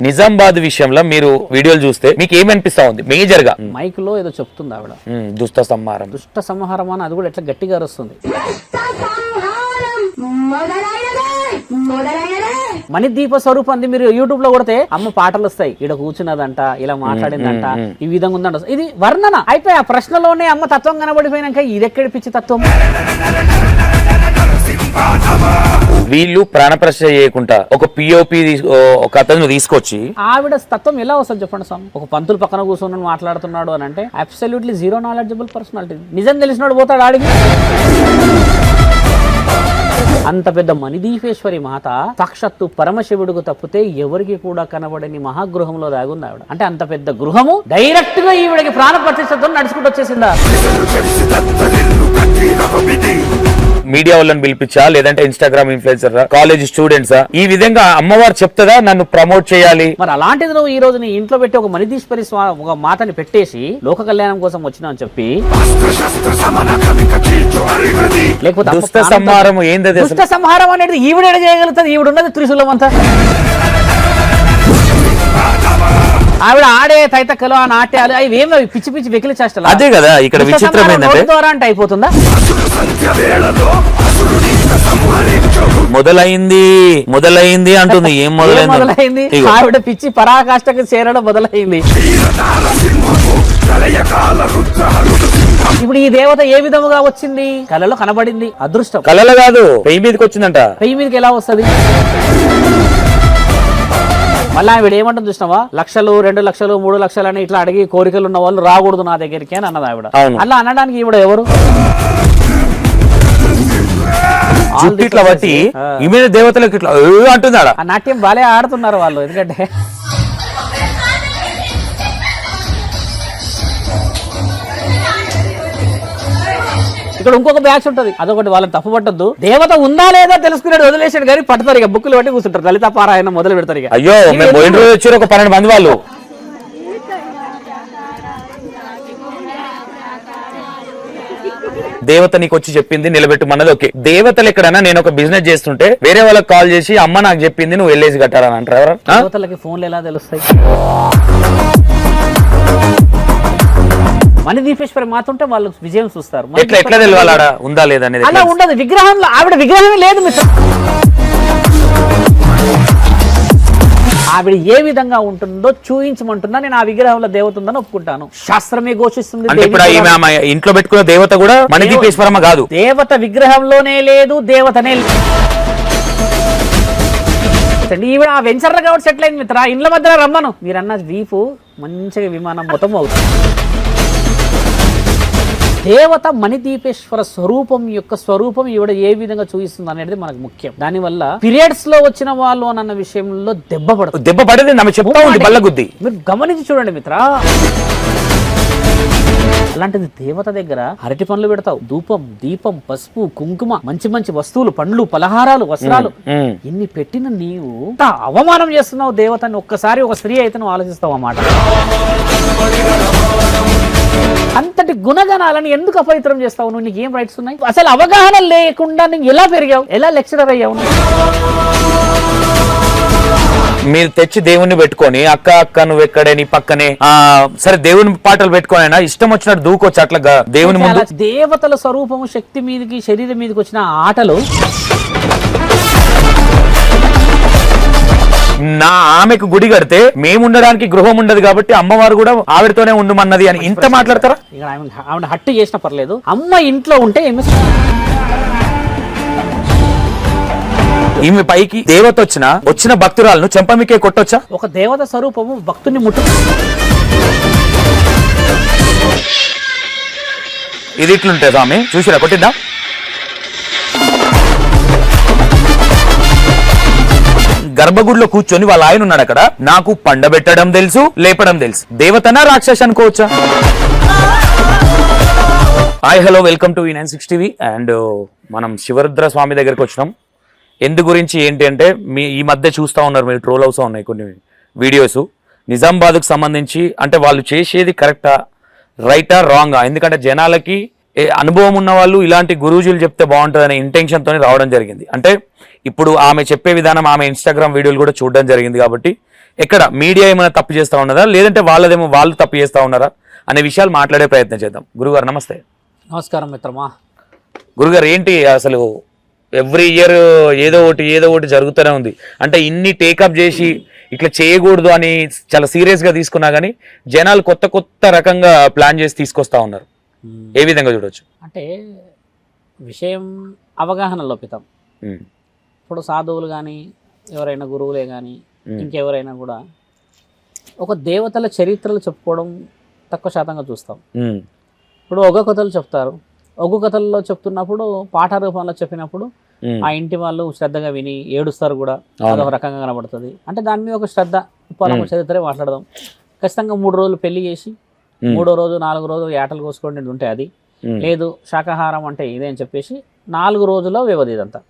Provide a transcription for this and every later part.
నిజామాబాద్ విషయంలో మీరు వీడియోలు చూస్తే మీకు ఏమనిపిస్తా ఉంది మేజర్ గా? మైక్ లో ఏదో చెప్తుంది ఆవిడ, దుష్ట సంహారం అని అది కూడా ఎట్లా గట్టిగా వస్తుంది. మణిదీప స్వరూపం అంది మీరు యూట్యూబ్ లో కొడితే అమ్మ పాటలు వస్తాయి, ఇక్కడ కూర్చున్నదంట, ఇలా మాట్లాడిందంట, ఈ విధంగా ఉందంట. ఇది వర్ణన అయిపోయి ఆ ప్రశ్నలోనే అమ్మ తత్వం కనబడిపోయినాక ఇది ఎక్కడి పిచ్చి తత్వం? వీళ్ళు ప్రాణప్రశ్న చేయకుండా ఒక పిఓపి ఒక అతను తీసుకొచ్చి ఆవిడ తత్వం ఎలా వస్తుంది చెప్పండి స్వామి? ఒక పంతులు పక్కన కూర్చొని మాట్లాడుతున్నాడు అని అంటే అబ్సల్యూట్లీ జీరో నాలెడ్జబుల్ పర్సనాలిటీ. నిజం తెలిసినాడు పోతాడు ఆడికి. అంత పెద్ద మణిదీపేశ్వరి మాత సాక్షాత్తు పరమశివుడుకు తప్పితే ఎవరికి కూడా కనబడని మహాగృహంలో దాగుంది ఆవిడ. అంటే అంత పెద్ద గృహము డైరెక్ట్ గా ఈవిడకి ప్రాణ ప్రతిష్టతో నడుచుకుంటూ వచ్చేసిందా? మీడియా వాళ్ళని పిలిపించా, లేదంటే ఇన్స్టాగ్రామ్ ఇన్ఫ్లుయెన్సర్, కాలేజ్ స్టూడెంట్సా, ఈ విధంగా అమ్మవారు చెప్తుందా నన్ను ప్రమోట్ చేయాలి? మరి అలాంటిది నువ్వు ఈ రోజు నీ ఇంట్లో పెట్టి ఒక మణిదీశ్వరి ఒక మాతని పెట్టేసి లోక కళ్యాణం కోసం వచ్చినా అని చెప్పి, లేకపోతే దుష్ట సంహారం ఏంది? దుష్ట సంహారం అనేది ఈవిడ చేయగలుగుతుంది. ఈవిడ ఉన్నది త్రిశూలం అంతా. ఆవిడ ఆడే తైతక్కలు ఆ నాట్యాలు అవి ఏమి పిచ్చి పిచ్చి వెకిలి చేస్తారు. అదే కదా ఇక్కడ విచిత్రం ఏంటంటే ద్వారా అంటే అయిపోతుందా? మొదలైంది అంటుంది. ఏం మొదలైంది? ఆవిడ పిచ్చి పరాకాష్ఠకు చేరడం మొదలైంది. ఇప్పుడు ఈ దేవత ఏ విధముగా వచ్చింది? కళలో కనబడింది. అదృష్టం. కళలో కాదు, పెయ్యి మీదకి వచ్చిందంట. పెయ్యి మీదకి ఎలా వస్తుంది? మళ్ళీ ఆవిడ ఏమంటుంది చూసినావా? 1,00,000, 2,00,000, 3,00,000 అని ఇట్లా అడిగి కోరికలు ఉన్న వాళ్ళు రాకూడదు నా దగ్గరికి అని అన్నది ఆవిడ. అలా అనడానికి ఈవిడ ఎవరు? ఇట్లా బట్టి ఈమె దేవతలకు ఇట్లా అంటున్నాడా? ఆ నాట్యం బాలే ఆడుతున్నారు వాళ్ళు. ఎందుకంటే ఇక్కడ ఇంకొక బ్యాచ్ ఉంటది, అదొకటి వాళ్ళని తప్పుపట్టద్దు. దేవత ఉందా లేదా తెలుసుకునేది వదిలేసాడు కానీ పడతారు ఇక బుక్కులు బట్టి కూర్చుంటారు. లలిత పారాయణం మొదలు పెడతారు. ఇక అయ్యో మేము పోయిన రోజు వచ్చారు ఒక 12 మంది వాళ్ళు. దేవత నీకు వచ్చి చెప్పింది నిలబెట్టుమన్నది. ఓకే, దేవతలు ఎక్కడైనా నేను ఒక బిజినెస్ చేస్తుంటే వేరే వాళ్ళకి కాల్ చేసి అమ్మ నాకు చెప్పింది నువ్వు వెళ్ళేసి కట్టాలని అంటారు ఎవరు? దేవతలకి ఫోన్లు ఎలా తెలుస్తాయి? మణిదీపేశ్వరి మాత్రం వాళ్ళు విజయం చూస్తారు. ఎట్లా తెలియాలి ఉందా లేదా అనేది? అలా ఉండదు. విగ్రహంలో ఆవిడ విగ్రహమే లేదు మిత్ర. ఆవిడ ఏ విధంగా ఉంటుందో చూయించమంటున్నా. నేను ఆ విగ్రహంలో దేవత ఉందని ఒప్పుకుంటాను. శాస్త్రమే ఘోషిస్తుంది. ఇంట్లో పెట్టుకున్న దేవత కూడా మణిదీపేశ్వరమ్మ కాదు. దేవత విగ్రహంలోనే లేదు, దేవతనే ఈవిడ ఆ వెంచర్ల కాబట్టి సెటిల్ అయింది మిత్ర. ఇండ్ల మధ్యలో రమ్మను. మీరన్న వీపు మంచిగా విమానం మొత్తం అవుతుంది. దేవత మణిదీపేశ్వర స్వరూపం యొక్క స్వరూపం ఈవిడ ఏ విధంగా చూపిస్తుంది అనేది మనకు ముఖ్యం. దానివల్ల పీరియడ్స్ లో వచ్చిన వాళ్ళు అన్న విషయంలో దెబ్బ పడదు. మీరు గమనించి చూడండి మిత్ర. అలాంటిది దేవత దగ్గర అరటి పండ్లు పెడతావు, ధూపం, దీపం, పసుపు, కుంకుమ, మంచి మంచి వస్తువులు, పండ్లు, పలహారాలు, వస్త్రాలు ఇన్ని పెట్టిన నీవు అవమానం చేస్తున్నావు దేవతని. ఒక్కసారి ఒక స్త్రీ అయితే నువ్వు ఆలోచిస్తావు అన్నమాట. అంతటి గుణగణాలను ఎందుకు అపవిత్రం చేస్తావు నువ్వు? నీకు ఏం రైట్స్ ఉన్నాయి? అసలు అవగాహన లేకుండా నువ్వు ఎలా పెరిగావు? ఎలా లెక్చరర్ అయ్యావు? మీరు తెచ్చి దేవుణ్ణి పెట్టుకొని అక్క నువ్వు ఎక్కడే నీ పక్కనే సరే దేవుని పాటలు పెట్టుకోనైనా ఇష్టం వచ్చినట్టు దూకొచ్చు అట్లా దేవుని ముందు. దేవతల స్వరూపము శక్తి మీదకి శరీరం మీదకి వచ్చిన ఆటలు ఆమెకు గుడి కడితే మేము ఉండడానికి గృహం ఉండదు కాబట్టి అమ్మవారు కూడా ఆవిడతోనే ఉండమన్నది అని ఇంత మాట్లాడతారా? ఆవిడ హట్టు చేసినా పర్లేదు. అమ్మ ఇంట్లో ఉంటే ఈమె పైకి దేవత వచ్చిన భక్తురాలను చెంపమికే కొట్టొచ్చా? ఒక దేవత స్వరూపము భక్తుని ముట్టు. ఇది ఇట్లుంటే స్వామి చూసిరా కొట్టిద్దాం. గర్భగుడిలో కూర్చొని వాళ్ళ ఆయన ఉన్నాడు అక్కడ. నాకు పండబెట్టడం తెలుసు, లేపడం తెలుసు. దేవతనా రాక్షస్ అనుకోవచ్చా? Hi hello, welcome to E96 TV. And మనం శివరుద్ర స్వామి దగ్గరికి వచ్చినాం. ఎందు గురించి ఏంటి అంటే ఈ మధ్య చూస్తూ ఉన్నారు మీరు, ట్రోల్ అవుతా ఉన్నాయి కొన్ని వీడియోస్. నిజామాబాద్కు సంబంధించి అంటే వాళ్ళు చేసేది కరెక్టా, రైటా, రాంగా? ఎందుకంటే జనాలకి అనుభవం ఉన్న వాళ్ళు ఇలాంటి గురూజీలు చెప్తే బాగుంటుందనే ఇంటెన్షన్తో రావడం జరిగింది. అంటే ఇప్పుడు ఆమె చెప్పే విధానం, ఆమె ఇన్స్టాగ్రామ్ వీడియోలు కూడా చూడడం జరిగింది కాబట్టి ఎక్కడ మీడియా ఏమైనా తప్పు చేస్తా ఉన్నదా, లేదంటే వాళ్ళు తప్పు చేస్తా ఉన్నారా అనే విషయాలు మాట్లాడే ప్రయత్నం చేద్దాం. గురుగారు నమస్తే. నమస్కారం మిత్రమా. గురుగారు ఏంటి అసలు ఎవ్రీ ఇయర్ ఏదో ఒకటి జరుగుతూనే ఉంది. అంటే ఇన్ని టేకప్ చేసి ఇట్లా చేయకూడదు అని చాలా సీరియస్ గా తీసుకున్నా గానీ జనాలు కొత్త రకంగా ప్లాన్ చేసి తీసుకొస్తా ఉన్నారు. ఏ విధంగా చూడొచ్చు? అంటే విషయం అవగాహన లోపితం. ఇప్పుడు సాధువులు కానీ ఎవరైనా గురువులే కానీ ఇంకెవరైనా కూడా ఒక దేవతల చరిత్రలు చెప్పుకోవడం తక్కువ శాతంగా చూస్తాం. ఇప్పుడు ఒగ్గు కథలు చెప్తారు. ఒగ్గు కథల్లో చెప్తున్నప్పుడు పాఠ రూపంలో చెప్పినప్పుడు ఆ ఇంటి వాళ్ళు శ్రద్ధగా విని ఏడుస్తారు కూడా, అదొక రకంగా కనబడుతుంది. అంటే దాని మీద ఒక శ్రద్ధ పొలం చరిత్రే మాట్లాడదాం. ఖచ్చితంగా 3 రోజులు పెళ్లి చేసి 3వ రోజు 4 రోజులు ఏటలు కోసుకోండి ఉంటే అది లేదు, శాకాహారం అంటే ఇదే అని చెప్పేసి 4 రోజుల వ్యవధి ఇదంతా.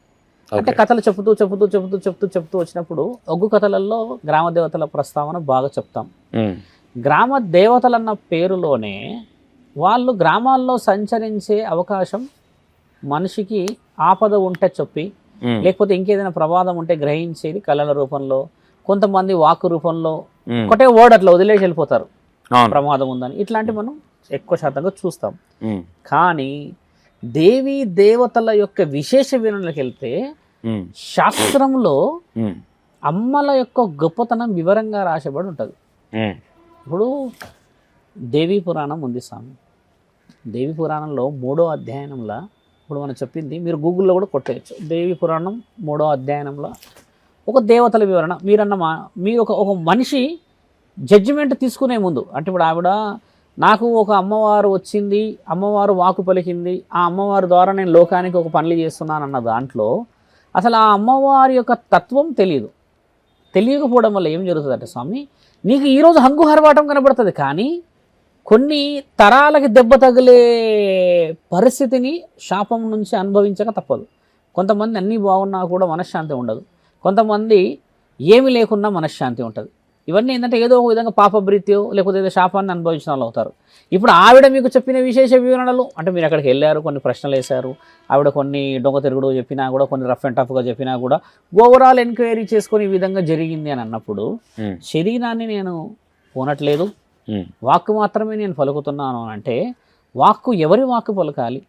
అంటే కథలు చెప్తూ వచ్చినప్పుడు ఒగ్గు కథలలో గ్రామ దేవతల ప్రస్తావన బాగా చెప్తాం. గ్రామ దేవతలన్న పేరులోనే వాళ్ళు గ్రామాల్లో సంచరించే అవకాశం, మనిషికి ఆపద ఉంటే చెప్పి లేకపోతే ఇంకేదైనా ప్రమాదం ఉంటే గ్రహించేది కళల రూపంలో, కొంతమంది వాక్కు రూపంలో ఒకటే వర్డ్ అట్లా వదిలేసి వెళ్ళిపోతారు ప్రమాదం ఉందని. ఇట్లాంటి మనం ఎక్కువ శాతంగా చూస్తాం. కానీ దేవీ దేవతల యొక్క విశేష వివరణలకు వెళ్తే శాస్త్రంలో అమ్మల యొక్క గొప్పతనం వివరంగా రాసబడి ఉంటుంది. ఇప్పుడు దేవీ పురాణం ఉంది స్వామి. దేవీ పురాణంలో 3వ అధ్యాయంలో ఇప్పుడు మనం చెప్పింది మీరు గూగుల్లో కూడా కొట్టేయచ్చు. దేవీ పురాణం 3వ అధ్యాయంలో ఒక దేవతల వివరణ. మీరు ఒక మనిషి జడ్జిమెంట్ తీసుకునే ముందు, అంటే ఇప్పుడు ఆవిడ నాకు ఒక అమ్మవారు వచ్చింది, అమ్మవారు వాకు పలికింది, ఆ అమ్మవారి ద్వారా నేను లోకానికి ఒక పనులు చేస్తున్నాను అన్న దాంట్లో అసలు ఆ అమ్మవారి యొక్క తత్వం తెలియకపోవడం వల్ల ఏం జరుగుతుందంటే స్వామి, నీకు ఈరోజు హంగు హరవాటం కనబడుతుంది, కానీ కొన్ని తరాలకి దెబ్బ తగిలే పరిస్థితిని శాపం నుంచి అనుభవించక తప్పదు. కొంతమంది అన్నీ బాగున్నా కూడా మనశ్శాంతి ఉండదు, కొంతమంది ఏమి లేకున్నా మనశ్శాంతి ఉంటుంది. ఇవన్నీ ఏంటంటే ఏదో ఒక విధంగా పాపభృత్యో లేకపోతే ఏదో శాపాన్ని అనుభవించిన వాళ్ళు అవుతారు. ఇప్పుడు ఆవిడ మీకు చెప్పిన విశేష వివరణలు అంటే మీరు అక్కడికి వెళ్ళారు, కొన్ని ప్రశ్నలు వేశారు, ఆవిడ కొన్ని దొంగ తిరుగుడు చెప్పినా కూడా, కొన్ని రఫ్ అండ్ టఫ్గా చెప్పినా కూడా ఓవరాల్ ఎంక్వైరీ చేసుకొని ఈ విధంగా జరిగింది అని అన్నప్పుడు శరీరాన్ని నేను పోనట్లేదు, వాక్కు మాత్రమే నేను పలుకుతున్నాను అంటే వాక్కు ఎవరి వాక్కు పలకాలి,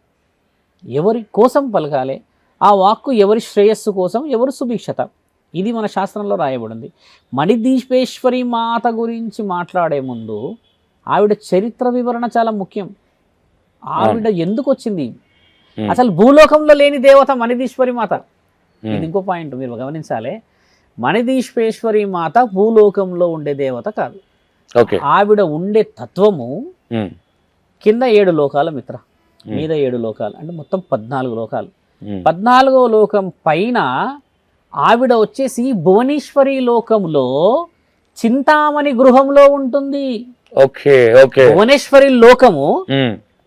ఎవరి కోసం పలకాలి, ఆ వాక్కు ఎవరి శ్రేయస్సు కోసం, ఎవరి సుభిక్షత, ఇది మన శాస్త్రంలో రాయబడింది. మణిదీపేశ్వరి మాత గురించి మాట్లాడే ముందు ఆవిడ చరిత్ర వివరణ చాలా ముఖ్యం. ఆవిడ ఎందుకు వచ్చింది, అసలు భూలోకంలో లేని దేవత మణిదీశ్వరి మాత. ఇది ఇంకో పాయింట్ మీరు గమనించాలి. మణిదీపేశ్వరి మాత భూలోకంలో ఉండే దేవత కాదు. ఆవిడ ఉండే తత్వము కింద 7 లోకాల మిత్ర, మీద 7 లోకాలు, అంటే మొత్తం 14 లోకాలు. 14వ లోకం పైన ఆవిడ వచ్చేసి భువనేశ్వరి లోకంలో చింతామణి గృహంలో ఉంటుంది. భువనేశ్వరి లోకము,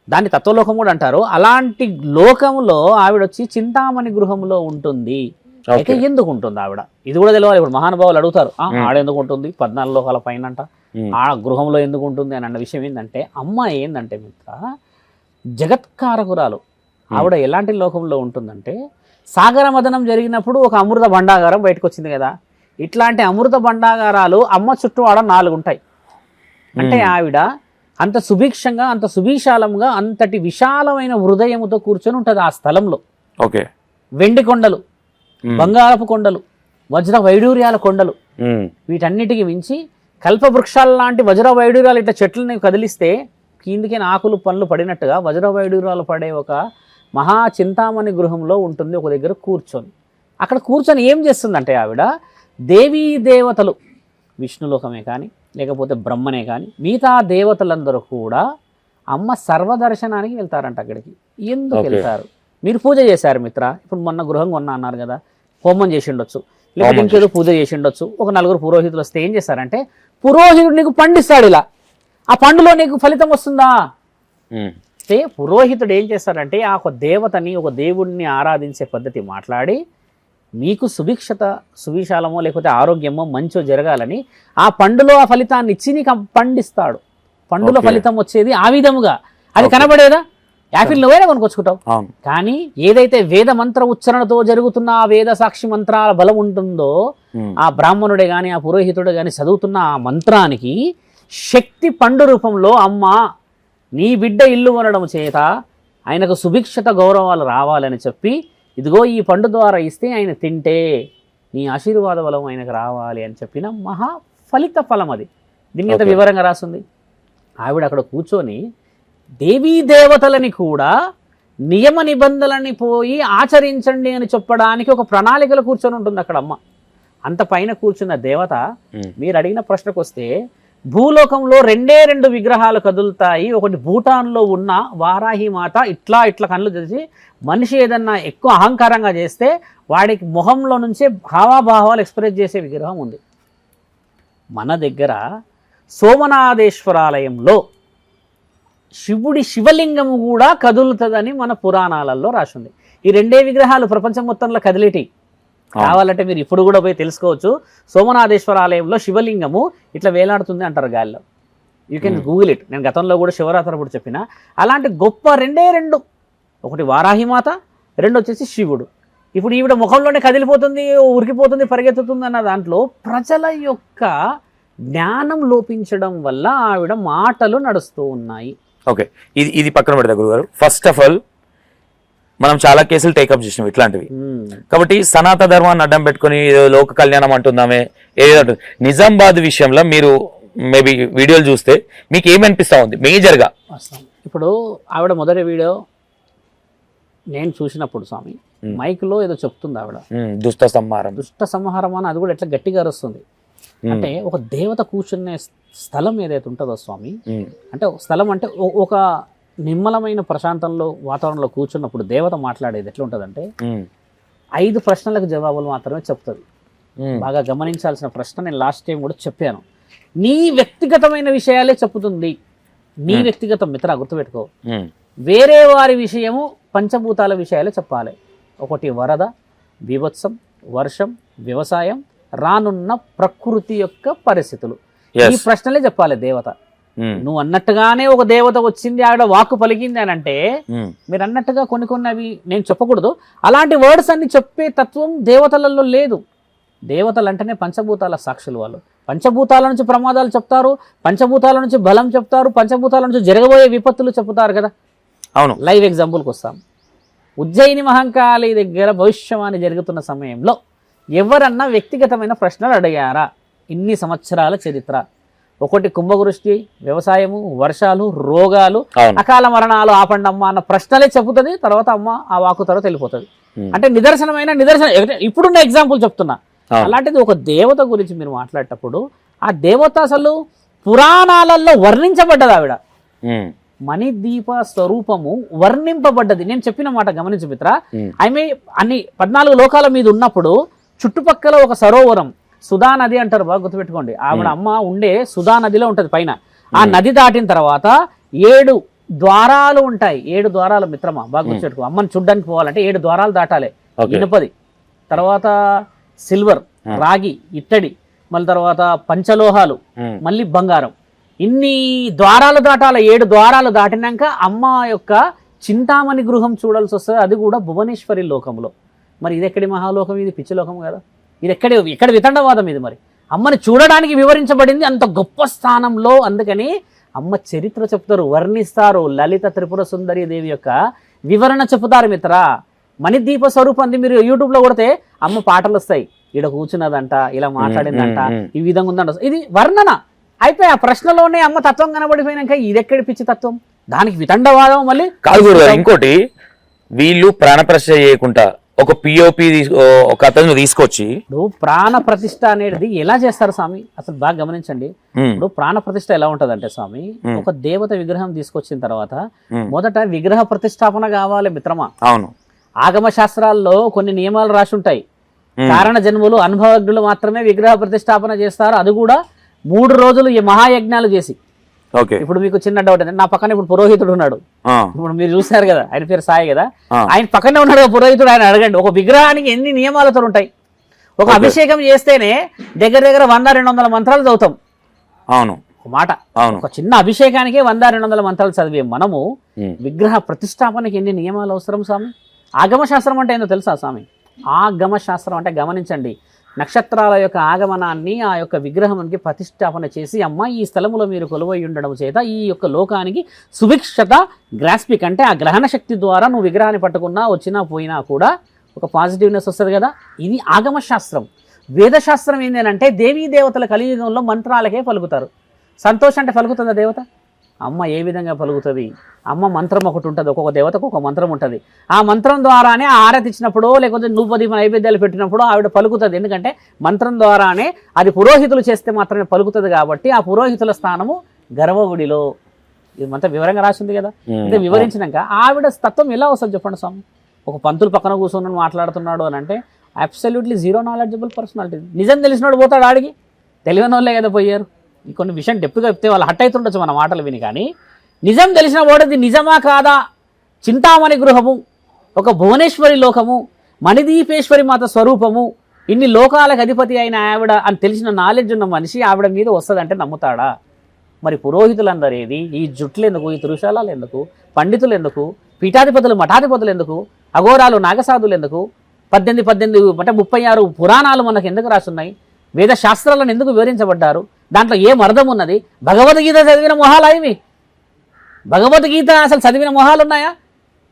దాన్ని తత్వలోకం కూడా అంటారు. అలాంటి లోకంలో ఆవిడ వచ్చి చింతామణి గృహంలో ఉంటుంది. అయితే ఎందుకు ఉంటుంది ఆవిడ, ఇది కూడా తెలియాలి. ఇప్పుడు మహానుభావులు అడుగుతారు, ఆడెందుకు ఉంటుంది 14 లోకాల పైన అంట, ఆ గృహంలో ఎందుకు ఉంటుంది అని అన్న విషయం ఏంటంటే, అమ్మ ఏంటంటే మిత్ర జగత్కారకురాలు. ఆవిడ ఎలాంటి లోకంలో ఉంటుందంటే, సాగర మదనం జరిగినప్పుడు ఒక అమృత భండాగారం బయటకు వచ్చింది కదా, ఇట్లాంటి అమృత భండాగారాలు అమ్మ చుట్టూ ఆడ 4 ఉంటాయి. అంటే ఆవిడ అంత సుభిక్షంగా, అంత సువిశాలంగా, అంతటి విశాలమైన హృదయముతో కూర్చొని ఉంటుంది ఆ స్థలంలో. వెండి కొండలు, బంగారపు కొండలు, వజ్ర వైడూర్యాల కొండలు, వీటన్నిటికి మించి కల్పవృక్షాల లాంటి వజ్ర వైడూర్యాలు ఇట్లా చెట్లని కదిలిస్తే కిందికి ఆకులు పండ్లు పడినట్టుగా వజ్ర వైడూర్యాలు పడే ఒక మహా చింతామణి గృహంలో ఉంటుంది. ఒక దగ్గర కూర్చొని, అక్కడ కూర్చొని ఏం చేస్తుందంటే ఆవిడ దేవీ దేవతలు, విష్ణులోకమే కానీ లేకపోతే బ్రహ్మనే కానీ మిగతా దేవతలందరూ కూడా అమ్మ సర్వదర్శనానికి వెళ్తారంట. అక్కడికి ఎందుకు వెళ్తారు, మీరు పూజ చేశారు మిత్ర, ఇప్పుడు మొన్న గృహం కొన్నా అన్నారు కదా, హోమం చేసి ఉండొచ్చు, లేకపోతే ఇంకేదో పూజ చేసి ఉండొచ్చు. ఒక 4 పురోహితులు వస్తే ఏం చేస్తారంటే, పురోహితుడు నీకు పండిస్తాడు, ఇలా ఆ పండులో నీకు ఫలితం వస్తుందా అంటే పురోహితుడు ఏం చేస్తాడంటే ఆ ఒక దేవతని, ఒక దేవుడిని ఆరాధించే పద్ధతి మాట్లాడి మీకు సుభిక్షత, సువిశాలమో లేకపోతే ఆరోగ్యమో మంచో జరగాలని ఆ పండులో ఆ ఫలితాన్ని ఇచ్చి నీకు పండిస్తాడు. పండులో ఫలితం వచ్చేది ఆ విధముగా. అది కనబడేదా, యాపిల్ నువ్వైనా కొనుక్కొచ్చుకుంటావు. అవును. కానీ ఏదైతే వేద మంత్ర ఉచ్చరణతో జరుగుతున్న ఆ వేద సాక్షి మంత్రాల బలం ఉంటుందో, ఆ బ్రాహ్మణుడే గాని ఆ పురోహితుడే గాని చదువుతున్న ఆ మంత్రానికి శక్తి పండు రూపంలో అమ్మ నీ బిడ్డ ఇల్లు కొనడం చేత ఆయనకు సుభిక్షత గౌరవాలు రావాలని చెప్పి ఇదిగో ఈ పండు ద్వారా ఇస్తే ఆయన తింటే నీ ఆశీర్వాద బలం ఆయనకు రావాలి అని చెప్పిన మహా ఫలిత ఫలం అది. దీని మీద వివరంగా రాస్తుంది. ఆవిడ అక్కడ కూర్చొని దేవీ దేవతలని కూడా నియమ నిబంధనలని పోయి ఆచరించండి అని చెప్పడానికి ఒక ప్రణాళికలో కూర్చొని ఉంటుంది అక్కడ అమ్మ. అంత పైన కూర్చున్న దేవత మీరు అడిగిన ప్రశ్నకు వస్తే భూలోకంలో 2 విగ్రహాలు కదులుతాయి. ఒకటి భూటాన్లో ఉన్న వారాహి మాత ఇట్లా కళ్ళు తెరిచి మనిషి ఏదన్నా ఎక్కువ అహంకారంగా చేస్తే వాడికి మొహంలో నుంచే హావాభావాలు ఎక్స్ప్రెస్ చేసే విగ్రహం ఉంది. మన దగ్గర సోమనాథేశ్వరాలయంలో శివుడి శివలింగము కూడా కదులుతుందని మన పురాణాలలో రాసింది. ఈ 2 విగ్రహాలు ప్రపంచం మొత్తంలో కదిలేటి. కావాలంటే మీరు ఇప్పుడు కూడా పోయి తెలుసుకోవచ్చు. సోమనాథేశ్వర ఆలయంలో శివలింగము ఇట్లా వేలాడుతుంది అంటారు గాలిలో. You can Google it. నేను గతంలో కూడా శివరాత్రి అప్పుడు చెప్పిన అలాంటి గొప్ప 2 ఒకటి వారాహిమాత, 2 వచ్చేసి శివుడు. ఇప్పుడు ఈవిడ ముఖంలోనే కదిలిపోతుంది, ఉరికిపోతుంది, పరిగెత్తుతుంది అన్న దాంట్లో ప్రజల యొక్క జ్ఞానం లోపించడం వల్ల ఆవిడ మాటలు నడుస్తూ ఉన్నాయి. ఓకే, ఇది పక్కన పెడతా గురుగారు. ఫస్ట్ ఆఫ్ ఆల్ మనం చాలా కేసులు టేకప్ చేసినాం ఇట్లాంటివి. కాబట్టి సనాతన ధర్మాన్ని అడ్డం పెట్టుకుని లోక కళ్యాణం అంటుందామే ఏదో. నిజామాబాద్ విషయంలో మీరు మేబీ వీడియోలు చూస్తే మీకు ఏమనిపిస్తా ఉంది మేజర్గా? ఇప్పుడు ఆవిడ మొదటి వీడియో నేను చూసినప్పుడు స్వామి మైక్లో ఏదో చెప్తుంది ఆవిడ, దుష్ట సంహారం అని. అది కూడా ఎట్లా గట్టిగా వస్తుంది అంటే ఒక దేవత కూర్చునే స్థలం ఏదైతే ఉంటుందో స్వామి, అంటే స్థలం అంటే ఒక నిమ్మలమైన ప్రశాంతంలో వాతావరణంలో కూర్చున్నప్పుడు దేవత మాట్లాడేది ఎట్లా ఉంటుందంటే 5 ప్రశ్నలకు జవాబులు మాత్రమే చెప్తుంది. బాగా గమనించాల్సిన ప్రశ్న నేను లాస్ట్ టైం కూడా చెప్పాను. నీ వ్యక్తిగతమైన విషయాలే చెప్పుతుంది. నీ వ్యక్తిగతం మిత్ర గుర్తుపెట్టుకో. వేరే వారి విషయము పంచభూతాల విషయాలే చెప్పాలి. ఒకటి వరద, బీభత్సం, వర్షం, వ్యవసాయం, రానున్న ప్రకృతి యొక్క పరిస్థితులు. ఈ ప్రశ్నలే చెప్పాలి దేవత. నువ్వు అన్నట్టుగానే ఒక దేవత వచ్చింది ఆవిడ వాక్కు పలికింది అని అంటే మీరు అన్నట్టుగా కొన్ని అవి నేను చెప్పకూడదు. అలాంటి వర్డ్స్ అన్ని చెప్పే తత్వం దేవతలలో లేదు. దేవతలు అంటేనే పంచభూతాల సాక్షులు. వాళ్ళు పంచభూతాల నుంచి ప్రమాదాలు చెప్తారు, పంచభూతాల నుంచి బలం చెప్తారు, పంచభూతాల నుంచి జరగబోయే విపత్తులు చెప్తారు కదా. అవును. లైవ్ ఎగ్జాంపుల్కి వస్తాం. ఉజ్జయిని మహంకాళి దగ్గర భవిష్యవాణి జరుగుతున్న సమయంలో ఎవరన్నా వ్యక్తిగతమైన ప్రశ్నలు అడిగారా? ఇన్ని సంవత్సరాల చరిత్ర. ఒకటి కుంభవృష్టి, వ్యవసాయము, వర్షాలు, రోగాలు, అకాల మరణాలు ఆపండమ్మ అన్న ప్రశ్నలే చెబుతుంది. తర్వాత అమ్మ ఆ వాకు తర్వాత వెళ్ళిపోతుంది. అంటే నిదర్శనం. ఇప్పుడున్న ఎగ్జాంపుల్ చెప్తున్నా. అలాంటిది ఒక దేవత గురించి మీరు మాట్లాడేటప్పుడు ఆ దేవత అసలు పురాణాలలో వర్ణించబడ్డది. ఆవిడ మణిదీప స్వరూపము వర్ణింపబడ్డది. నేను చెప్పిన మాట గమనించు మిత్ర. ఆమె అన్ని 14 లోకాల మీద ఉన్నప్పుడు చుట్టుపక్కల ఒక సరోవరం, సుధా నది అంటారు, బాగా గుర్తుపెట్టుకోండి. ఆవిడ అమ్మ ఉండే సుధా నదిలో ఉంటది పైన. ఆ నది దాటిన తర్వాత 7 ద్వారాలు ఉంటాయి. 7 ద్వారాలు మిత్రమా, బాగా గుర్తుపెట్టుకో. అమ్మని చూడ్డానికి పోవాలంటే 7 ద్వారాలు దాటాలి. ఇనుపది, తర్వాత సిల్వర్, రాగి, ఇత్తడి, మళ్ళీ తర్వాత పంచలోహాలు, మళ్ళీ బంగారం. ఇన్ని ద్వారాలు దాటాలి. 7 ద్వారాలు దాటినాక అమ్మ యొక్క చింతామణి గృహం చూడాల్సి వస్తుంది. అది కూడా భువనేశ్వరి లోకంలో. మరి ఇది ఎక్కడి మహాలోకం? ఇది పిచ్చిలోకం కదా. ఇది ఎక్కడ వితండవాదం ఇది. మరి అమ్మని చూడడానికి వివరించబడింది అంత గొప్ప స్థానంలో. అందుకని అమ్మ చరిత్ర చెప్తారు, వర్ణిస్తారు. లలిత త్రిపుర సుందరి దేవి యొక్క వివరణ చెప్తారు మిత్ర. మణిదీప స్వరూపం అంది మీరు యూట్యూబ్లో కొడితే అమ్మ పాటలు వస్తాయి. ఈడ కూర్చున్నదంట, ఇలా మాట్లాడిందంట, ఈ విధంగా ఉందంట. ఇది వర్ణన అయిపోయి ఆ ప్రశ్నలోనే అమ్మ తత్వం కనబడిపోయినాక ఇది ఎక్కడి పిచ్చి తత్వం? దానికి వితండవాదం. మళ్ళీ కాదు ఇంకోటి, వీళ్ళు ప్రాణప్రతిష్ఠ చేయకుండా ఒక పిఓపి ఒక అతను తీసుకొచ్చి ప్రాణ ప్రతిష్ఠ అనేది ఎలా చేస్తారు స్వామి? అసలు బాగా గమనించండి. ఇప్పుడు ప్రాణ ప్రతిష్ఠ ఎలా ఉంటదంటే స్వామి, ఒక దేవత విగ్రహం తీసుకొచ్చిన తర్వాత మొదట విగ్రహ ప్రతిష్టాపన కావాలి మిత్రమా. అవును. ఆగమ శాస్త్రాల్లో కొన్ని నియమాలు రాసి ఉంటాయి. కారణ జన్ములు, అనుభవజ్ఞులు మాత్రమే విగ్రహ ప్రతిష్టాపన చేస్తారు. అది కూడా 3 రోజులు ఈ మహాయజ్ఞాలు చేసి. ఇప్పుడు మీకు చిన్న డౌట్ అంటే, నా పక్కన ఇప్పుడు పురోహితుడు ఉన్నాడు. ఇప్పుడు మీరు చూస్తారు కదా, ఆయన పేరు సాయి కదా. ఆయన పక్కనే ఉన్నాడు పురోహితుడు. ఆయన అడగండి, ఒక విగ్రహానికి ఎన్ని నియమాలతో ఉంటాయి. ఒక అభిషేకం చేస్తేనే దగ్గర 100-200 మంత్రాలు చదువుతాం. అవును. ఒక మాట, అవును. ఒక చిన్న అభిషేకానికే 100-200 మంత్రాలు చదివే మనము విగ్రహ ప్రతిష్టాపనకి ఎన్ని నియమాలు అవసరం స్వామి? ఆగమశాస్త్రం అంటే ఏందో తెలుసా స్వామి? ఆగమశాస్త్రం అంటే గమనించండి, నక్షత్రాల యొక్క ఆగమనాన్ని ఆ యొక్క విగ్రహానికి ప్రతిష్టాపన చేసి, అమ్మ ఈ స్థలములో మీరు కొలువై ఉండడం చేత ఈ యొక్క లోకానికి సుభిక్షత గ్రాస్పిక్ అంటే ఆ గ్రహణ శక్తి ద్వారా నువ్వు విగ్రహాన్ని పట్టుకున్నా వచ్చినా పోయినా కూడా ఒక పాజిటివ్నెస్ వస్తుంది కదా. ఇది ఆగమశాస్త్రం. వేదశాస్త్రం ఏంటంటే దేవీ దేవతల కలియుగంలో మంత్రాలకే పలుకుతారు. సంతోషం అంటే పలుకుతుందా దేవత? అమ్మ ఏ విధంగా పలుకుతుంది? అమ్మ మంత్రం ఒకటి ఉంటుంది, ఒక్కొక్క దేవతకు ఒక మంత్రం ఉంటుంది. ఆ మంత్రం ద్వారానే ఆరతి ఇచ్చినప్పుడు లేకపోతే నువ్వు నైవేద్యాలు పెట్టినప్పుడు ఆవిడ పలుకుతుంది. ఎందుకంటే మంత్రం ద్వారానే అది పురోహితులు చేస్తే మాత్రమే పలుకుతుంది. కాబట్టి ఆ పురోహితుల స్థానము గర్భగుడిలో. ఇది అంతా వివరంగా రాసింది కదా. అంటే వివరించినాక ఆవిడ తత్వం ఎలా వస్తుంది చెప్పండి స్వామి? ఒక పంతులు పక్కన కూర్చొని మాట్లాడుతున్నాడు అని అంటే అబ్సల్యూట్లీ జీరో నాలెడ్జబుల్ పర్సనాలిటీ. నిజం తెలిసినోడు పోతాడు ఆడికి, తెలియని వాళ్ళే కదా పోయారు. కొన్ని విషయం డెప్గా చెప్తే వాళ్ళు హట్ అవుతుండొచ్చు మన మాటలు విని, కానీ నిజం తెలిసిన వాడిది నిజమా కాదా? చింతామణి గృహము, ఒక భువనేశ్వరి లోకము, మణిదీపేశ్వరి మాత స్వరూపము, ఇన్ని లోకాలకు అధిపతి అయిన ఆవిడ అని తెలిసిన నాలెడ్జ్ ఉన్న మనిషి ఆవిడ మీద వస్తుందంటే నమ్ముతాడా? మరి పురోహితులందరూ ఏది? ఈ జుట్లు ఎందుకు? ఈ త్రిశాలాలు ఎందుకు? పండితులు ఎందుకు? పీఠాధిపతులు మఠాధిపతులు ఎందుకు? అఘోరాలు నాగసాధులు ఎందుకు? 18 అంటే 36 పురాణాలు మనకు ఎందుకు రాసున్నాయి? వేద శాస్త్రాలను ఎందుకు వివరించబడ్డారు? దాంట్లో ఏం అర్థం ఉన్నది? భగవద్గీత చదివిన మొహాలా ఇవి? భగవద్గీత అసలు చదివిన మొహాలు ఉన్నాయా?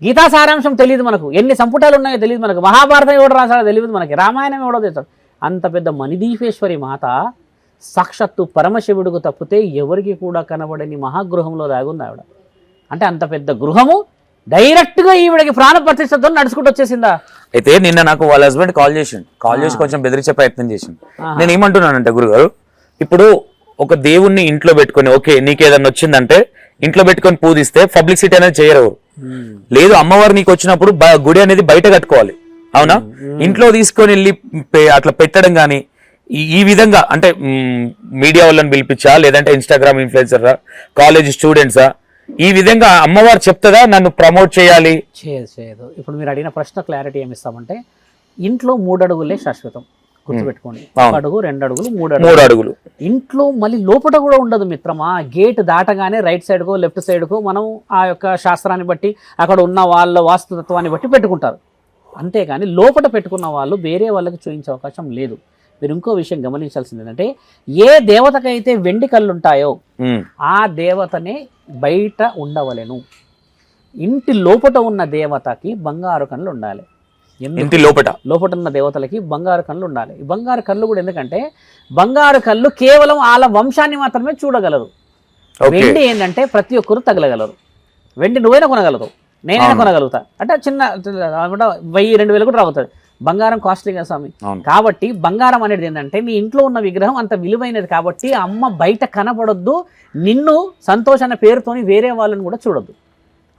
గీతా సారాంశం తెలియదు మనకు, ఎన్ని సంపుటాలు ఉన్నాయో తెలియదు మనకు, మహాభారతం ఎవడో రాశాడో తెలియదు మనకి, రామాయణం ఎవడో తెలుసు. అంత పెద్ద మణిదీపేశ్వరి మాత సాక్షాత్తు పరమశివుడికి తప్పితే ఎవరికి కూడా కనబడని మహాగృహంలో దాగుంది ఆవిడ. అంటే అంత పెద్ద గృహము డైరెక్ట్గా ఈవిడకి ప్రాణ ప్రతిష్టతో నడుచుకుంటూ వచ్చేసిందా? అయితే నిన్న నాకు వాళ్ళ హస్బెండ్ కాల్ చేసి కొంచెం బెదిరించే ప్రయత్నం చేసింది. నేను ఏమంటున్నానంటే గురుగారు, ఇప్పుడు ఒక దేవుణ్ణి ఇంట్లో పెట్టుకొని, ఓకే నీకేదన్నా వచ్చిందంటే ఇంట్లో పెట్టుకొని పూజిస్తే పబ్లిసిటీ అనేది చేయరు. లేదు, అమ్మవారు నీకు వచ్చినప్పుడు గుడి అనేది బయట కట్టుకోవాలి, అవునా? ఇంట్లో తీసుకొని వెళ్ళి అట్లా పెట్టడం కానీ ఈ విధంగా అంటే మీడియా వాళ్ళని పిలిపించా, లేదంటే ఇన్స్టాగ్రామ్ ఇన్ఫ్లుయెన్సరా, కాలేజ్ స్టూడెంట్సా, ఈ విధంగా అమ్మవారు చెప్తుందా నన్ను ప్రమోట్ చేయాలి? చేయదు. ఇప్పుడు మీరు అడిగిన ప్రశ్న క్లారిటీ ఏమి ఇస్తామంటే, ఇంట్లో 3 అడుగులే శాశ్వతం, గుర్తుపెట్టుకోండి. 1 అడుగు 2 అడుగులు 3 అడుగులు. ఇంట్లో మళ్ళీ లోపల కూడా ఉండదు మిత్రమా. గేట్ దాటగానే రైట్ సైడ్కో లెఫ్ట్ సైడ్కో మనం ఆ యొక్క శాస్త్రాన్ని బట్టి అక్కడ ఉన్న వాళ్ళ వాస్తుతత్వాన్ని బట్టి పెట్టుకుంటారు. అంతేగాని లోపల పెట్టుకున్న వాళ్ళు వేరే వాళ్ళకి చూపించే అవకాశం లేదు. మీరు ఇంకో విషయం గమనించాల్సింది ఏంటంటే, ఏ దేవతకైతే వెండి కళ్ళు ఉంటాయో ఆ దేవతనే బయట ఉండవలెను. ఇంటి లోపట ఉన్న దేవతకి బంగారు కళ్ళు ఉండాలి. ఇంటి లోపట ఉన్న దేవతలకి బంగారు కళ్ళు ఉండాలి. ఈ బంగారు కళ్ళు కూడా ఎందుకంటే, బంగారు కళ్ళు కేవలం వాళ్ళ వంశాన్ని మాత్రమే చూడగలరు. వెండి ఏంటంటే ప్రతి ఒక్కరు తగలగలరు. వెండి నువ్వైనా కొనగలరు, నేనైనా కొనగలుగుతా. అంటే చిన్న 1000-2000 కూడా రావుతుంది. బంగారం కాస్ట్లీ కదా స్వామి. కాబట్టి బంగారం అనేది ఏంటంటే, నీ ఇంట్లో ఉన్న విగ్రహం అంత విలువైనది కాబట్టి అమ్మ బయట కనబడొద్దు, నిన్ను సంతోష్ అన్న పేరుతోని వేరే వాళ్ళని కూడా చూడొద్దు.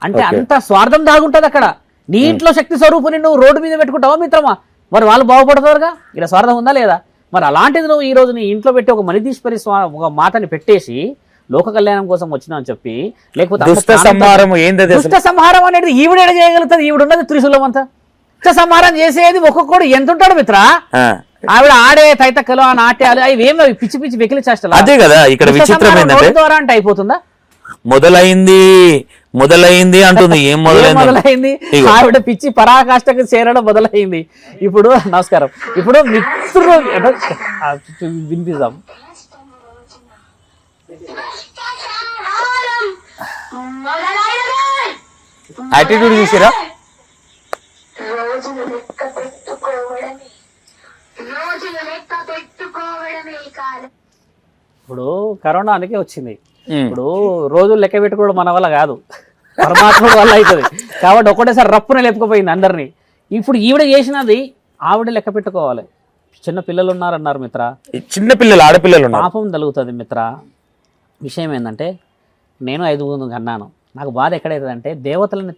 అంటే అంత స్వార్థం దాగుంటుంది అక్కడ. నీ ఇంట్లో శక్తి స్వరూపుని నువ్వు రోడ్డు మీద పెట్టుకుంటావా మిత్రమా? మరి వాళ్ళు బాగుపడతారుగా. ఇలా స్వార్థం ఉందా లేదా? మరి అలాంటిది నువ్వు ఈ రోజు నీ ఇంట్లో పెట్టి ఒక మణిదీశ్వరి ఒక మాతని పెట్టేసి లోక కళ్యాణం కోసం వచ్చినా అని చెప్పి, లేకపోతే దుష్ట సంహారం అనేది ఈవిడ చేయగలుగుతుంది. ఈవిడున్నది త్రిశూలం అంతా. దుష్ట సంహారం చేసేది ఒక్కొక్కడు ఎంత ఉంటాడు మిత్ర. ఆవిడ ఆడే తైతక్కలు, ఆ నాట్యాలు అవి ఏమి పిచ్చి పిచ్చి వెకిలి చేస్తారు. అదే కదా ఇక్కడ విచిత్రం ఏంటంటే, ద్వారా అంటే అయిపోతుందా? మొదలైంది అంటుంది. ఏం మొదలైంది? ఆవిడ పిచ్చి పరాకాష్ఠకు చేరడం మొదలైంది. ఇప్పుడు నమస్కారం, ఇప్పుడు మిత్రుడు వినిపిద్దాం. యాటిట్యూడ్ చూసిరా? ఇప్పుడు కరోనానికి వచ్చింది. ఇప్పుడు రోజులు లెక్క పెట్టుకోవడం మన వల్ల కాదు, పరమాత్మ వల్ల అవుతుంది. కాబట్టి ఒకటేసారి రప్పున లేపుకుపోయింది అందరినీ. ఇప్పుడు ఈవిడ చేసినది ఆవిడ లెక్క పెట్టుకోవాలి. చిన్న పిల్లలు ఉన్నారన్నారు మిత్ర, చిన్న పిల్లలు ఆడపిల్లలు పాపం తగులుతుంది మిత్ర. విషయం ఏంటంటే, నేను 5 మంది కన్నాను. నాకు బాధ ఎక్కడైతుందంటే, దేవతలని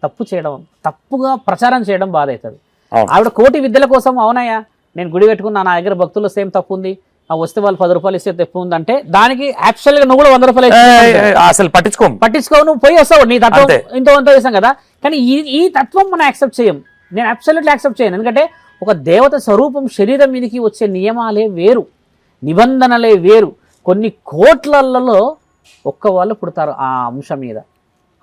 తప్పుగా ప్రచారం చేయడం బాధ అవుతుంది. ఆవిడ కోటి విద్యల కోసం, అవునయ్యా నేను గుడి పెట్టుకున్నా, నా దగ్గర భక్తులు సేమ్ తప్పు ఉంది, ఆ వస్తే వాళ్ళు 10 రూపాయలు ఇస్తే తప్పు ఉంది అంటే, దానికి యాక్చువల్ గా నువ్వు కూడా 100 రూపాయలు అసలు పట్టించుకో, నువ్వు పోయి వస్తావు, నీ తత్వం ఇంత చేసాం కదా. కానీ ఈ తత్వం మనం యాక్సెప్ట్ చేయం. నేను అబ్సల్యూట్లీ యాక్సెప్ట్ చేయను. ఎందుకంటే ఒక దేవత స్వరూపం శరీరం మీదకి వచ్చే నియమాలే వేరు, నిబంధనలే వేరు. కొన్ని కోట్లలో ఒక్క వాళ్ళు పుడతారు ఆ అంశ మీద.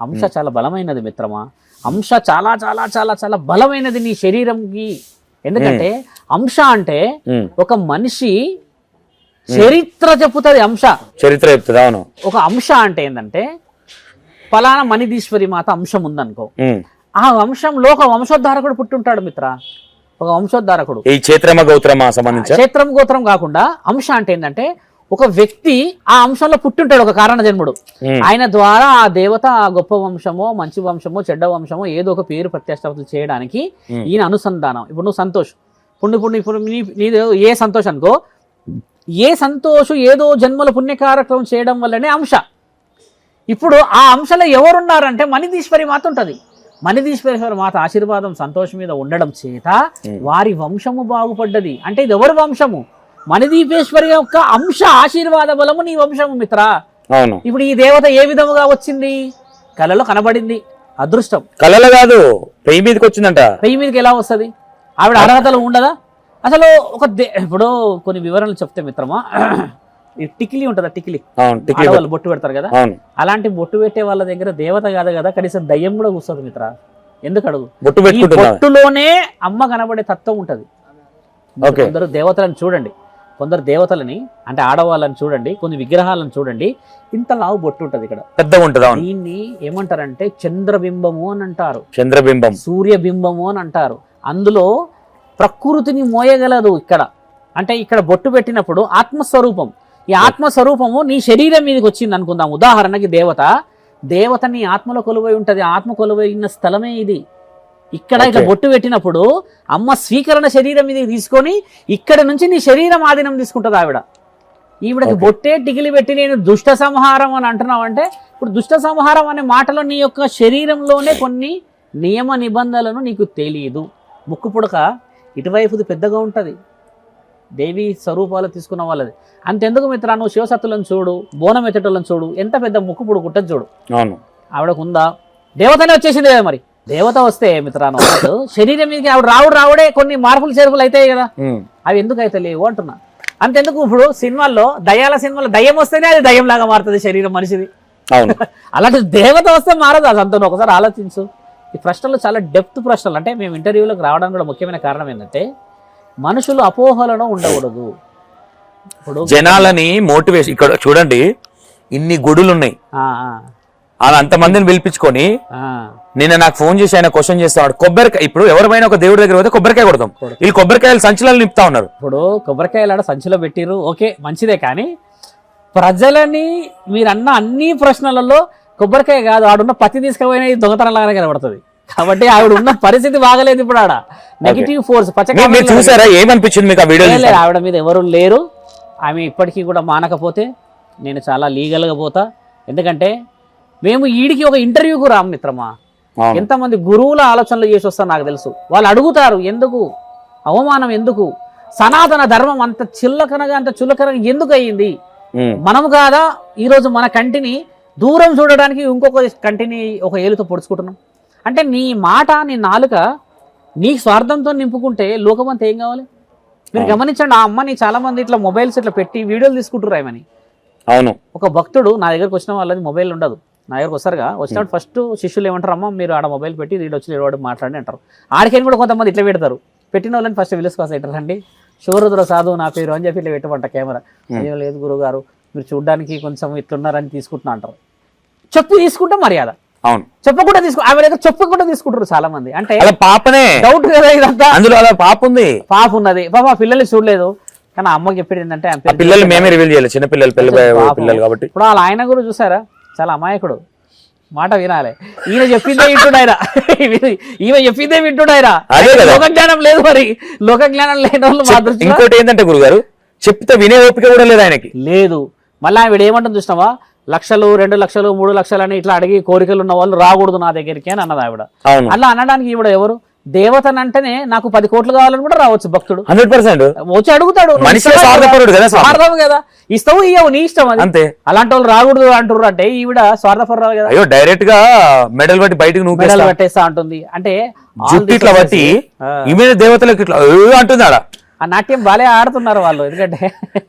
అంశ చాలా బలమైనది మిత్రమా, అంశ చాలా చాలా చాలా చాలా బలమైనది నీ శరీరంకి. ఎందుకంటే అంశ అంటే ఒక మనిషి చరిత్ర చెప్పుతుంది. అంశ చరిత్ర చెప్తుంది. అవును. ఒక అంశ అంటే ఏంటంటే ఫలానా మణిదీశ్వరి మాత అంశం ఉందనుకో, ఆ వంశంలో ఒక వంశోద్ధారకుడు పుట్టుంటాడు మిత్ర. ఒక వంశోద్ధారకుడు ఈ క్షేత్రమ గోత్రమా సంబంధించి క్షేత్రం గోత్రం కాకుండా అంశ అంటే ఏంటంటే ఒక వ్యక్తి ఆ అంశంలో పుట్టుంటాడు, ఒక కారణ జన్ముడు. ఆయన ద్వారా ఆ దేవత ఆ గొప్ప వంశమో మంచి వంశమో చెడ్డ వంశమో ఏదో ఒక పేరు ప్రత్యక్షతలు చేయడానికి ఈయన అనుసంధానం. ఇప్పుడు నువ్వు సంతోష్, ఇప్పుడు నీది ఏ సంతోష్ అనుకో, ఏ సంతోషు ఏదో జన్మల పుణ్యకారక్రమం చేయడం వల్లనే అంశ. ఇప్పుడు ఆ అంశలో ఎవరున్నారంటే మణిదీశ్వరి మాత ఉంటది. మణిదీశ్వరి మాత ఆశీర్వాదం సంతోషం మీద ఉండడం చేత వారి వంశము బాగుపడ్డది. అంటే ఇది ఎవరి వంశము? మణిదీపేశ్వరి యొక్క అంశ ఆశీర్వాద బలము నీ వంశము మిత్ర. ఇప్పుడు ఈ దేవత ఏ విధముగా వచ్చింది? కళలో కనబడింది. అదృష్టం కళలో కాదు, పెయ్యి మీదకి వచ్చిందంట. పెయ్యి మీదకి ఎలా వస్తుంది? ఆవిడ అర్హతలు ఉండదా అసలు? ఇప్పుడు కొన్ని వివరణలు చెప్తే మిత్రమా, టికిలి ఉంటుందా, టికిలి వాళ్ళు బొట్టు పెడతారు కదా, అలాంటి బొట్టు పెట్టే వాళ్ళ దగ్గర దేవత కాదు కదా, కనీసం దయ్యం కూడా కూర్చోదు మిత్ర. ఎందుకు అడుగు? బొట్టులోనే అమ్మ కనబడే తత్వం ఉంటది. కొందరు దేవతలను చూడండి, కొందరు దేవతలని అంటే ఆడవాళ్ళని చూడండి, కొన్ని విగ్రహాలను చూడండి, ఇంత లావు బొట్టు ఉంటది, ఇక్కడ పెద్దగా ఉంటది. దీన్ని ఏమంటారంటే చంద్రబింబము అని అంటారు, చంద్రబింబం, సూర్యబింబము అని అంటారు. అందులో ప్రకృతిని మోయగలదు. ఇక్కడ అంటే ఇక్కడ బొట్టు పెట్టినప్పుడు ఆత్మస్వరూపం, ఈ ఆత్మస్వరూపము నీ శరీరం మీదకి వచ్చింది అనుకుందాం. ఉదాహరణకి దేవత నీ ఆత్మలో కొలువై ఉంటది. ఆత్మ కొలువై ఉన్న స్థలమే ఇది. ఇక్కడ ఇట్లా బొట్టు పెట్టినప్పుడు అమ్మ స్వీకరణ శరీరం మీద తీసుకొని ఇక్కడ నుంచి నీ శరీరం ఆధీనం తీసుకుంటుంది ఆవిడ. ఈవిడకి బొట్టే టికిలి పెట్టి నేను దుష్ట సంహారం అని అంటున్నావు అంటే, ఇప్పుడు దుష్ట సంహారం అనే మాటలో నీ యొక్క శరీరంలోనే కొన్ని నియమ నిబంధనలను నీకు తెలియదు. ముక్కు పుడక ఇటువైపుది పెద్దగా ఉంటుంది, దేవి స్వరూపాలు తీసుకున్న వాళ్ళది. అంతెందుకు మిత్ర, నువ్వు శివసత్తులను చూడు, బోనం ఎత్తటోళ్ళని చూడు, ఎంత పెద్ద ముక్కు పుడుకు ఉంటుంది చూడు. ఆవిడకు ఉందా? దేవతనే వచ్చేసింది కదా. మరి దేవత వస్తే మిత్రాను శరీరం మీదకి ఆవిడ రావుడే కొన్ని మార్పులు చేర్పులు అవుతాయి కదా, అవి ఎందుకు అయితే లేవు అంటున్నా. అంతెందుకు, ఇప్పుడు సినిమాల్లో సినిమాలో దయ్యం వస్తేనే అది దయ్యం లాగా మారుతుంది శరీరం మనిషిది. అలాంటి దేవత వస్తే మారదు. అది అంతా ఒకసారి ఆలోచించు. ఈ ప్రశ్నలు చాలా డెప్త్ ప్రశ్నలు. అంటే మేము ఇంటర్వ్యూలోకి రావడానికి కూడా ముఖ్యమైన కారణం ఏంటంటే మనుషులు అపోహలను ఉండకూడదు. ఇప్పుడు జనాలని మోటివేషన్, ఇక్కడ చూడండి ఇన్ని గుడులు ఉన్నాయి, అంతమందిని పిలిపించుకొని నిన్న నాకు ఫోన్ చేసి ఆయన క్వశ్చన్ చేస్తాడు. కొబ్బరికాయ, ఇప్పుడు ఎవరైనా ఒక దేవుడి దగ్గర పోతే కొబ్బరికాయ కొడతాం, వీళ్ళు కొబ్బరికాయలు సంచులను నింపుతా ఉన్నారు. ఇప్పుడు కొబ్బరికాయలు ఆడ సంచిలో పెట్టిరు, ఓకే మంచిదే. కానీ ప్రజలని మీరన్న అన్ని ప్రశ్నలలో కొబ్బరికాయ కాదు, ఆడున్న పత్తి తీసుకుపోయిన దొంగతనం లాగానే కనబడుతుంది. కాబట్టి ఆవిడ ఉన్న పరిస్థితి బాగలేదు. ఇప్పుడు ఆడ నెగిటివ్ ఫోర్స్ చూసారా? ఏమనిపించింది మీకు ఆ వీడియో? ఆవిడ మీద ఎవరు లేరు. ఆమె ఇప్పటికీ కూడా మానకపోతే నేను చాలా లీగల్గా పోతా. ఎందుకంటే మేము ఈడికి ఒక ఇంటర్వ్యూకు రాము మిత్రమా. ఎంతమంది గురువుల ఆలోచనలు చేసి వస్తా నాకు తెలుసు. వాళ్ళు అడుగుతారు, ఎందుకు అవమానం, ఎందుకు సనాతన ధర్మం అంత చిల్లకనగా అంత చులకనగా ఎందుకు అయ్యింది? మనము కాదా ఈరోజు మన కంటిని దూరం చూడడానికి ఇంకొక కంటిని ఒక ఏలుతో పొడుచుకుంటున్నాం? అంటే నీ మాట, నీ నాలుక నీ స్వార్థంతో నింపుకుంటే లోకమంతా ఏం కావాలి? మీరు గమనించండి, ఆ అమ్మని చాలా మంది ఇట్లా మొబైల్స్ ఇట్లా పెట్టి వీడియోలు తీసుకుంటారు ఏమని. అవును, ఒక భక్తుడు నా దగ్గరకు వచ్చిన వాళ్ళది మొబైల్ ఉండదు, నా దగ్గరకు వస్తారుగా, వచ్చినప్పుడు ఫస్ట్ శిష్యులు ఏమంటారు, అమ్మ మీరు ఆడ మొబైల్ పెట్టి వీడు వచ్చి వాడు మాట్లాడి అంటారు. ఆడికైనా కూడా కొంతమంది ఇట్లా పెడతారు. పెట్టిన వాళ్ళని ఫస్ట్ విలుసుకోసం ఏంటారండి, శివరుద్ర సాధువు నా పేరు అని చెప్పి ఇట్లా పెట్టమంట కెమెరా. అయ్యో లేదు గురుగారు, మీరు చూడడానికి కొంచెం ఇట్లున్నారని తీసుకుంటున్నా అంటారు. చెప్పు తీసుకుంటాం మర్యాద. అవును, చెప్పకుండా ఆమె దగ్గర చెప్పకుండా తీసుకుంటారు చాలా మంది. అంటే పాపనే డౌట్ కదా ఇదంతా. అందులో అలా పాప ఉంది, పాప ఉన్నది, పాప పిల్లల్ని చూడలేదు. కానీ అమ్మకి చెప్పేది ఏంటంటే పిల్లలు మేమే రివీల్ చేయాలి, చిన్న పిల్లలు పిల్లలు కాబట్టి. ఇప్పుడు వాళ్ళ ఆయన కూడా చూసారా, చాలా అమాయకుడు, మాట వినాలి. ఈయన చెప్పిందే వింటున్నాయిరా, ఈమె చెప్పిందే వింటున్నాయిరా. లోక జ్ఞానం లేదు. మరి లోక జ్ఞానం లేని వాళ్ళు మాత్రం. ఇంకోటి ఏంటంటే గురుగారు, చెప్తే వినే ఓపిక కూడా లేదు ఆయనకి. లేదు. మళ్ళీ ఆవిడ ఏమంటుంది చూసినావా, లక్షలు 2 లక్షలు 3 లక్షలు అని ఇట్లా అడిగి కోరికలు ఉన్న వాళ్ళు రాకూడదు నా దగ్గరికి అని అన్నది ఆవిడ. అలా అనడానికి ఈవిడ ఎవరు? దేవతనంటేనే నాకు 10 కోట్లు కావాలని కూడా రావచ్చు భక్తుడు. 100% వచ్చి అడుగుతాడు. స్వార్థపరుడు కదా, ఇస్తావు ఇయ్యవు నీ ఇష్టం అది. అంతే. అలాంటి వాళ్ళు రాకూడదు అంటారు అంటే ఈవిడ స్వార్థపరురాలు కదా. అయ్యో డైరెక్ట్ గా మెడల్ బట్టి బయటకు మెడల్ పట్టేస్తా ఉంటుంది. అంటే ఇట్లా బట్టి దేవతలకు ఇట్లా అంటుంది ఆడ. ఆ నాట్యం బాలే ఆడుతున్నారు వాళ్ళు. ఎందుకంటే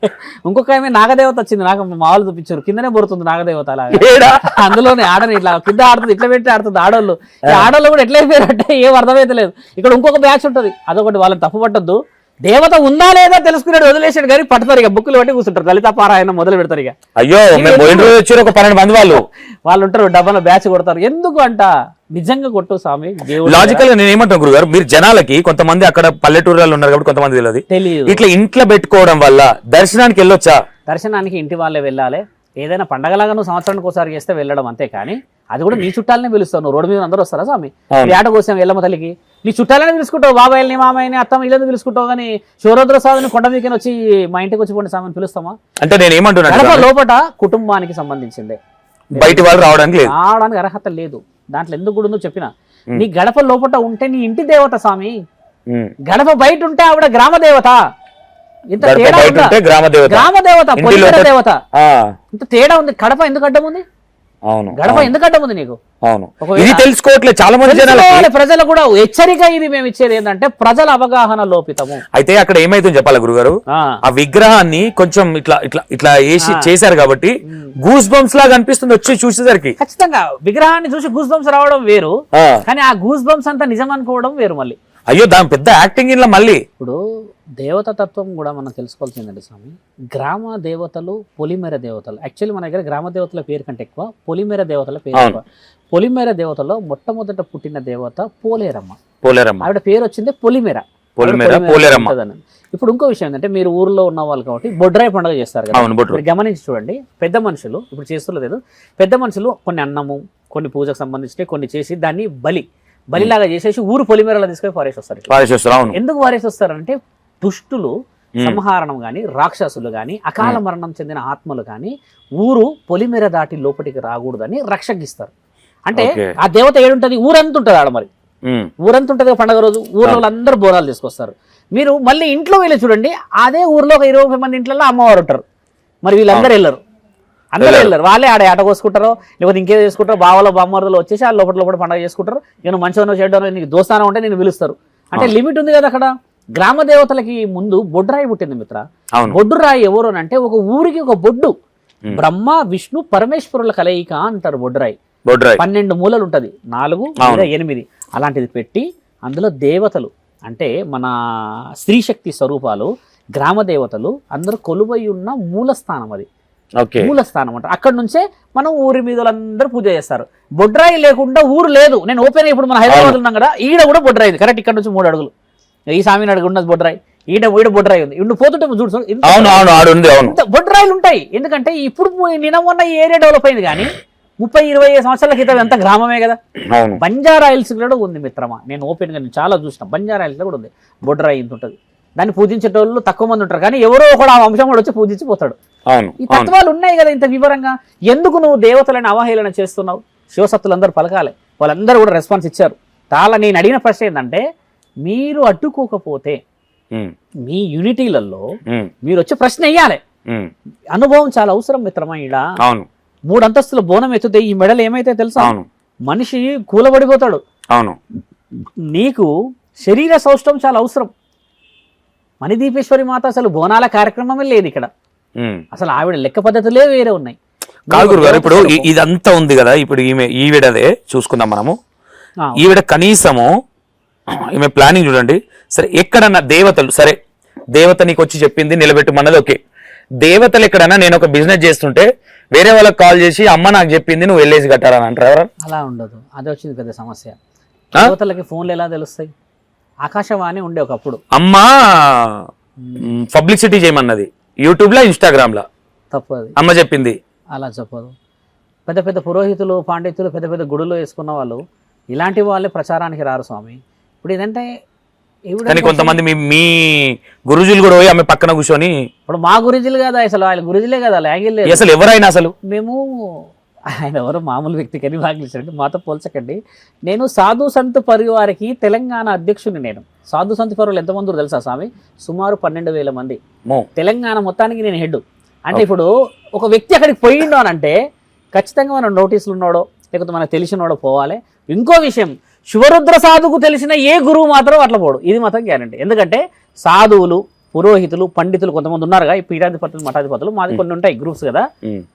ఇంకొక ఆమె నాగదేవత వచ్చింది, నాకు మా వాళ్ళు చూపించారు, కిందనే బొరుతుంది నాగదేవత అలాగా, అందులోనే ఆడని ఇట్లా కింద ఆడుతుంది, ఇట్లా పెట్టి ఆడుతుంది ఆడోళ్ళు. ఈ ఆడోళ్ళు కూడా ఎట్లా అయిపోయారంటే ఏం అర్థమైతే లేదు. ఇక్కడ ఇంకొక బ్యాచ్ ఉంటుంది, అదొకటి వాళ్ళని తప్పు పట్టద్దు. దేవత ఉందా లేదా తెలుసుకున్నాడు, వదిలేసాడు కానీ పడతారు ఇక, బుక్కులు పట్టి కూర్చుంటారు, లలిత పారాయణ మొదలు పెడతారు ఇక. అయ్యో వచ్చారు ఒక 12 మంది వాళ్ళు ఉంటారు, డబ్బాలో బ్యాచ్ కొడతారు. ఎందుకు అంట నిజంగా కొట్టు స్వామి. లాజికల్ గా నేను ఏమంటాను గురుగారు, మీరు జనాలకి కొంతమంది అక్కడ పల్లెటూరులో ఉన్నారు కాబట్టి కొంతమంది తెలియదు, ఇట్లా ఇంట్లో పెట్టుకోవడం వల్ల దర్శనానికి వెళ్ళొచ్చా? దర్శనానికి ఇంటి వాళ్ళే వెళ్ళాలి. ఏదైనా పండగలాగా నువ్వు సంవత్సరానికి ఒకసారి చేస్తే వెళ్ళడం అంతే, కానీ అది కూడా నీ చుట్టాలనే పిలుస్తావు. నువ్వు రోడ్డు మీద అందరూ వస్తారా స్వామి? ఏట కోసం వెళ్ళమ్మ తల్లికి నీ చుట్టాలని పిలుచుకుంటావు, బాబాయిని మామయ్యని అత్తమ్మ ఇల్లు పిలుచుకుంటావు, కానీ శివరుద్ర స్వామిని కొండ మీకని వచ్చి మా ఇంటికి వచ్చి పోండి స్వామిని పిలుస్తామా? అంటే నేను ఏమంటున్నా, లోపట కుటుంబానికి సంబంధించిందే, బయట వాళ్ళు రావడానికి అర్హత లేదు. దాంట్లో ఎందుకు కూడా ఉందో చెప్పిన, నీ గడప లోపట ఉంటే నీ ఇంటి దేవత స్వామి, గడప బయట ఉంటే ఆవిడ గ్రామ దేవత. ఇంత తేడా గ్రామ దేవత, పొలిమేర దేవత, ఇంత తేడా ఉంది. గడప ఎందుకు అడ్డం ఉంది? గడప ఎందుకు అడ్డం ఉంది నీకు? తెలుసుకోవట్లేదు చాలా మంది ప్రజలు కూడా హెచ్చరిక. ఇది మేము ఇచ్చేది ఏంటంటే ప్రజల అవగాహన లోపితము. అయితే అక్కడ ఏమైతుందో చెప్పాలి గురుగారు, ఆ విగ్రహాన్ని కొంచెం ఇట్లా ఇట్లా ఇట్లా వేసి చేశారు కాబట్టి గూస్ బంప్స్ లాగా అనిపిస్తుంది వచ్చి చూసేసరికి. ఖచ్చితంగా విగ్రహాన్ని చూసి గూస్ బంప్స్ రావడం వేరు, కానీ ఆ గూస్ బంప్స్ అంతా నిజం అనుకోవడం వేరు. మళ్ళీ అయ్యో దాని పెద్ద యాక్టింగ్ ఇలా మళ్ళీ. ఇప్పుడు దేవత తత్వం కూడా మనం తెలుసుకోవాల్సిందండి స్వామి. గ్రామ దేవతలు, పొలిమేర దేవతలు. యాక్చువల్లీ మన దగ్గర గ్రామ దేవతల పేరు కంటే ఎక్కువ పొలిమేర దేవతల పేరు ఎక్కువ. పొలిమేర దేవతలో మొట్టమొదట పుట్టిన దేవత పోలేరమ్మ. ఆవిడ పేరు వచ్చింది పొలిమేర. ఇప్పుడు ఇంకో విషయం ఏంటంటే, మీరు ఊర్లో ఉన్న వాళ్ళు కాబట్టి బొడ్రాయి పండుగ చేస్తారు కదా, మీరు గమనించి చూడండి. పెద్ద మనుషులు ఇప్పుడు చేస్తులేదు, పెద్ద మనుషులు కొన్ని అన్నము, కొన్ని పూజకు సంబంధించి కొన్ని చేసి దాన్ని బలిలాగా చేసేసి ఊరు పొలిమేరలో తీసుకొని పారేస్తారు. ఎందుకు పారేసి వస్తారంటే దుష్టులు సంహారణం గాని, రాక్షసులు గాని, అకాల మరణం చెందిన ఆత్మలు గాని ఊరు పొలిమేర దాటి లోపలికి రాకూడదని రక్షగిస్తారు. అంటే ఆ దేవత ఏడుంటది, ఊరంతా ఉంటుంది ఆడ. మరి ఊరంతా ఉంటది పండుగ రోజు, ఊర్లో వాళ్ళందరూ బోనాలు తీసుకొస్తారు. మీరు మళ్ళీ ఇంట్లో వెళ్ళి చూడండి, అదే ఊర్లో ఒక 20 మంది ఇంట్లో అమ్మవారు ఉంటారు. మరి వీళ్ళందరూ వెళ్ళరు, అందరూ వెళ్ళరు. వాళ్ళే ఆడ ఆట కోసుకుంటారో లేకపోతే ఇంకేదో చేసుకుంటారో, బావలో బామ్మర్దులు వచ్చేసి ఆ లోపల పండుగ చేసుకుంటారు. నేను మంచిగా చేయడం, నీకు దోస్తానం ఉంటే నేను పిలుస్తారు. అంటే లిమిట్ ఉంది కదా అక్కడ. గ్రామ దేవతలకి ముందు బొడ్రాయి పుట్టింది మిత్ర. బొడ్డురాయి ఎవరు అంటే ఒక ఊరికి ఒక బొడ్డు. బ్రహ్మ విష్ణు పరమేశ్వరుల కలయిక అంటారు బొడ్డురాయి. 12 మూలలు ఉంటది, 4 లేదా 8 అలాంటిది పెట్టి అందులో దేవతలు అంటే మన స్త్రీ శక్తి స్వరూపాలు, గ్రామ దేవతలు అందరూ కొలువై ఉన్న మూలస్థానం. అది మూలస్థానం అంటారు. అక్కడ నుంచే మనం ఊరి మీద అందరూ పూజ చేస్తారు. బొడ్రాయి లేకుండా ఊరు లేదు. నేను ఓపెన్ ఇప్పుడు మన హైదరాబాద్ ఉన్నాం కదా, ఈడ కూడా బొడ్రాయి కరెక్ట్. ఇక్కడ నుంచి 3 అడుగులు ఈ స్వామిని అడుగు ఉన్నది బొడ్రాయి, ఈడ బొడ్రాయి ఉంది. ఇప్పుడు పోతుంటే చూడు బొడ్రాయిలు ఉంటాయి. ఎందుకంటే ఇప్పుడు నిన్న మొన్న ఈ ఏరియా డెవలప్ అయింది, కానీ 30-20 సంవత్సరాల క్రితం అంతా గ్రామమే కదా. బంజారా హిల్స్ కూడా ఉంది మిత్రమా, నేను ఓపెన్ గా చాలా చూసిన. బంజారా హిల్స్ కూడా ఉంది బొడ్రాయి. ఇంత ఉంటుంది. దాన్ని పూజించేటోళ్ళు తక్కువ మంది ఉంటారు, కానీ ఎవరో ఒకడు ఆ వంశం కూడా వచ్చి పూజించిపోతాడు. ఈ తత్వాలు ఉన్నాయి కదా ఇంత వివరంగా. ఎందుకు నువ్వు దేవతలను అవహేళన చేస్తున్నావు? శివసత్తులందరూ పలకాలి, వాళ్ళందరూ కూడా రెస్పాన్స్ ఇచ్చారు. చాలా నేను అడిగిన ప్రశ్న ఏంటంటే, మీరు అడ్డుకోకపోతే మీ యూనిటీలలో మీరు వచ్చి ప్రశ్న వేయాలి. అనుభవం చాలా అవసరం మిత్రమా. ఈడ 3 అంతస్తుల బోనం ఎత్తుతే ఈ మెడలు ఏమైతే తెలుసా, మనిషి కూలబడిపోతాడు. నీకు శరీర సౌష్ఠవం చాలా అవసరం. మణిదీపేశ్వరి మాత అసలు బోనాల కార్యక్రమమే లేదు ఇక్కడ. అసలు ఆవిడ లెక్క పద్ధతులే వేరే ఉన్నాయి. ఇప్పుడు ఇదంతా ఉంది కదా, ఇప్పుడు ఈవిడదే చూసుకుందాం మనము. ఈవిడ కనీసము ఈమె ప్లానింగ్ చూడండి. సరే ఎక్కడన్నా దేవతలు, సరే దేవత నీకు వచ్చి చెప్పింది నిలబెట్టుమన్నది ఓకే. దేవతలు ఎక్కడన్నా నేను ఒక బిజినెస్ చేస్తుంటే వేరే వాళ్ళకి కాల్ చేసి అమ్మ నాకు చెప్పింది నువ్వు వెళ్ళేసి కట్టారని అంటారు. అలా ఉండదు, అదే వచ్చింది పెద్ద సమస్య. దేవతలకి ఫోన్లు ఎలా తెలుస్తాయి? ఆకాశవాణి ఉండే ఒకప్పుడు, అమ్మ పబ్లిసిటీ చేయమన్నది యూట్యూబ్ లో, ఇన్స్టాగ్రామ్ లో. తప్పదు, అమ్మ చెప్పింది అలా చెప్పదు. పెద్ద పెద్ద పురోహితులు, పాండితులు, పెద్ద పెద్ద గుడులు వేసుకున్న వాళ్ళు ఇలాంటి వాళ్ళే ప్రచారానికి రారు స్వామి. ఇప్పుడు ఏంటంటే కొంతమంది మీ గురుజులు కూడా పోయి ఆమె పక్కన కూర్చొని, ఇప్పుడు మా గురుజులు కదా అసలు, ఆయన గురుజులే కదా, ల్యాంగిల్ అసలు ఎవరైనా అసలు మేము ఆయన ఎవరో మామూలు వ్యక్తి కానీ లాగిలించండి, మాతో పోల్చకండి. నేను సాధు సంత్ పరివారికి తెలంగాణ అధ్యక్షుని. నేను సాధు సంత్ పరివారు ఎంతమంది తెలుసా స్వామి? సుమారు 12,000 మంది. తెలంగాణ మొత్తానికి నేను హెడ్. అంటే ఇప్పుడు ఒక వ్యక్తి అక్కడికి పోయిండు అని అంటే ఖచ్చితంగా మనం నోటీసులు ఉన్నాడో లేకపోతే మనకు తెలిసినోడో పోవాలి. ఇంకో విషయం, శివరుద్ర సాధుకు తెలిసిన ఏ గురువు మాత్రం అట్లా పోడు, ఇది మాత్రం గ్యారంటీ. ఎందుకంటే సాధువులు పురోహితులు పండితులు కొంతమంది ఉన్నారుగా, ఈ పీఠాధిపతులు మఠాధిపతులు, మాది కొన్ని ఉంటాయి గ్రూప్స్ కదా,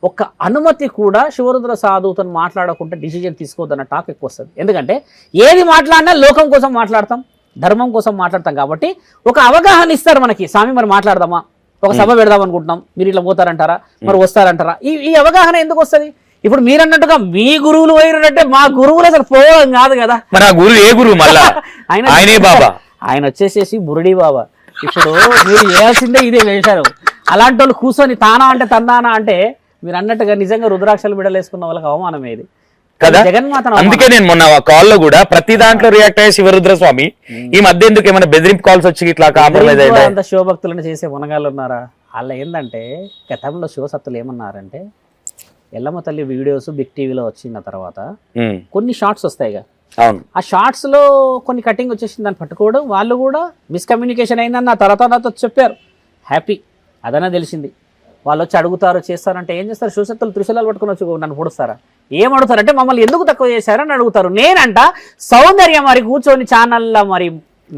ఒక అనుమతి కూడా శివరుద్ర సాధువుతో మాట్లాడకుండా డిసిజన్ తీసుకోవద్దన్న టాక్ ఎక్కువ వస్తుంది. ఎందుకంటే ఏది మాట్లాడినా లోకం కోసం మాట్లాడతాం, ధర్మం కోసం మాట్లాడతాం. కాబట్టి ఒక అవగాహన ఇస్తారు మనకి, స్వామి మరి మాట్లాడదామా, ఒక సభ పెడదాం అనుకుంటున్నాం, మీరు ఇట్లా పోతారంటారా, మరి వస్తారంటారా, ఈ అవగాహన ఎందుకు వస్తుంది? ఇప్పుడు మీరు అన్నట్టుగా మీ గురువులు పోయినట్టే మా గురువులు అసలు పోవడం కాదు కదా. మరి ఆ గురువు ఏ గురువు? మళ్ళా ఆయనే బాబా, ఆయన వచ్చేసేసి బురుడి బాబా. ఇప్పుడు మీరు చేయాల్సిందే ఇదే వేశారు. అలాంటి వాళ్ళు కూర్చొని తానా అంటే తందానా అంటే మీరు అన్నట్టుగా నిజంగా రుద్రాక్షలు బిడలేసుకున్న వాళ్ళకి అవమానం ఏది కదా. జగన్మాత. అందుకే నేను మొన్న కాల్ లో కూడా ప్రతి దాంట్లో రియాక్ట్ అయ్యే శివరుద్ర స్వామి ఈ మధ్య ఎందుకు ఏమైనా బెదిరింపు కాల్స్ వచ్చి ఇట్లా కాంప్రమైజ్ అయ్యారు? అంత శివభక్తులను చేసే మునగాళ్ళు ఉన్నారా? వాళ్ళ ఏంటంటే గతంలో శివసత్తులు ఏమన్నారంటే, ఎల్లమ్మ తల్లి వీడియోస్ బిగ్ టీవీలో వచ్చిన తర్వాత కొన్ని షార్ట్స్ వస్తాయిగా, ఆ షార్ట్స్ లో కొన్ని కటింగ్ వచ్చేసింది, దాన్ని పట్టుకోవడం, వాళ్ళు కూడా మిస్కమ్యూనికేషన్ అయిందని నా తర్వాత నాతో చెప్పారు. హ్యాపీ, అదనే తెలిసింది. వాళ్ళు వచ్చి అడుగుతారు చేస్తారంటే ఏం చేస్తారు? శివసత్తులు త్రిశూలాలు పట్టుకుని వచ్చి నన్ను పొడుస్తారా? ఏం అడుగుతారంటే మమ్మల్ని ఎందుకు తక్కువ చేశారని అడుగుతారు. నేనంట సౌందర్యం మరి కూర్చొని ఛానల్లో మరి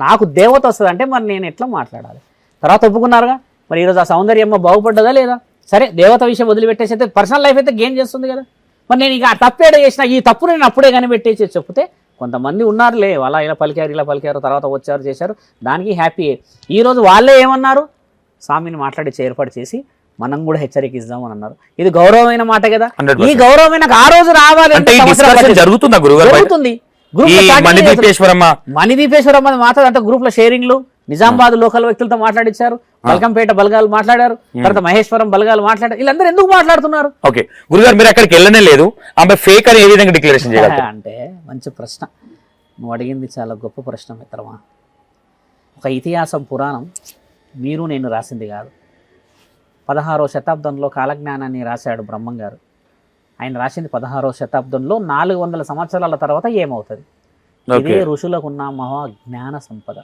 నాకు దేవత వస్తుందంటే మరి నేను ఎట్లా మాట్లాడాలి? తర్వాత ఒప్పుకున్నారుగా, మరి ఈరోజు ఆ సౌందర్యమ్మ బాగుపడ్డదా లేదా? సరే, దేవత విషయం వదిలిపెట్టేసి అయితే పర్సనల్ లైఫ్ అయితే గేమ్ చేస్తుంది కదా. మరి నేను ఇక తప్పేడ చేసిన, ఈ తప్పు నేను అప్పుడే కనిపెట్టేసి చెప్తే కొంతమంది ఉన్నారులే, వాళ్ళ ఇలా పలికారు తర్వాత వచ్చారు చేశారు, దానికి హ్యాపీ. ఈరోజు వాళ్ళే ఏమన్నారు? స్వామిని మాట్లాడి ఏర్పాటు చేసి మనం కూడా హెచ్చరిక ఇద్దాం అని అన్నారు. ఇది గౌరవమైన మాట కదా. ఈ గౌరవమైన ఆ రోజు రావాలంటే జరుగుతుంది. మణిదీపేశ్వరమ్మ మాట్లాడంటే గ్రూప్ లో షేరింగ్లు, నిజామాబాద్ లోకల్ వ్యక్తులతో మాట్లాడించారు, బల్కంపేట బలగాలు మాట్లాడారు, తర్వాత మహేశ్వరం బలగాలు మాట్లాడారు. వీళ్ళందరూ ఎందుకు మాట్లాడుతున్నారు? ఓకే గురుగారు, మీరు అక్కడికి వెళ్ళనే లేదు, ఆమె ఫేక్ అని ఏ విధంగా డిక్లరేషన్ చేయాలి అంటే మంచి ప్రశ్న నువ్వు అడిగింది, చాలా గొప్ప ప్రశ్న మిత్రమా. ఒక ఇతిహాసం పురాణం మీరు నేను రాసింది కాదు. 16వ శతాబ్దంలో కాలజ్ఞానాన్ని రాశాడు బ్రహ్మం గారు. ఆయన రాసింది 16వ శతాబ్దంలో 400 సంవత్సరాల తర్వాత ఏమవుతుంది. ఇదే ఋషులకు ఉన్న మహా జ్ఞాన సంపద.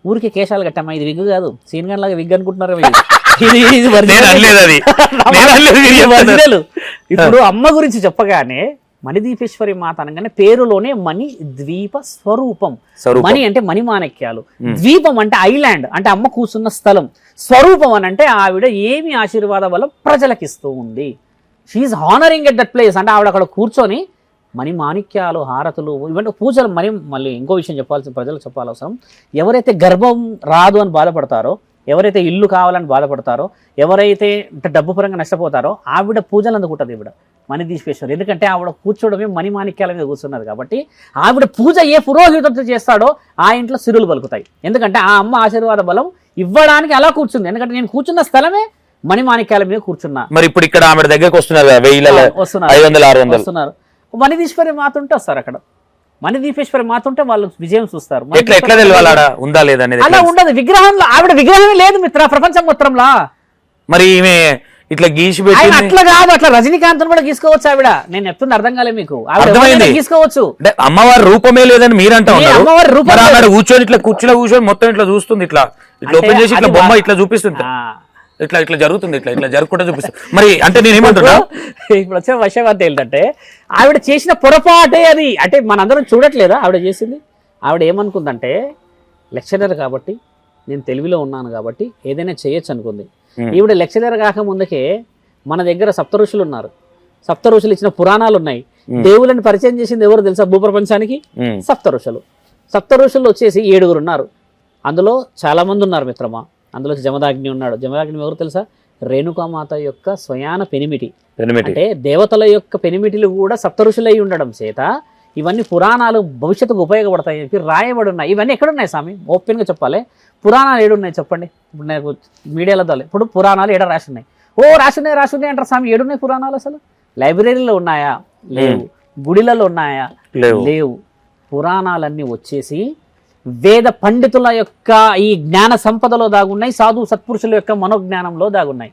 ఊరికి కేశాలు కట్టమ్మా, ఇది విగ్గు కాదు, సీన్ గన్ లాగా విగ్ అనుకుంటున్నారు. ఇప్పుడు అమ్మ గురించి చెప్పగానే మణిదీపేశ్వరి మాత అనగానే పేరులోనే మణి ద్వీప స్వరూపం. మణి అంటే మణిమాణిక్యాలు, ద్వీపం అంటే ఐలాండ్, అంటే అమ్మ కూర్చున్న స్థలం. స్వరూపం అని అంటే ఆవిడ ఏమి ఆశీర్వాద బలం ప్రజలకిస్తూ ఉంది. She honouring at that place. అంటే ఆవిడ అక్కడ కూర్చొని మణిమాణిక్యాలు, హారతులు, ఇవన్నీ పూజలు. మళ్ళీ ఇంకో విషయం ప్రజలకు చెప్పాల్సిన అవసరం, ఎవరైతే గర్భం రాదు అని బాధపడతారో, ఎవరైతే ఇల్లు కావాలని బాధపడతారో, ఎవరైతే డబ్బు పరంగా నష్టపోతారో, ఆవిడ పూజలు అందుకుంటుంది ఈవిడ మణిదీపేశ్వరి. ఎందుకంటే ఆవిడ కూర్చోవడమే మణిమాణిక్యాల మీద కూర్చున్నది కాబట్టి ఆవిడ పూజ ఏ పురోహితుడితో చేస్తాడో ఆ ఇంట్లో సిరులు పలుకుతాయి. ఎందుకంటే ఆ అమ్మ ఆశీర్వాద బలం ఇవ్వడానికి అలా కూర్చుంది. ఎందుకంటే నేను కూర్చున్న స్థలమే మణిమాణిక్యాల మీద కూర్చున్నా. మరి ఇప్పుడు ఇక్కడ ఆవిడ దగ్గరకు వస్తున్నారు, మణిదీశ్వరి మాత ఉంటే వస్తారు. అక్కడ మణిదీపేశ్వరి మాత ఉంటే వాళ్ళు విజయం చూస్తారు. అలా ఉండదు విగ్రహంలో. ఆవిడ విగ్రహమే లేదు మిత్ర ప్రపంచం మొత్తంలో. మరి ఇట్లా గీసి అట్లా కాదు, అట్లా రజనీకాంత్ కూడా గీసుకోవచ్చు ఆవిడ. నేను చెప్తుంది అర్థం కాలే మీకు? ఆవిడ గీసుకోవచ్చు. అమ్మవారి రూపమే లేదని మీరు అంటా ఉన్నారు. అమ్మవారి రూపం కూర్చొని ఇట్లా కూర్చొని మొత్తం ఇట్లా చూస్తుంది, ఇట్లా ఓపెన్ చేసి ఇట్లా బొమ్మ ఇట్లా చూపిస్తుంది, ఇట్లా జరుగుతుంది, ఇట్లా జరుగుకుంటా చూపిస్తుంది. మరి అంటే నేను ఏమంటున్నా, ఇప్పుడు వచ్చే విషయం అంతా ఏంటంటే ఆవిడ చేసిన పొరపాటే అది. అంటే మనందరం చూడట్లేదా ఆవిడ చేసింది? ఆవిడ ఏమనుకుందంటే లెక్చరర్ కాబట్టి, నేను తెలివిలో ఉన్నాను కాబట్టి ఏదైనా చేయొచ్చు అనుకుంది. ఈవిడ లెక్చరర్ కాక ముందుకే మన దగ్గర సప్త ఋషులు ఉన్నారు. సప్త ఋషులు ఇచ్చిన పురాణాలు ఉన్నాయి. దేవుళ్ళని పరిచయం చేసింది ఎవరు తెలుసా భూప్రపంచానికి? సప్త ఋషులు. సప్త ఋషులు వచ్చేసి 7 ఉన్నారు. అందులో చాలా మంది ఉన్నారు మిత్రమా. అందులో జమదాగ్ని ఉన్నాడు. జమదాగ్ని ఎవరు తెలుసా? రేణుకామాత యొక్క స్వయాన పెనిమిటి. అంటే దేవతల యొక్క పెనిమిటిలు కూడా సప్త ఋషులై ఉండడం చేత ఇవన్నీ పురాణాలు భవిష్యత్తుకు ఉపయోగపడతాయి చెప్పి రాయబడి ఉన్నాయి. ఇవన్నీ ఎక్కడున్నాయి స్వామి? ఓపెన్గా చెప్పాలి. పురాణాలు ఏడున్నాయి చెప్పండి. ఇప్పుడు నాకు మీడియాలో ఇప్పుడు పురాణాలు ఏడ రాసి ఉన్నాయి. రాసి ఉన్నాయి అంటారు స్వామి. ఏడున్నాయి పురాణాలు? అసలు లైబ్రరీలో ఉన్నాయా? లేవు. గుడిలలో ఉన్నాయా? లేవు. పురాణాలన్నీ వచ్చేసి వేద పండితుల యొక్క ఈ జ్ఞాన సంపదలో దాగున్నాయి, సాధు సత్పురుషుల యొక్క మనోజ్ఞానంలో దాగున్నాయి.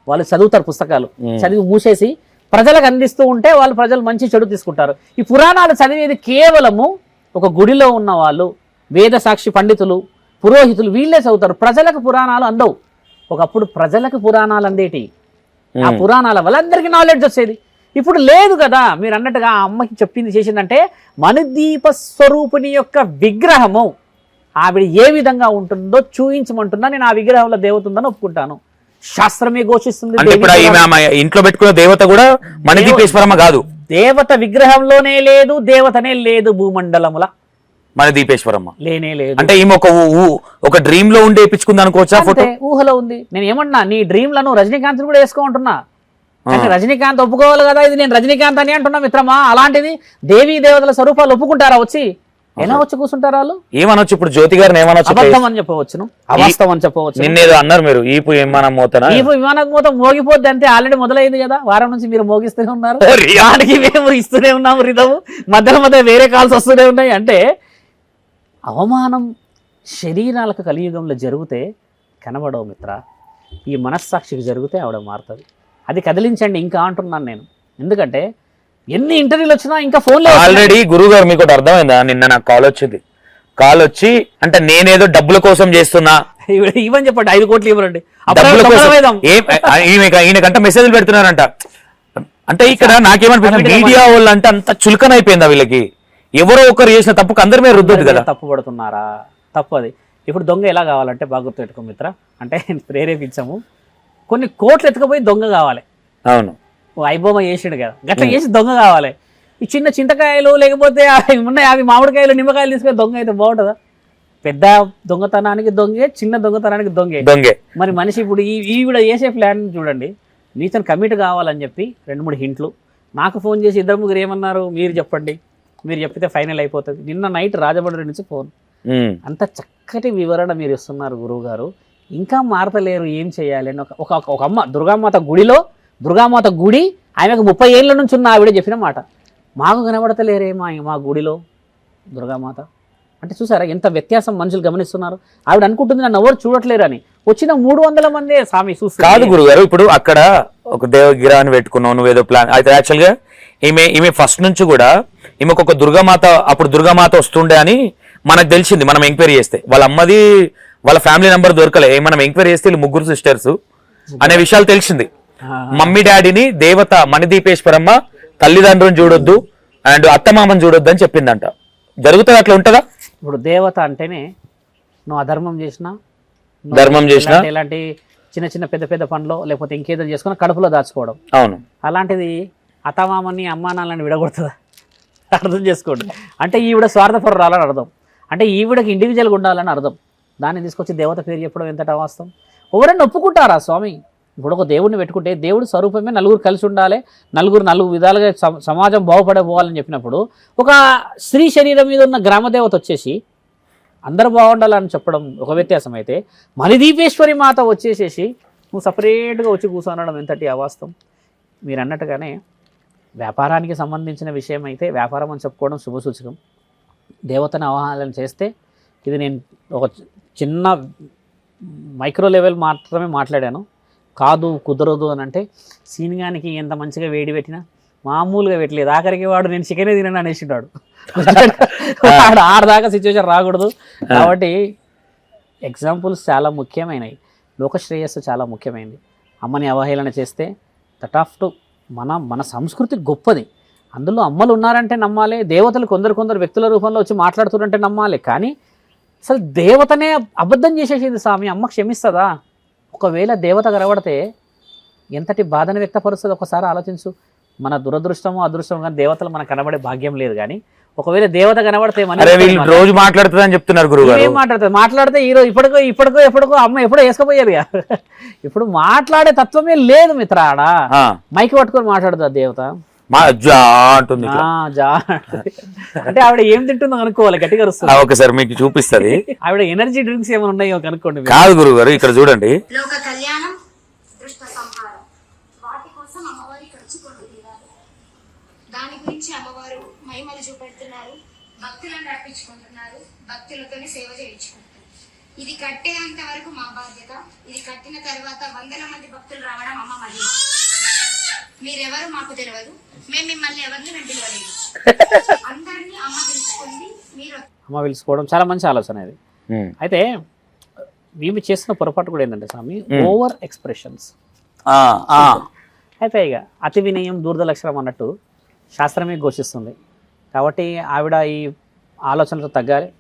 వాళ్ళు చదువుతారు పుస్తకాలు, చదివి మూసేసి ప్రజలకు అందిస్తూ ఉంటే వాళ్ళు ప్రజలు మంచి చెడు తీసుకుంటారు. ఈ పురాణాలు చదివేది కేవలము ఒక గుడిలో ఉన్న వాళ్ళు, వేద సాక్షి పండితులు, పురోహితులు, వీళ్ళే చదువుతారు. ప్రజలకు పురాణాలు అందవు. ఒకప్పుడు ప్రజలకు పురాణాలు అందేటి. ఆ పురాణాల వల్ల అందరికీ నాలెడ్జ్ వచ్చేది. ఇప్పుడు లేదు కదా. మీరు అన్నట్టుగా ఆ అమ్మకి చెప్పింది చేసిందంటే మణిదీప స్వరూపిణి యొక్క విగ్రహము ఆవిడ ఏ విధంగా ఉంటుందో చూయించమంటున్నా, నేను ఆ విగ్రహంలో దేవత ఉందని ఒప్పుకుంటాను. శాస్త్రమే ఘోషిస్తుంది. అంటే ఇప్పుడు ఆమె ఇంట్లో పెట్టుకున్న దేవత కూడా మణిదీపేశ్వరమ్మ కాదు, దేవత విగ్రహంలోనే లేదు, దేవతనే లేదు భూమండలముల, మణిదీపేశ్వరమ్మ లేనే లేదు. అంటే ఈమె ఒక డ్రీమ్ లో ఉండి వేయించుకుంది అనుకోవచ్చా? ఫోటో ఊహలో ఉంది. నేను ఏమన్నా నీ డ్రీమ్ లను రజనీకాంత్ కూడా వేసుకోమంటున్నా, అంటే రజనీకాంత్ ఒప్పుకోవాలి కదా, ఇది నేను రజనీకాంత్ అని అంటున్నా మిత్రమా. అలాంటిది దేవీ దేవతల స్వరూపాలు ఒప్పుకుంటారా? వచ్చి ఎలా వచ్చి కూర్చుంటారు వాళ్ళు? ఏమనొచ్చు ఇప్పుడు జ్యోతి గారిని ఏమనొచ్చు? అబద్ధం అని చెప్పవచ్చును, అవాస్తవం అని చెప్పవచ్చు. నిన్నేదో అన్నారు మీరు, ఈపు విమానం మోతనా? ఈపు విమానం మోత మోగిపోద్ది అంతే, ఆల్రెడీ మొదలైంది కదా. వారం నుంచి మీరు మోగిస్తూనే ఉన్నారు, దానికి మేము ఇస్తూనే ఉన్నాము రిధము, మధ్య మధ్య వేరే కాల్స్ వస్తూనే ఉన్నాయి. అంటే అవమానం శరీరాలకు కలియుగంలో జరిగితే కనబడవు మిత్ర, ఈ మనస్సాక్షికి జరిగితే ఆవిడ మారుతుంది. అది కదిలించండి ఇంకా అంటున్నాను నేను. ఎందుకంటే ఎన్ని ఇంటర్వ్యూలు వచ్చినా ఇంకా ఫోన్లో ఆల్రెడీ గురువు గారు మీకు అర్థమైందా? నిన్న నాకు కాల్ వచ్చింది, కాల్ వచ్చి అంటే నేనేదో డబ్బుల కోసం చేస్తున్నా ఇవని చెప్పండి, 5 కోట్లు ఇవ్వరండి ఈయనకంట మెసేజ్లు పెడుతున్నారంట. అంటే ఇక్కడ నాకేమనిపిస్తుంది, మీడియా వాళ్ళు అంటే అంత చులకన అయిపోయిందా వీళ్ళకి? ఎవరో ఒకరు చేసిన తప్పుకు అందరి మీద రుద్దొద్దు కదా. తప్పు పడుతున్నారా? తప్పు అది. ఇప్పుడు దొంగ ఎలా కావాలంటే బాగా గుర్తుపెట్టుకో మిత్ర, అంటే ప్రేరేపించాము, కొన్ని కోట్లు ఎత్తుకపోయి దొంగ కావాలి. అవును, వైభవం చేసాడు కదా, గట్ల చేసి దొంగ కావాలి. ఈ చిన్న చింతకాయలు లేకపోతే ఉన్నాయి అవి మామిడికాయలు నిమ్మకాయలు తీసుకొని దొంగ అయితే బాగుంటుందా? పెద్ద దొంగతనానికి దొంగే, చిన్న దొంగతనానికి దొంగే. మరి మనిషి ఇప్పుడు ఈవిడ చేసే ప్లాన్ చూడండి, నీతను కమిట్ కావాలని చెప్పి 2-3 హింట్లు నాకు ఫోన్ చేసి 2-3 ఏమన్నారు మీరు చెప్పండి, మీరు చెప్పితే ఫైనల్ అయిపోతుంది. నిన్న నైట్ రాజమండ్రి నుంచి ఫోన్, అంత చక్కటి వివరణ మీరు ఇస్తున్నారు గురువు గారు, ఇంకా మారతలేరు, ఏం చేయాలి అని. ఒక అమ్మ దుర్గామాత గుడిలో, దుర్గామాత గుడి ఆమెకు 30 ఏళ్ళ నుంచి ఉన్న ఆవిడ చెప్పిన మాట, మాకు కనబడతలేరే మా గుడిలో దుర్గామాత. అంటే చూసారా ఎంత వ్యత్యాసం మనుషులు గమనిస్తున్నారు. ఆవిడ అనుకుంటుంది నన్ను ఎవరు చూడట్లేరు అని. వచ్చిన 300 మంది స్వామి చూస్తారు. కాదు గురుగారు, ఇప్పుడు అక్కడ ఒక దేవగిరాన్ని పెట్టుకున్నావు నువ్వేదో ప్లాన్ అయితే. యాక్చువల్గా ఈమె ఫస్ట్ నుంచి కూడా ఈమెకు ఒక దుర్గామాత, అప్పుడు దుర్గామాత వస్తుండే అని మనకు తెలిసింది. మనం ఎంక్వైరీ చేస్తే వాళ్ళ అమ్మది వాళ్ళ ఫ్యామిలీ నెంబర్ దొరకలే, మనం ఎంక్వైరీ చేస్తే వీళ్ళు 3 సిస్టర్స్ అనే విషయాలు తెలిసింది. మమ్మీ డాడీని దేవత మణిదీపేశ్వరమ్మ తల్లిదండ్రులను చూడొద్దు అండ్ అత్తమామని చూడొద్దు అని చెప్పిందంట. జరుగుతుంది అట్లా ఉంటుందా? ఇప్పుడు దేవత అంటేనే నువ్వు అధర్మం చేసినా, ధర్మం చేసినా, ఇలాంటి చిన్న చిన్న పెద్ద పనులు లేకపోతే ఇంకేదో చేసుకుని కడుపులో దాచుకోవడం. అవును, అలాంటిది అత్తమామని అమ్మానాన్నని విడగొడుతుందా? అర్థం చేసుకోండి. అంటే ఈవిడ స్వార్థపరురాలని అర్థం, అంటే ఈవిడకి ఇండివిజువల్గా ఉండాలని అర్థం. దాన్ని తీసుకొచ్చి దేవత పేరు చెప్పడం ఎంతటా వాస్తవం? ఎవరైనా ఒప్పుకుంటారా స్వామి? ఇప్పుడు ఒక దేవుడిని పెట్టుకుంటే దేవుడి స్వరూపమే నలుగురు కలిసి ఉండాలి, నలుగురు విధాలుగా సమాజం బాగుపడబోవాలని చెప్పినప్పుడు ఒక స్త్రీ శరీరం మీద ఉన్న గ్రామదేవత వచ్చేసి అందరూ బాగుండాలని చెప్పడం ఒక వ్యత్యాసం అయితే, మణిదీపేశ్వరి మాత వచ్చేసేసి నువ్వు సపరేట్గా వచ్చి కూర్చోనడం ఎంతటి అవాస్తవం? మీరు అన్నట్టుగానే వ్యాపారానికి సంబంధించిన విషయం అయితే వ్యాపారం అని చెప్పుకోవడం శుభసూచకం. దేవతను ఆవాహన చేస్తే ఇది నేను ఒక చిన్న మైక్రో లెవెల్ మాత్రమే మాట్లాడాను. కాదు కుదరదు అని అంటే సీనిగానికి ఎంత మంచిగా వేడి పెట్టినా మామూలుగా పెట్టలేదు. ఆఖరికి వాడు నేను చికెనే తినను అనేసినాడు. వాడు ఆడదాకా సిచ్యువేషన్ రాకూడదు. కాబట్టి ఎగ్జాంపుల్స్ చాలా ముఖ్యమైనవి, లోకశ్రేయస్సు చాలా ముఖ్యమైనది. అమ్మని అవహేళన చేస్తే దట్ ఆఫ్ టు మన సంస్కృతి గొప్పది. అందులో అమ్మలు ఉన్నారంటే నమ్మాలి, దేవతలు కొందరు వ్యక్తుల రూపంలో వచ్చి మాట్లాడుతున్నారంటే నమ్మాలి. కానీ అసలు దేవతనే అబద్ధం చేసేసింది స్వామి, అమ్మ క్షమిస్తుందా? ఒకవేళ దేవత కనబడితే ఎంతటి బాధను వ్యక్తపరుస్తుంది ఒకసారి ఆలోచించు. మన దురదృష్టమో అదృష్టమో కానీ దేవతలు మనకు కనబడే భాగ్యం లేదు. కానీ ఒకవేళ దేవత కనబడితే రోజు మాట్లాడుతుంది అని చెప్తున్నారు గురువు. ఏం మాట్లాడితే ఈరోజు ఎప్పటికో అమ్మ ఎప్పుడో వేసుకుపోయారు. ఇప్పుడు మాట్లాడే తత్వమే లేదు మిత్ర. ఆడ మైకి పట్టుకొని మాట్లాడుతుంది దేవత, అంటే ఆవిడ ఏం తింటుందో కనుక్కోవాలి, గట్టిగా వస్తుంది. ఒకసారి మీకు చూపిస్తుంది. ఆవిడ ఎనర్జీ డ్రింక్స్ ఏమైనా ఉన్నాయో కనుక్కోండి. కాదు గురువు గారు, ఇక్కడ చూడండి. లోక కళ్యాణం, దృష్ట సంహారం, వాటి కోసం అమ్మవారి ఖర్చు కొడుతున్నారు. దాని గురించి అమ్మవారు మహిమలు చూపెడుతున్నారు, భక్తులను రప్పించుకుంటున్నారు, భక్తులతోనే సేవ చేయించుకుంటున్నారు. ఇది కట్టేంత వరకు మా బాధ్యత. ఇది కట్టిన తర్వాత 100ల మంది భక్తులు రావడం అమ్మ మహిమ. మీరెవరు మాకు తెలియదు, మేము మిమ్మల్ని ఎవరిని పిలవలేదు. అందరినీ అమ్మ పిలుచుకుంది, మీరు అమ్మ పిలుచుకోవడం చాలా మంచి ఆలోచన ఇది. అయితే మేము చేస్తున్న పొరపాటు కూడా ఏంటంటే స్వామి, ఓవర్ ఎక్స్ప్రెషన్స్. అయితే ఇక అతి వినయం దూరదలక్షణం అన్నట్టు శాస్త్రమే ఘోషిస్తుంది. కాబట్టి ఆవిడ ఈ ఆలోచనతో తగ్గాలి.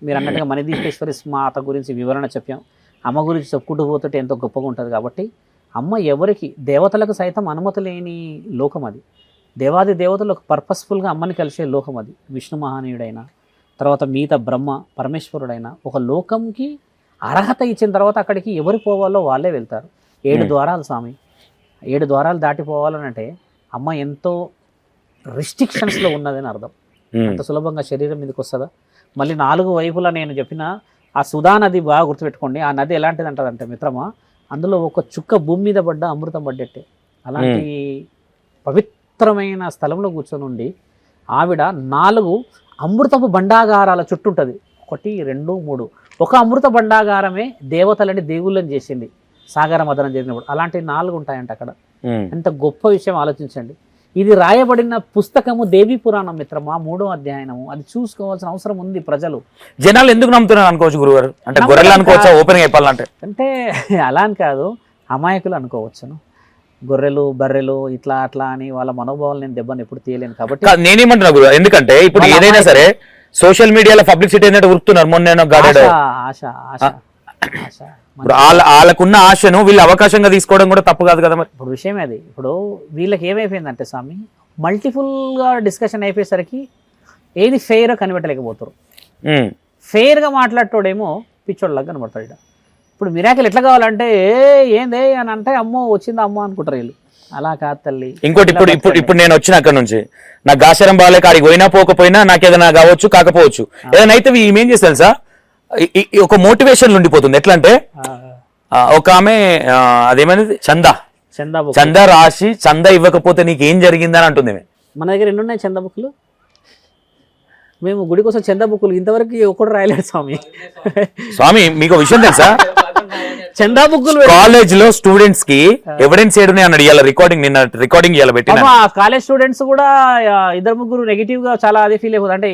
మీరు అన్నట్టుగా మణిదీపేశ్వరి మాత గురించి వివరణ చెప్పాం, అమ్మ గురించి చెప్పుకుంటూ పోతుంటే ఎంతో గొప్పగా ఉంటుంది. కాబట్టి అమ్మ ఎవరికి, దేవతలకు సైతం అనుమతి లేని లోకం అది. దేవాది దేవతలకు పర్పస్ఫుల్గా అమ్మని కలిసే లోకం అది. విష్ణు మహానీయుడైన తర్వాత మిగతా బ్రహ్మ పరమేశ్వరుడైన ఒక లోకంకి అర్హత ఇచ్చిన తర్వాత అక్కడికి ఎవరు పోవాలో వాళ్ళే వెళ్తారు. 7 ద్వారాలు స్వామి, 7 ద్వారాలు దాటిపోవాలనంటే అమ్మ ఎంతో రిస్ట్రిక్షన్స్లో ఉన్నదని అర్థం. అంత సులభంగా శరీరం మీదకి వస్తుందా? మళ్ళీ 4 వైపులా నేను చెప్పిన ఆ సుధా నది బాగా గుర్తుపెట్టుకోండి. ఆ నది ఎలాంటిది అంటారంటే మిత్రమా, అందులో ఒక చుక్క భూమి మీద పడ్డ అమృతం పడ్డట్టే. అలాంటి పవిత్రమైన స్థలంలో కూర్చొని ఉండి ఆవిడ 4 అమృతపు బండాగారాల చుట్టూ ఉంటుంది. 1, 2, 3. ఒక అమృత బండాగారమే దేవతలని దేవుళ్ళని చేసింది సాగర మదనం జరిగినప్పుడు. అలాంటి 4 ఉంటాయంట అక్కడ. ఎంత గొప్ప విషయం ఆలోచించండి. ఇది రాయబడిన పుస్తకము దేవీ పురాణం మిత్రమా, 3వ అధ్యాయనము. అది చూసుకోవాల్సిన అవసరం ఉంది. ప్రజలు జనాలు ఎందుకు నమ్ముతున్నారు అనుకోవచ్చు గురుగారు? అంటే గొర్రెలు అనుకోవచ్చా ఓపెన్ చెప్పాలంటే? అంటే అలా అని కాదు, అమాయకులు అనుకోవచ్చును. గొర్రెలు బర్రెలు ఇట్లా అట్లా అని వాళ్ళ మనోభావాలు నేను దెబ్బని ఎప్పుడు తీయలేను. కాబట్టి నేనేమంటున్నా గురు, ఎందుకంటే ఇప్పుడు ఏదైనా సరే సోషల్ మీడియాలో పబ్లిసిటీ ఏంటంటే ఉరుకుతున్నారు. మొన్న ఆశ ఆశ ఆశ వాళ్ళకున్న ఆశను వీళ్ళు అవకాశంగా తీసుకోవడం కూడా తప్పు కాదు కదా మరి. ఇప్పుడు విషయం అది. ఇప్పుడు వీళ్ళకి ఏమైపోయిందంటే స్వామి, మల్టిపుల్గా డిస్కషన్ అయిపోయేసరికి ఏది ఫెయిర్ కనిపెట్టలేకపోతారు. ఫెయిర్గా మాట్లాడేటోడేమో పిచ్చోళ్ళగా కనబడతాడు. ఇప్పుడు మిరాకిల్ ఎట్లా కావాలంటే ఏందే అని అంటే అమ్మో వచ్చింది అమ్మ అనుకుంటారు వీళ్ళు. అలా కాదు తల్లి. ఇంకోటి ఇప్పుడు నేను వచ్చిన అక్కడ నుంచి నాకు గాశరం బాగాలేక అడిగి పోయినా పోకపోయినా నాకు ఏదైనా కావచ్చు కాకపోవచ్చు, ఏదైనా అయితే ఏం చేస్తారు సార్, ఒక మోటివేషన్ ఉండిపోతుంది. ఎట్లా అంటే ఒక ఆమె అదేమైంది చందా రాసి చందా ఇవ్వకపోతే నీకు ఏం జరిగిందని అంటుంది. మన దగ్గర ఎన్ని ఉన్నాయి చందా బుక్లు? మేము గుడి కోసం చందా బుక్లు ఇంతవరకు ఒకటి రాయలేదు స్వామి. మీకు విషయం తెలుసా, చందా బుక్లు కాలేజ్ లో స్టూడెంట్స్ కి ఎవిడెన్స్ ఏడునే అన్నాడు. ఇవాళ రికార్డింగ్ కాలేజ్ స్టూడెంట్స్ కూడా 2-3 నెగిటివ్ గా చాలా అదే ఫీల్ అయిపోతుంది. అంటే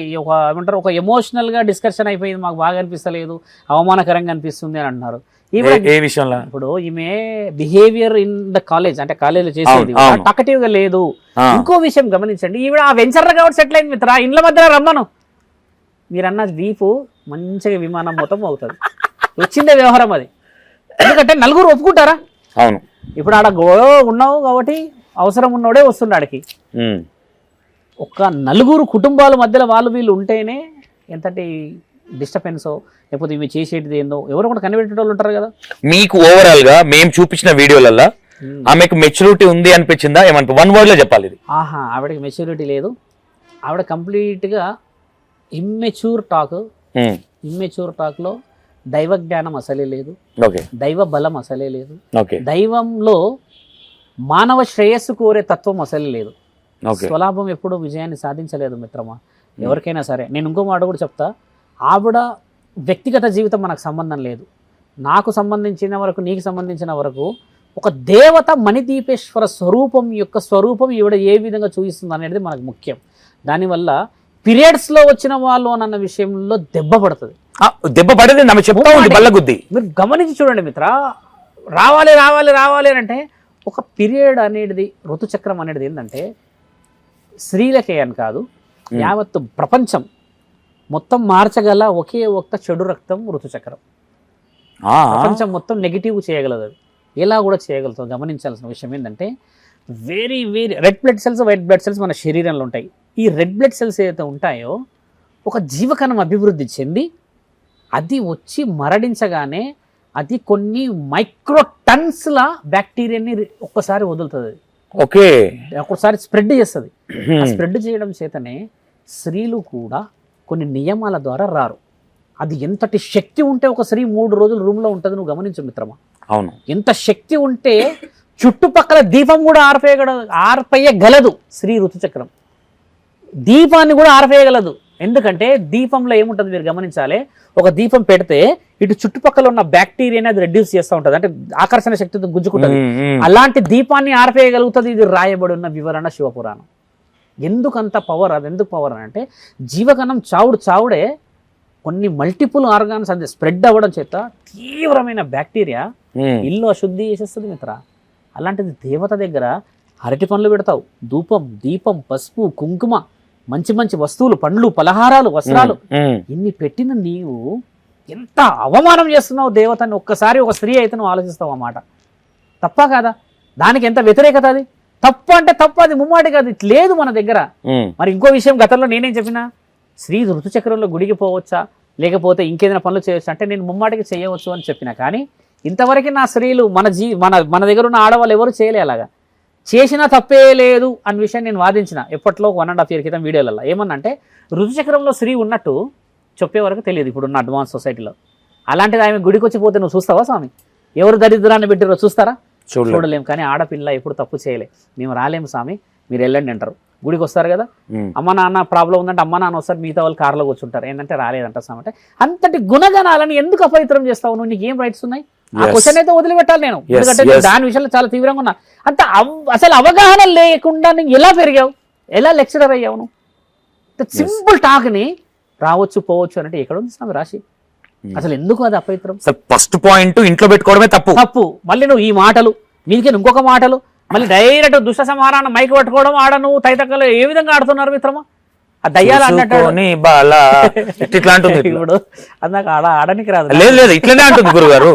ఏమంటారు, ఒక ఎమోషనల్ గా డిస్కషన్ అయిపోయింది, మాకు బాగా అనిపిస్తలేదు, అవమానకరంగా అనిపిస్తుంది అని అంటున్నారు. ఏ విషయంలో? ఇప్పుడు ఈమె బిహేవియర్ ఇన్ ద కాలేజ్, అంటే కాలేజ్ చేసేది టాకటివ్ గా లేదు. ఇంకో విషయం గమనించండి, ఈవిడ ఆ వెంచర్ కాబట్టి సెటిల్ అయింది మిత్ర. ఇండ్ల మధ్య రమ్మను, మీరన్న వీపు మంచిగా విమానం మొత్తం అవుతుంది. వచ్చిందే వ్యవహారం అది. ఎందుకంటే 4 ఒప్పుకుంటారా? అవును. ఇప్పుడు ఆడ ఉన్నావు కాబట్టి అవసరం ఉన్నోడే వస్తున్నాడికి. ఒక 4 కుటుంబాల మధ్యలో వాళ్ళు వీళ్ళు ఉంటేనే ఎంతటి డిస్టర్బెన్సో లేకపోతే ఇవి చేసేటిది ఏందో ఎవరో కూడా కనిపెట్టే వాళ్ళు ఉంటారు కదా. మీకు ఓవరాల్ గా మేము చూపించిన వీడియోలలో ఆమెకు మెచ్యూరిటీ ఉంది అనిపించిందా? ఏమంటారు, 1 word లో చెప్పాలి ఇది? ఆవిడకి మెచ్యూరిటీ లేదు. ఆవిడ కంప్లీట్ గా ఇమ్మెచ్యూర్ టాక్ లో దైవ జ్ఞానం అసలే లేదు, దైవ బలం అసలే లేదు, దైవంలో మానవ శ్రేయస్సు కోరే తత్వం అసలే లేదు. స్వలాభం ఎప్పుడు విజయాన్ని సాధించలేదు మిత్రమా, ఎవరికైనా సరే. నేను ఇంకో మాట కూడా చెప్తా, ఆవిడ వ్యక్తిగత జీవితం మనకు సంబంధం లేదు. నాకు సంబంధించిన వరకు, నీకు సంబంధించిన వరకు ఒక దేవత మణిదీపేశ్వర స్వరూపం ఈవిడ ఏ విధంగా చూపిస్తుంది అనేది మనకు ముఖ్యం. దానివల్ల పీరియడ్స్లో వచ్చిన వాళ్ళు అన్న విషయంలో దెబ్బ పడుతుంది. మీరు గమనించి చూడండి మిత్ర, రావాలి అంటే ఒక పీరియడ్ అనేది, ఋతుచక్రం అనేది ఏంటంటే స్త్రీలకే అని కాదు, యావత్తు ప్రపంచం మొత్తం మార్చగల ఒకే ఒక్క చెడు రక్తం ఋతుచక్రం. ప్రపంచం మొత్తం నెగిటివ్ చేయగలదు. అది ఎలా కూడా చేయగలుగుతాం. గమనించాల్సిన విషయం ఏంటంటే very red blood cells, white blood cells మన శరీరంలో ఉంటాయి. ఈ రెడ్ బ్లడ్ సెల్స్ ఏదైతే ఉంటాయో ఒక జీవకణం అభివృద్ధి చెంది అది వచ్చి మరణించగానే అది కొన్ని మైక్రో టన్స్ల బ్యాక్టీరియాని ఒక్కసారి వదులుతుంది. ఒక్కసారి స్ప్రెడ్ చేస్తుంది. స్ప్రెడ్ చేయడం చేతనే స్త్రీలు కూడా కొన్ని నియమాల ద్వారా రారు. అది ఎంతటి శక్తి ఉంటే ఒక స్త్రీ 3 రోజులు రూమ్లో ఉంటుంది. నువ్వు గమనించు మిత్రమా. అవును. ఎంత శక్తి ఉంటే చుట్టుపక్కల దీపం కూడా ఆర్పేయగలదు. స్త్రీ ఋతుచక్రం దీపాన్ని కూడా ఆర్పేయగలదు. ఎందుకంటే దీపంలో ఏముంటుంది మీరు గమనించాలి, ఒక దీపం పెడితే ఇటు చుట్టుపక్కల ఉన్న బ్యాక్టీరియాని అది రెడ్యూస్ చేస్తూ ఉంటుంది, అంటే ఆకర్షణ శక్తితో గుంజుకుంటుంది. అలాంటి దీపాన్ని ఆర్పేయగలుగుతుంది. ఇది రాయబడి ఉన్న వివరణ శివపురాణం. ఎందుకంత పవర్, అది ఎందుకు పవర్ అని అంటే జీవకణం చావుడే కొన్ని మల్టిపుల్ ఆర్గాన్స్ అది స్ప్రెడ్ అవ్వడం చేత తీవ్రమైన బ్యాక్టీరియా ఇల్లు అశుద్ధి చేసేస్తుంది మిత్ర. అలాంటిది దేవత దగ్గర అరటి పండ్లు పెడతావు, ధూపం, దీపం, పసుపు, కుంకుమ, మంచి మంచి వస్తువులు, పండ్లు, పలహారాలు, వస్త్రాలు ఇన్ని పెట్టిన నీవు ఎంత అవమానం చేస్తున్నావు దేవతని. ఒక్కసారి ఒక స్త్రీ అయితే నువ్వు ఆలోచిస్తావు అన్నమాట. తప్ప కాదా? దానికి ఎంత వ్యతిరేకత అది. తప్పు అంటే తప్పు, అది ముమ్మాటి కాదు, లేదు మన దగ్గర. మరి ఇంకో విషయం గతంలో నేనేం చెప్పినా, స్త్రీ ఋతుచక్రంలో గుడికి పోవచ్చా లేకపోతే ఇంకేదైనా పనులు చేయవచ్చు అంటే నేను ముమ్మాటికి చేయవచ్చు అని చెప్పినా, కానీ ఇంతవరకు నా స్త్రీలు మన దగ్గర ఉన్న ఆడవాళ్ళు ఎవరు చేయలే. అలాగా చేసినా తప్పే లేదు అన్న విషయం నేను వాదించిన ఎప్పట్లో 1.5 year క్రితం వీడియోలలో. ఏమన్నంటే ఋతుచక్రంలో స్త్రీ ఉన్నట్టు చెప్పే వరకు తెలియదు ఇప్పుడున్న అడ్వాన్స్ సొసైటీలో. అలాంటిది ఆమె గుడికి వచ్చిపోతే నువ్వు చూస్తావా స్వామి? ఎవరు దరిద్రాన్ని పెట్టారో చూస్తారా? చూడలేము. కానీ ఆడపిల్ల ఎప్పుడు తప్పు చేయలే. మేము రాలేము స్వామి, మీరు వెళ్ళండి అంటారు. గుడికి వస్తారు కదా, అమ్మ నాన్న ప్రాబ్లం ఉందంటే అమ్మ నాన్న వస్తారు, మిగతా వాళ్ళు కార్లో కూర్చుంటారు. ఏంటంటే రాలేదంట స్వామి అంటే. అంతటి గుణగణాలను ఎందుకు అపవిత్రం చేస్తావు నువ్వు? నీకు ఏం రైట్స్ ఉన్నాయి? ఆ క్వశ్చన్ అయితే వదిలిపెట్టాలి నేను, ఎందుకంటే దాని విషయంలో చాలా తీవ్రంగా ఉన్నా. అంత అసలు అవగాహన లేకుండా నువ్వు ఎలా పెరిగావు, ఎలా లెక్చరర్ అయ్యావు నువ్వు? సింపుల్ టాక్ని రావచ్చు పోవచ్చు అంటే ఎక్కడ ఉంది స్వామి రాశి? అసలు ఎందుకు అది అపవిత్రం? ఫస్ట్ పాయింట్ ఇంట్లో పెట్టుకోవడమే తప్పు. మళ్ళీ నువ్వు ఈ మాటలు మీదికి ఇంకొక మాటలు, మళ్ళీ డైరెక్ట్ దుష్ట సంహారాన్ని మైకి పట్టుకోవడం, ఆడ నువ్వు తైతక్కలు ఏ విధంగా ఆడుతున్నారు మిత్రమా? ఆ దయ్యాలు అన్నట్టు ఇప్పుడు అది నాకు ఆడడానికి రాదు. లేదు ఇట్లనే అంటుంది గురుగారు,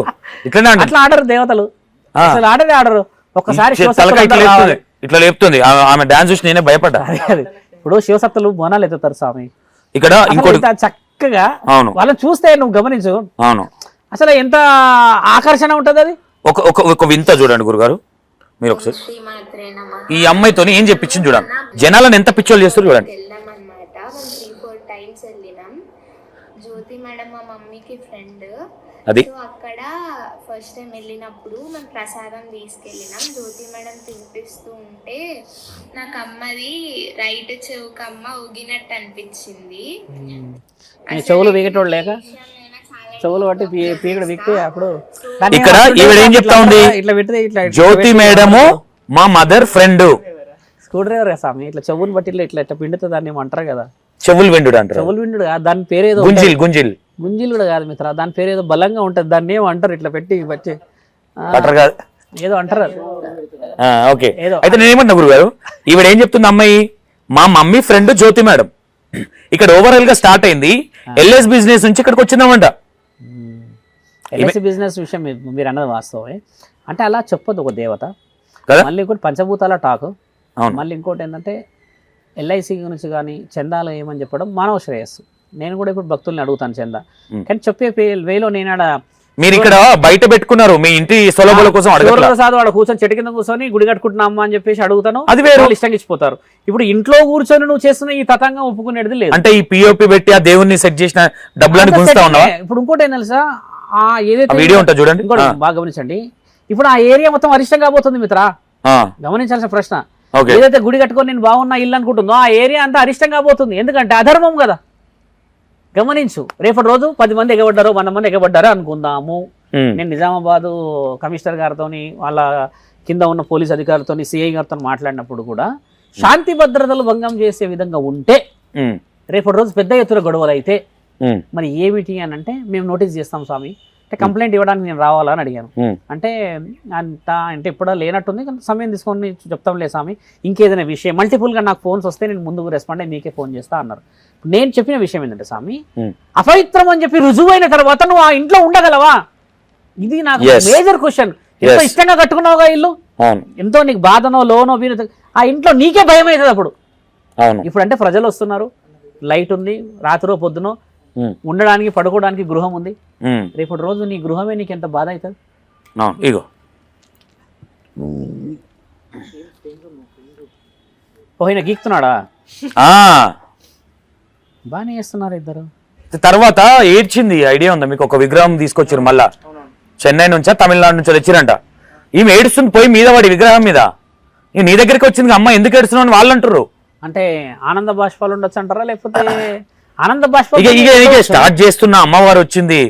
ఇట్లనే అట్లా ఆడరు దేవతలు, అసలు ఆడరు. ఒక్కసారి ఇట్లా లేపుతుంది ఆమె డాన్స్ చూసి నేనే భయపడ్డా. ఇప్పుడు శివసత్తులు బోనాలు ఎత్తుతారు స్వామి ఇక్కడ. ఇంకోటి చక్కగా వాళ్ళని చూస్తే నువ్వు గమనించు, అవును అసలు ఎంత ఆకర్షణ ఉంటది. అది ఒక వింత చూడండి గురుగారు మీరు ఒకసారి. ఈ అమ్మాయితోని ఏం చెప్పించింది చూడండి, జనాలను ఎంత పిచ్చోళ్ళు చేస్తారు చూడండి. జ్యోతి మేడం మా మమ్మీకి ఫ్రెండ్. అది అక్కడ ఫస్ట్ టైం వెళ్ళినప్పుడు మనం ప్రసాదం తీసుకెళ్ళినాం. జ్యోతి మేడం తినిపిస్తూ ఉంటే నాకు అమ్మది రైట్ చెవుకమ్మ ఊగినట్టు అనిపించింది. చెవులు వీగటోడు లేక చెవులు బట్టి పీగడు వీక్తే అప్పుడు ఇక్కడ ఈవిడ ఏం చెప్తా ఉంది, ఇట్లా పెడితే ఇట్లా జ్యోతి మేడము మా మదర్ ఫ్రెండ్. స్క్రూ డ్రైవర్ కదా స్వామి, ఇట్లా చెవులు బట్టి ఇట్లా ఇట్లా పిండితే దాన్ని ఏమంటారు కదా, చెవులు విండు అంటారు. చెవులు విండు దాని పేరేదో గుంజిల్ కూడా కాదు మిత్ర, దాని పేరు ఏదో బలంగా ఉంటది, దాన్ని ఏమో అంటారు ఇట్లా పెట్టి వచ్చి ఏదో అంటారు. ఓకే, అయితే నేనేమన్నా గురుగారు, ఈవిడ ఏం చెప్తుంది అమ్మాయి, మా మమ్మీ ఫ్రెండ్ జ్యోతి మేడం. ఇక్కడ ఓవరాల్ గా స్టార్ట్ అయింది, ఎల్ఎస్ బిజినెస్ నుంచి ఇక్కడికి వచ్చిందామంట. ఎల్ఐసి బిజినెస్ విషయం మీరు అన్నది వాస్తవమే. అంటే అలా చెప్పొద్దు ఒక దేవత. మళ్ళీ ఇంకోటి పంచభూతాల టాకు, మళ్ళీ ఇంకోటి ఏంటంటే ఎల్ఐసి గురించి కానీ చందాలు ఏమని చెప్పడం మానవ శ్రేయస్సు. నేను కూడా ఇప్పుడు భక్తుల్ని అడుగుతాను చందా, కానీ చెప్పే వేలో నేను మీరు ఇక్కడ బయట పెట్టుకున్నారు మీ ఇంటి సొలభల కోసం వాడు కూర్చొని చెట్టు కింద కూర్చొని గుడి కట్టుకుంటున్నామా అని చెప్పేసి అడుగుతాను, అది వేరే ఇష్టంగా ఇచ్చిపోతారు. ఇప్పుడు ఇంట్లో కూర్చొని నువ్వు చేస్తున్న ఈ తతంగం ఒప్పుకునేది లేదు. అంటే ఈ పిఓపి పెట్టి ఆ దేవుణ్ణి సెట్ చేసిన డబ్బులను గుంజుతా ఉన్నావా? ఇప్పుడు ఇంకోటి ఏం తెలుసా, ఏదైతే వీడియో ఉంటుంది చూడండి, ఇంకోటి బాగా గమనించండి. ఇప్పుడు ఆ ఏరియా మొత్తం అరిష్టం కాబోతుంది మిత్ర, గమనించాల్సిన ప్రశ్న. ఏదైతే గుడి కట్టుకొని నేను బాగున్నా ఇల్లు అనుకుంటుందో ఆ ఏరియా అంతా అరిష్టం కాబోతుంది. ఎందుకంటే అధర్మం కదా. గమనించు, రేపటి రోజు 10 మంది ఎగబడ్డారో 100 మంది ఎగబడ్డారో అనుకుందాము. నేను నిజామాబాద్ కమిషనర్ గారితో వాళ్ళ కింద ఉన్న పోలీస్ అధికారులతో సిఐ గారితో మాట్లాడినప్పుడు కూడా శాంతి భద్రతలు భంగం చేసే విధంగా ఉంటే రేపటి రోజు పెద్ద ఎత్తున గొడవలు అయితే మరి ఏమిటి అని అంటే మేము నోటీస్ చేస్తాం స్వామి, అంటే కంప్లైంట్ ఇవ్వడానికి నేను రావాలా అని అడిగాను. అంటే అంటే ఇప్పుడు లేనట్టుంది, సమయం తీసుకొని చెప్తాంలే స్వామి, ఇంకేదైనా విషయం మల్టిపుల్గా నాకు ఫోన్స్ వస్తే నేను ముందుకు రెస్పాండ్ అయ్యి మీకే ఫోన్ చేస్తా అన్నారు. నేను చెప్పిన విషయం ఏంటంటే స్వామి, అపవిత్రం అని చెప్పి రుజువైన తర్వాత నువ్వు ఆ ఇంట్లో ఉండగలవా? ఇది నాకు మేజర్ క్వశ్చన్. ఎంతో ఇష్టంగా కట్టుకున్నావుగా ఇల్లు, ఎంతో నీకు బాధనో లోనో ఆ ఇంట్లో నీకే భయం అవుతుంది అప్పుడు. ఇప్పుడు అంటే ప్రజలు వస్తున్నారు, లైట్ ఉంది, రాత్రో పొద్దునో ఉండడానికి పడుకోవడానికి గృహం ఉంది. రేపటి రోజు నీ గృహమే నీకు ఎంత బాధ అవుతుంది. పోయిన గీక్తున్నాడా? బాగానే చేస్తున్నారు ఇద్దరు. తర్వాత ఏడ్చింది, ఐడియా ఉందా మీకు? ఒక విగ్రహం తీసుకొచ్చారు మళ్ళా చెన్నై నుంచా తమిళనాడు నుంచో తెచ్చిరంట. ఈమె ఏడుస్తుంది పోయి మీద వాడి విగ్రహం మీద. నీ దగ్గరికి వచ్చింది అమ్మ ఎందుకు ఏడుస్తున్నావు అని వాళ్ళు అంటారు. అంటే ఆనంద బాష్పాలు ఉండొచ్చు అంటారా, లేకపోతే ఆనంద బాష్పాలు ఇక స్టార్ట్ చేస్తున్న అమ్మవారు వచ్చింది,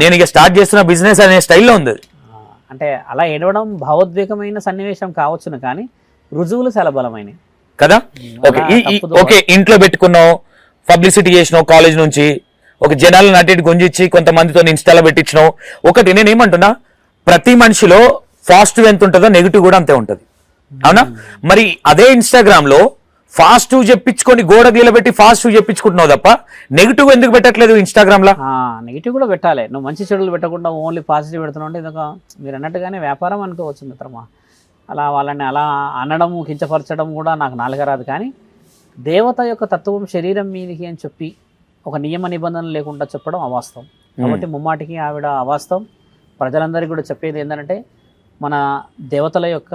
నేను ఇక స్టార్ట్ చేస్తున్న బిజినెస్ అనే స్టైల్లో ఉంది. అంటే అలా ఏడవడం భావోద్వేగమైన సన్నివేశం కావచ్చును, కానీ రుజువులు చాలా బలమైనవి కదా. ఓకే, ఇంట్లో పెట్టుకున్నావు, పబ్లిసిటీ చేసినావు, కాలేజ్ నుంచి ఒక జనాలను అటు ఇటు గుంజిచ్చి కొంతమందితో ఇన్స్టాలో పెట్టించినావు. ఒకటి నేనేమంటున్నా, ప్రతి మనిషిలో పాజిటివ్ ఎంత ఉంటుందో నెగిటివ్ కూడా అంతే ఉంటుంది, అవునా? మరి అదే ఇన్స్టాగ్రామ్ లో ఫాస్ట్ చెప్పించుకొని గోడ గీలబెట్టి ఫాస్ట్ చెప్పించుకుంటున్నావు తప్ప నెగిటివ్ ఎందుకు పెట్టట్లేదు ఇన్స్టాగ్రామ్ లో? నెగిటివ్ కూడా పెట్టాలి. నువ్వు మంచి చెడులు పెట్టకుండా ఓన్లీ పాజిటివ్ పెడుతున్నావు అంటే ఇదొక మీరు అన్నట్టుగానే వ్యాపారం అనుకోవచ్చు మిత్రమా. అలా వాళ్ళని అలా అనడం కించపరచడం కూడా నాకు నాలుగ రాదు. కానీ దేవత యొక్క తత్వం శరీరం మీదికి అని చెప్పి ఒక నియమ నిబంధనలు లేకుండా చెప్పడం అవాస్తవం. కాబట్టి ముమ్మాటికి ఆవిడ అవాస్తవం. ప్రజలందరికీ కూడా చెప్పేది ఏంటంటే మన దేవతల యొక్క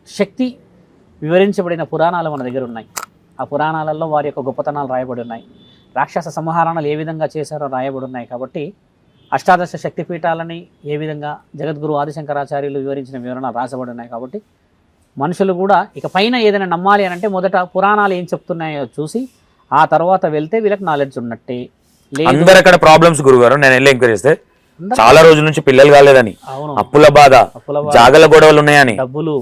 శక్తి వివరించబడిన పురాణాలు మన దగ్గర ఉన్నాయి. ఆ పురాణాలలో వారి యొక్క గొప్పతనాలు రాయబడి ఉన్నాయి. రాక్షస సంహారణలు ఏ విధంగా చేశారో రాయబడి ఉన్నాయి. కాబట్టి అష్టాదశ శక్తిపీఠాలని ఏ విధంగా జగద్గురు ఆదిశంకరాచార్యులు వివరించిన వివరణలు రాసబడి ఉన్నాయి. కాబట్టి మనుషులు కూడా ఇక పైన ఏదైనా నమ్మాలి అని అంటే మొదట పురాణాలు ఏం చెప్తున్నాయో చూసి ఆ తర్వాత వెళ్తే వీళ్ళకి నాలెడ్జ్ ఉన్నట్టే. అందరు అక్కడ ప్రాబ్లమ్స్ గురుగారు, నేను వెళ్ళి ఎంక్వైరీ చేస్తే చాలా రోజుల నుంచి పిల్లలు కాలేదని, అప్పుల బాధ, జాగల గొడవలు ఉన్నాయని, డబ్బులు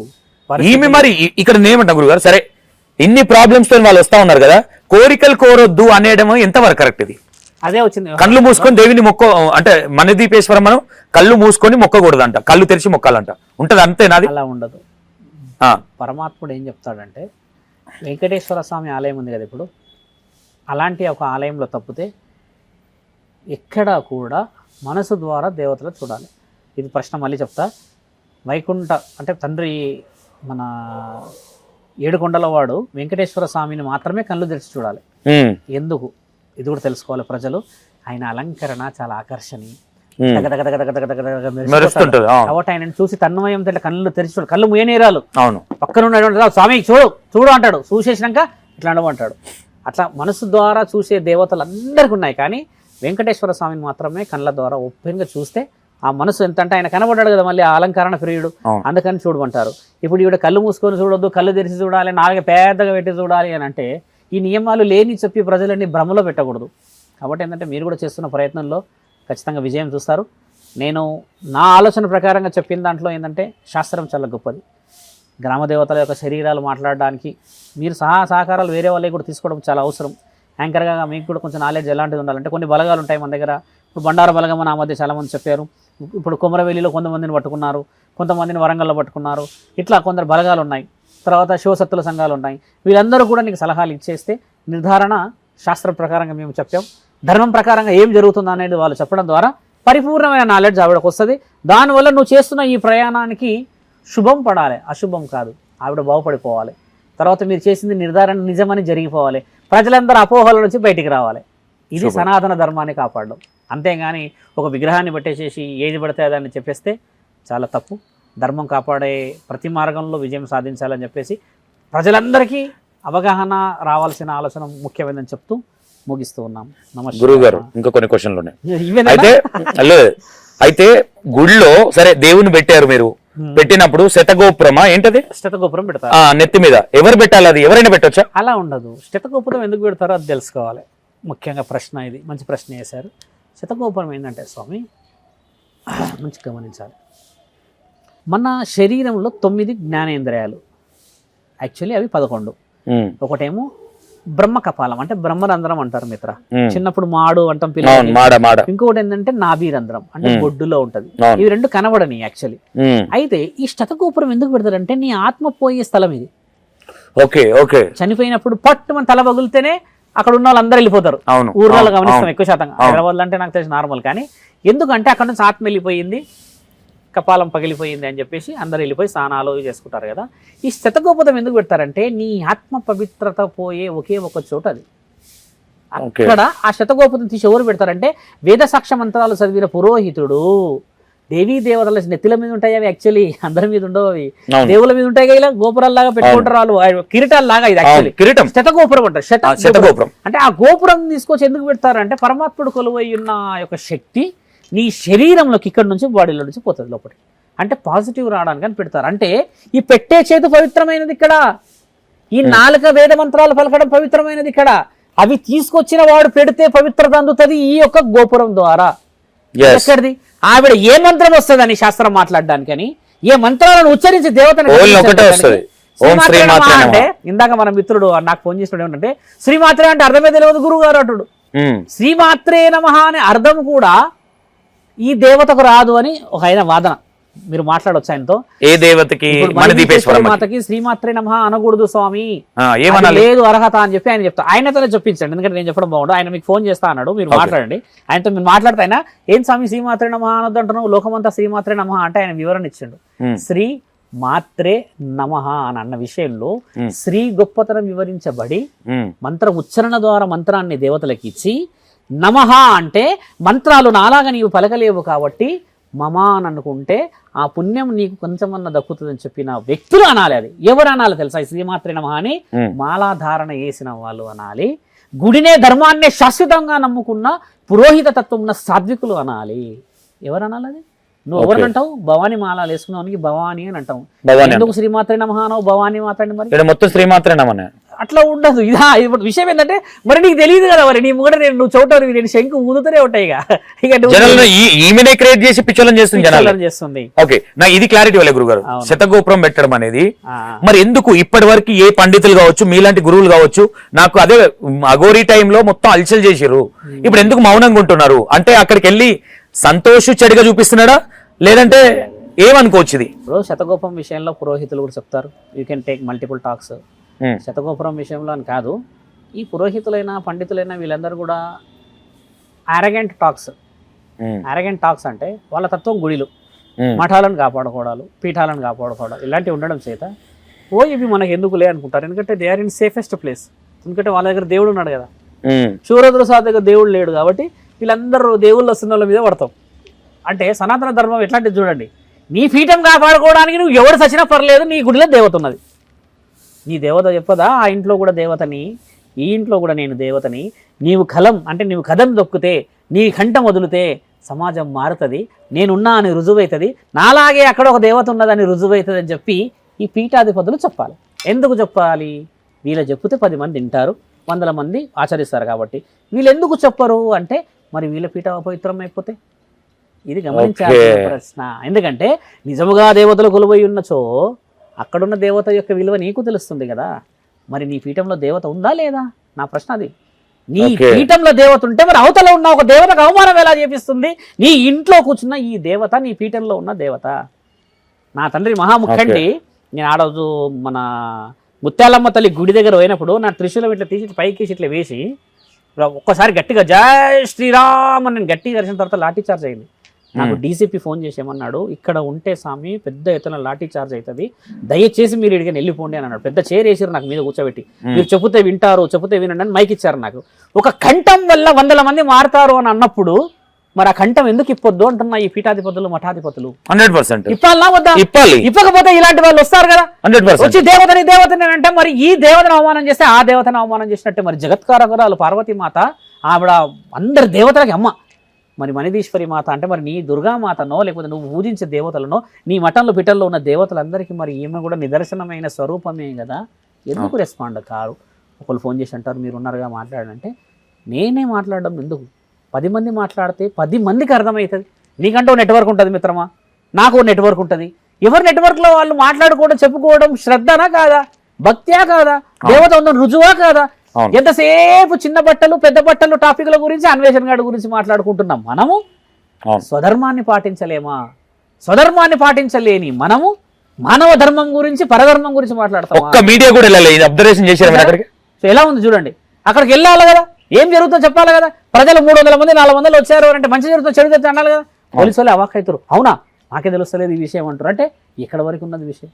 ఈమె మరి ఇక్కడ నేమంటాం గురుగారు. సరే ఇన్ని ప్రాబ్లమ్స్ తో వాళ్ళు వస్తా ఉన్నారు కదా, కోరికలు కోరొద్దు అనేయడం ఎంతవరకు కరెక్ట్? ఇది అదే వచ్చింది. కళ్ళు మూసుకొని దేవిని మొక్క అంటే మణిదీపేశ్వరం మనం కళ్ళు మూసుకొని మొక్కకూడదంట, కళ్ళు తెరిచి మొక్కాలంట. ఉంటది అంతేనాది? అలా ఉండదు. పరమాత్ముడు ఏం చెప్తాడంటే వెంకటేశ్వర స్వామి ఆలయం ఉంది కదా ఇప్పుడు, అలాంటి ఒక ఆలయంలో తప్పితే ఎక్కడా కూడా మనసు ద్వారా దేవతలు చూడాలి. ఇది ప్రశ్న మళ్ళీ చెప్తా. వైకుంఠ అంటే తండ్రి మన ఏడుకొండల వాడు వెంకటేశ్వర స్వామిని మాత్రమే కళ్ళు తెరిచి చూడాలి. ఎందుకు? ఇది కూడా తెలుసుకోవాలి ప్రజలు. ఆయన అలంకరణ చాలా ఆకర్షణీయం. కాబట్టి ఆయన చూసి తన్మయం కళ్ళు తెరిచి చూడు. కళ్ళు ముయనేరాలు పక్కన ఉన్నటువంటి స్వామి చూడు చూడు అంటాడు. చూసేసినాక ఇట్లా అంటాడు. అట్లా మనసు ద్వారా చూసే దేవతలు అందరికీ ఉన్నాయి. కానీ వెంకటేశ్వర స్వామిని మాత్రమే కళ్ళ ద్వారా ఓపెన్గా చూస్తే ఆ మనసు ఎంత అంటే ఆయన కనబడ్డాడు కదా మళ్ళీ ఆ అలంకరణ ప్రియుడు, అందుకని చూడమంటారు. ఇప్పుడు ఈవిడ కళ్ళు మూసుకొని చూడొద్దు, కళ్ళు తెరిచి చూడాలి, నాలుగు పెద్దగా పెట్టి చూడాలి అని అంటే ఈ నియమాలు లేని చెప్పి ప్రజలని భ్రమలో పెట్టకూడదు. కాబట్టి ఏంటంటే మీరు కూడా చేస్తున్న ప్రయత్నంలో ఖచ్చితంగా విజయం చూస్తారు. నేను నా ఆలోచన ప్రకారంగా చెప్పిన దాంట్లో ఏంటంటే శాస్త్రం చాలా గొప్పది. గ్రామ దేవతల యొక్క శరీరాలు మాట్లాడడానికి మీరు సహకారాలు వేరే వాళ్ళకి కూడా తీసుకోవడం చాలా అవసరం. యాంకర్గా మీకు కూడా కొంచెం నాలెడ్జ్ ఎలాంటిది ఉండాలంటే కొన్ని బలగాలు ఉంటాయి మన దగ్గర. ఇప్పుడు బండార బలగం నా మధ్య చాలామంది చెప్పారు. ఇప్పుడు కొమరవెల్లిలో కొంతమందిని పట్టుకున్నారు, కొంతమందిని వరంగల్లో పట్టుకున్నారు. ఇట్లా కొందరు బలగాలు ఉన్నాయి. తర్వాత శివసత్తుల సంఘాలు ఉన్నాయి. వీళ్ళందరూ కూడా నీకు సలహాలు ఇచ్చేస్తే నిర్ధారణ శాస్త్రం ప్రకారంగా మేము చెప్పాం. ధర్మం ప్రకారంగా ఏం జరుగుతుందో అనేది వాళ్ళు చెప్పడం ద్వారా పరిపూర్ణమైన నాలెడ్జ్ ఆవిడకు వస్తుంది. దానివల్ల నువ్వు చేస్తున్న ఈ ప్రయాణానికి శుభం పడాలి, అశుభం కాదు. ఆవిడ బాగుపడిపోవాలి. తర్వాత మీరు చేసింది నిర్ధారణ నిజమని జరిగిపోవాలి. ప్రజలందరూ అపోహల నుంచి బయటికి రావాలి. ఇది సనాతన ధర్మాన్ని కాపాడడం. అంతేగాని ఒక విగ్రహాన్ని పెట్టేసేసి ఏది పడితే దాన్ని చెప్పేస్తే చాలా తప్పు. ధర్మం కాపాడే ప్రతి మార్గంలో విజయం సాధించాలని చెప్పేసి ప్రజలందరికీ అవగాహన రావాల్సిన ఆలోచన ముఖ్యమైనదని చెప్తూ ముగిస్తూ ఉన్నాం. నమస్తే గురువు గారు. ఇంకా కొన్ని క్వశ్చన్లు ఉన్నాయి. అయితే గుడిలో సరే దేవుని పెట్టారు, మీరు పెట్టినప్పుడు శతగోపురమా ఏంటది? శతగోపురం పెడతారు నెత్తి మీద. ఎవరు పెట్టాలి? అది ఎవరైనా పెట్టొచ్చా? అలా ఉండదు. శతగోపురం ఎందుకు పెడతారో అది తెలుసుకోవాలి. ముఖ్యంగా ప్రశ్న ఇది మంచి ప్రశ్న వేశారు. శతగోపురం ఏంటంటే స్వామి మంచి గమనించాలి. మన శరీరంలో 9 జ్ఞానేంద్రియాలు, యాక్చువల్లీ అవి 11. ఒకటేమో బ్రహ్మ కపాలం అంటే బ్రహ్మరంధ్రం అంటారు మిత్ర. చిన్నప్పుడు మాడు అంటాం పిల్లలు. ఇంకొకటి ఏంటంటే నాభీరంధ్రం అంటే బొడ్డులో ఉంటది. ఇవి రెండు కనబడని యాక్చువల్లీ. అయితే ఈ శతగోపురం ఎందుకు పెడతారంటే నీ ఆత్మ పోయే స్థలం ఇది. చనిపోయినప్పుడు పట్టు మన తల పగులితేనే అక్కడ ఉన్న వాళ్ళందరూ వెళ్ళిపోతారు. ఊర్లలో గమనిస్తాం ఎక్కువ శాతం. హైదరాబాద్ అంటే నాకు తెలిసి నార్మల్. కానీ ఎందుకంటే అక్కడ నుంచి ఆత్మ వెళ్ళిపోయింది, కపాలం పగిలిపోయింది అని చెప్పేసి అందరు వెళ్ళిపోయి స్నానాలు చేసుకుంటారు కదా. ఈ శతగోపురం ఎందుకు పెడతారంటే నీ ఆత్మ పవిత్రత పోయే ఒకే ఒక చోట అది. అక్కడ ఆ శతగోపురం తీసి ఎవరు పెడతారంటే వేద సాక్ష్య మంత్రాలు చదివిన పురోహితుడు. దేవీ దేవతల నెత్తిల మీద ఉంటాయి అవి, యాక్చువల్లీ అందరి మీద ఉండవు అవి. దేవుల మీద ఉంటాయి కదా, ఇలా గోపురాల్లాగా పెట్టుకుంటారు వాళ్ళు, కిరీటాల్లాగా. ఇది యాక్చువల్లీ కిరీటం, శతగోపురం అంటారు. శతగోపురం అంటే ఆ గోపురం తీసుకొచ్చి ఎందుకు పెడతారంటే పరమాత్ముడు కొలువై ఉన్న యొక్క శక్తి నీ శరీరంలోకి ఇక్కడ నుంచి బాడీలో నుంచి పోతుంది లోపలికి. అంటే పాజిటివ్ రావడానికి అని పెడతారు. అంటే ఈ పెట్టే చేతు పవిత్రమైనది ఇక్కడ, ఈ 4 వేద మంత్రాలు పలకడం పవిత్రమైనది ఇక్కడ. అవి తీసుకొచ్చిన వాడు పెడితే పవిత్రత అందుతుంది ఈ యొక్క గోపురం ద్వారా. ఎక్కడిది? ఆవిడ ఏ మంత్రం వస్తుందని శాస్త్రం మాట్లాడడానికి అని ఏ మంత్రాలను ఉచ్చరించి దేవతను అంటే ఇందాక మన మిత్రుడు నాకు ఫోన్ చేసినప్పుడు ఏమంటే శ్రీమాత్రే అంటే అర్థమే తెలియదు గురువు గారు అంటుడు. శ్రీమాత్రే నమః అనే అర్థం కూడా ఈ దేవతకు రాదు అని ఒక ఆయన వాదన. మీరు మాట్లాడొచ్చు ఆయనతో. ఏ దేవతకి? ఇప్పుడు మణిదీపేశ్వరి మాతకి శ్రీమాత్రే నమః అనకూడదు స్వామి, ఏమన్నా లేదు అర్హత అని చెప్పి ఆయన చెప్తా. ఆయనతోనే చెప్పించండి, ఎందుకంటే నేను చెప్పడం బాగుండు. ఆయన మీకు ఫోన్ చేస్తా అన్నాడు, మీరు మాట్లాడండి ఆయనతో. మీరు మాట్లాడితే ఆయన ఏం స్వామి శ్రీమాత్రే నమః అనొద్దు అంటున్నావు, లోకమంతా శ్రీమాత్రే నమః అంటే ఆయన వివరణ ఇచ్చిండు. శ్రీ మాత్రే నమః అని అన్న విషయంలో శ్రీ గొప్పతనం వివరించబడి మంత్ర ఉచ్చరణ ద్వారా మంత్రాన్ని దేవతలకు ఇచ్చి, నమః అంటే మంత్రాలు నాలాగా నీవు పలకలేవు కాబట్టి మమ అని అనుకుంటే ఆ పుణ్యం నీకు కొంచెమన్నా దక్కుతుందని చెప్పిన వ్యక్తులు అనాలి. అది ఎవరు అనాలి తెలుసా? శ్రీమాత్రే నమః అని మాలాధారణ వేసిన వాళ్ళు అనాలి. గుడినే ధర్మాన్నే శాశ్వతంగా నమ్ముకున్న పురోహిత తత్వం ఉన్న సాత్వికులు అనాలి. ఎవరు అనాలి? అది నువ్వు ఎవరిని అంటావు? భవానీ మాలాలు వేసుకున్నానికి భవానీ అని అంటావు. ఎందుకు శ్రీమాత్రే నమః అనవు, భవానీ మాత్రమే? మరి మొత్తం శ్రీమాత్రే నమః అట్లా ఉండదు. ఇదా ఇప్పుడు విషయం ఏంటంటే, మరి నీకు తెలియదు కదా, మరి నీ ముంగట నువ్వు చోటవి నేను శంకు ఊదుతూనే ఉంటాయి. ఈమెనే క్రియేట్ చేసి పిచ్చోళ్ళని చేస్తుంది. ఓకే, నా ఇది క్లారిటీ వాళ్ళ గురుగారు. శతగోపురం పెట్టడం అనేది మరి ఎందుకు ఇప్పటి వరకు ఏ పండితులు కావచ్చు, మీలాంటి గురువులు కావచ్చు, నాకు అదే అఘోరీ టైంలో మొత్తం అల్చల్ చేసిర్రు. ఇప్పుడు ఎందుకు మౌనంగా ఉంటున్నారు? అంటే అక్కడికి వెళ్ళి సంతోష్ చెడుగా చూపిస్తున్నాడా, లేదంటే ఏమనుకోవచ్చు? ఇది ఇప్పుడు శతగోపం విషయంలో పురోహితులు కూడా చెప్తారు, you can take multiple talks. శతగోపురం విషయంలో అని కాదు, ఈ పురోహితులైనా పండితులైనా వీళ్ళందరూ కూడా అరగెంట్ టాక్స్ అంటే వాళ్ళ తత్వం గుడిలు, మఠాలను కాపాడుకోవడాలు, పీఠాలను కాపాడుకోవడాలు ఇలాంటివి ఉండడం చేత ఇవి మనకు ఎందుకులే అనుకుంటారు. ఎందుకంటే they are in safest place. ఎందుకంటే వాళ్ళ దగ్గర దేవుడు ఉన్నాడు కదా. శూరద్ర సాధు దగ్గర దేవుడు లేడు కాబట్టి వీళ్ళందరూ దేవుళ్ళు వస్తున్న వాళ్ళ మీద పడతాం. అంటే సనాతన ధర్మం ఎట్లాంటిది చూడండి, నీ పీఠం కాపాడుకోవడానికి నువ్వు ఎవరు సచ్చినా పర్లేదు, నీ గుడిలో దేవత ఉన్నది. నీ దేవత చెప్పదా ఆ ఇంట్లో కూడా దేవతని, ఈ ఇంట్లో కూడా నేను దేవతని, నీవు కలం అంటే నీవు కథం దొక్కితే, నీ కంఠం వదిలితే సమాజం మారుతుంది, నేనున్నా అని రుజువవుతుంది, నాలాగే అక్కడ ఒక దేవత ఉన్నదని రుజువవుతుంది అని చెప్పి ఈ పీఠాధిపతులు చెప్పాలి. ఎందుకు చెప్పాలి? వీళ్ళు చెప్తే 10 మంది వింటారు, 100 మంది ఆచరిస్తారు కాబట్టి. వీళ్ళు ఎందుకు చెప్పరు అంటే, మరి వీళ్ళ పీఠ అపవిత్రం అయిపోతే ఇది గమనించాల్సిన ప్రశ్న. ఎందుకంటే నిజముగా దేవతలు కొలువై ఉన్నచో అక్కడున్న దేవత యొక్క విలువ నీకు తెలుస్తుంది కదా. మరి నీ పీఠంలో దేవత ఉందా లేదా? నా ప్రశ్న అది. నీ పీఠంలో దేవత ఉంటే మరి అవతల ఉన్న ఒక దేవతకు అవమానం ఎలా చేపిస్తుంది? నీ ఇంట్లో కూర్చున్న ఈ దేవత నీ పీఠంలో ఉన్న దేవత. నా తండ్రి మహాముఖ్యండి, నేను ఆడోజు మన ముత్యాలమ్మ తల్లి గుడి దగ్గర పోయినప్పుడు నా త్రిశూలం ఇట్లా తీసి పైకి ఇట్లా వేసి ఒక్కసారి గట్టిగా జై శ్రీరామ్ అని నేను గట్టిగా కలిసిన తర్వాత లాఠీ చార్జ్ అయింది. నాకు డీసీపీ ఫోన్ చేసేమన్నాడు, ఇక్కడ ఉంటే స్వామి పెద్ద ఎత్తున లాఠీ చార్జ్ అవుతుంది, దయచేసి మీరు ఇడికి వెళ్ళిపోండి అని అన్నాడు. పెద్ద చైర్ వేసారు నాకు మీద కూర్చోబెట్టి, మీరు చెబితే వింటారు, చెబితే వినండి అని మైక్ ఇచ్చారు నాకు. ఒక కంఠం వల్ల 100 మంది మారుతారు అని అన్నప్పుడు మరి ఆ కంఠం ఎందుకు ఇప్పొద్దు అంటున్నా ఈ పీఠాధిపతులు మఠాధిపతులు. 100% ఇప్పాలనా వద్దా? ఇప్పకపోతే ఇలాంటి వాళ్ళు వస్తారు కదా, వచ్చి దేవతని అంటే మరి ఈ దేవతను అవమానం చేస్తే ఆ దేవతను అవమానం చేసినట్టే. మరి జగత్కారకురాలు పార్వతీమాత, ఆవిడ అందరి దేవతలకి అమ్మ. మరి మణిదీశ్వరి మాత అంటే మరి నీ దుర్గామాతనో లేకపోతే నువ్వు పూజించే దేవతలనో నీ మఠంలో పిఠల్లో ఉన్న దేవతలందరికీ మరి ఈమె కూడా నిదర్శనమైన స్వరూపమే కదా. ఎందుకు రెస్పాండ్ కారు? ఒకళ్ళు ఫోన్ చేసి అంటారు మీరు ఉన్నారుగా మాట్లాడంటే, నేనే మాట్లాడడం ఎందుకు? 10 మంది మాట్లాడితే 10 మందికి అర్థమవుతుంది. నీకంటూ నెట్వర్క్ ఉంటుంది మిత్రమా, నాకు నెట్వర్క్ ఉంటుంది. ఎవరి నెట్వర్క్లో వాళ్ళు మాట్లాడుకోవడం, చెప్పుకోవడం శ్రద్ధనా కాదా? భక్త్యా కాదా? దేవత ఉందని రుజువా కాదా? ఎంతసేపు చిన్న బట్టలు పెద్ద బట్టలు టాపిక్ల గురించి, అన్వేషణ గాడి గురించి మాట్లాడుకుంటున్నాం. మనము స్వధర్మాన్ని పాటించలేమా? స్వధర్మాన్ని పాటించలేని మనము మానవ ధర్మం గురించి, పరధర్మం గురించి మాట్లాడతాం. మీడియా కూడా ఎలా ఉంది చూడండి. అక్కడికి వెళ్ళాలి కదా, ఏం జరుగుతుందో చెప్పాలి కదా. ప్రజలు 300 మంది 400 వచ్చారు అంటే మంచి జరుగుతుంది, చెడు జరుగుతుంది అనాలి కదా. పోలీసు వాళ్ళు అవాక్ అవుతారు, అవునా నాకే తెలుస్తలేదు ఈ విషయం అంటారు. అంటే ఇక్కడ వరకు ఉన్నది విషయం.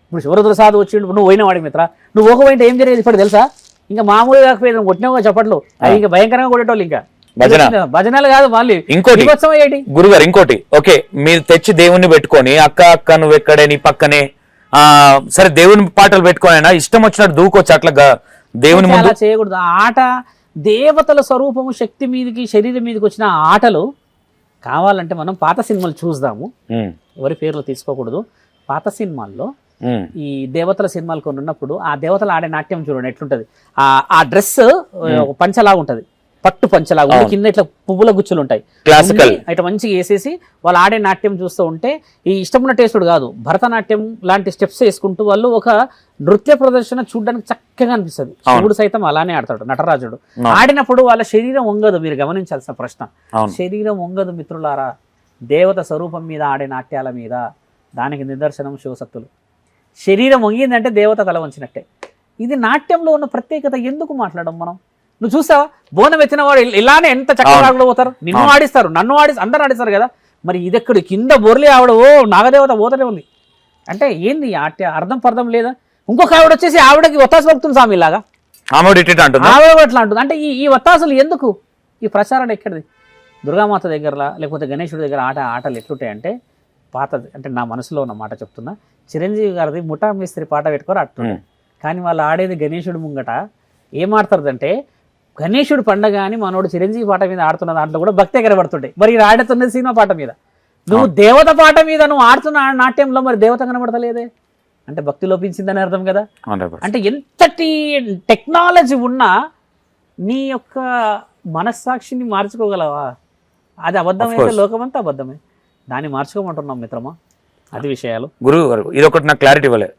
ఇప్పుడు శివరుద్ర సాధు వచ్చిండు, నువ్వు పోయిన వాడి మిత్ర, నువ్వు ఒక పోయింటే ఏం జరిగేది ఇప్పుడు తెలుసా? ఇంకా మామూలుగా కాకపోయింది కొట్టినావుగా చప్పట్లు, అవి ఇంకా భయంకరంగా కొట్టేటోళ్ళు. ఇంకా భజనలు కాదు మళ్ళీ ఇంకోటి గురుగారు. ఇంకోటి ఓకే, మీరు తెచ్చి దేవుణ్ణి పెట్టుకొని అక్క నువ్వు ఎక్కడే నీ పక్కనే సరే దేవుని పాటలు పెట్టుకోనైనా ఇష్టం వచ్చినట్టు దూకొచ్చు, అట్లా దేవుని ముందు అలా చేయకూడదు. ఆట దేవతల స్వరూపము శక్తి మీదకి శరీరం మీదకి వచ్చిన ఆటలు కావాలంటే మనం పాత సినిమాలు చూద్దాము. ఎవరి పేర్లు తీసుకోకూడదు. పాత సినిమాల్లో ఈ దేవతల సినిమాలు కొన్ని ఉన్నప్పుడు ఆ దేవతలు ఆడే నాట్యం చూడండి ఎట్లుంటది. ఆ డ్రెస్ పంచలాగా ఉంటది, పట్టు పంచలాగా ఉండి కింద ఇట్లా పువ్వుల గుచ్చులు ఉంటాయి, క్లాసికల్ ఇట్లా మంచిగా వేసేసి వాళ్ళు ఆడే నాట్యం చూస్తూ ఉంటే ఈ ఇష్టమున్న టేస్టుడు కాదు, భరతనాట్యం లాంటి స్టెప్స్ వేసుకుంటూ వాళ్ళు ఒక నృత్య ప్రదర్శన చూడడానికి చక్కగా అనిపిస్తుంది. శివుడు సైతం అలానే ఆడతాడు, నటరాజుడు ఆడినప్పుడు వాళ్ళ శరీరం వంగదు. మీరు గమనించాల్సిన ప్రశ్న, శరీరం వంగదు మిత్రులారా. దేవత స్వరూపం మీద ఆడే నాట్యాల మీద దానికి నిదర్శనం శివసత్తులు. శరీరం వంగిందంటే దేవత తల వంచినట్టే. ఇది నాట్యంలో ఉన్న ప్రత్యేకత. ఎందుకు మాట్లాడడం మనం? నువ్వు చూసావా, బోనం ఎత్తిన వాడు ఇలానే ఎంత చక్కగా పోతారు, నిన్ను ఆడిస్తారు, నన్ను అందరు ఆడిస్తారు కదా. మరి ఇది ఎక్కడ కింద బొర్లే ఆవిడ ఓ నాగదేవత పోతనే ఉంది అంటే ఏంది అర్థం పర్థం లేదా? ఇంకొక ఆవిడ వచ్చేసి ఆవిడకి ఒత్తాసు పలుకుతుంది స్వామి ఇలాగా, ఆవిడ ఎట్లా అంటుంది అంటే ఈ ఒత్తాసులు ఎందుకు? ఈ ప్రచారం ఎక్కడిది? దుర్గామాత దగ్గర లేకపోతే గణేశుడి దగ్గర ఆటలు ఎట్లుంటాయంటే పాతది. అంటే నా మనసులో ఉన్న మాట చెప్తున్నా. చిరంజీవి గారిది ముఠా మిస్త్రి పాట పెట్టుకొని అట్టు, కానీ వాళ్ళు ఆడేది గణేశుడి ముంగట. ఏం ఆడతారంటే గణేశుడు పండగ అని మనోడు చిరంజీవి పాట మీద ఆడుతున్న దాంట్లో కూడా భక్తి ఎగరబడుతుంటాయి. మరి ఇది ఆడుతున్నది సినిమా పాట మీద. నువ్వు దేవత పాట మీద నువ్వు ఆడుతున్న నాట్యంలో మరి దేవత కనబడతలేదే అంటే భక్తి లోపించిందని అర్థం కదా. అంటే ఎంతటి టెక్నాలజీ ఉన్నా నీ యొక్క మనస్సాక్షిని మార్చుకోగలవా? అది అబద్ధమైతే లోకమంతా అబద్ధమే, దాన్ని మార్చుకోమంటున్నాం మిత్రమా. అది విషయాలు. గురువు గారు ఇది ఒకటి నాకు క్లారిటీ ఇవ్వలేదు.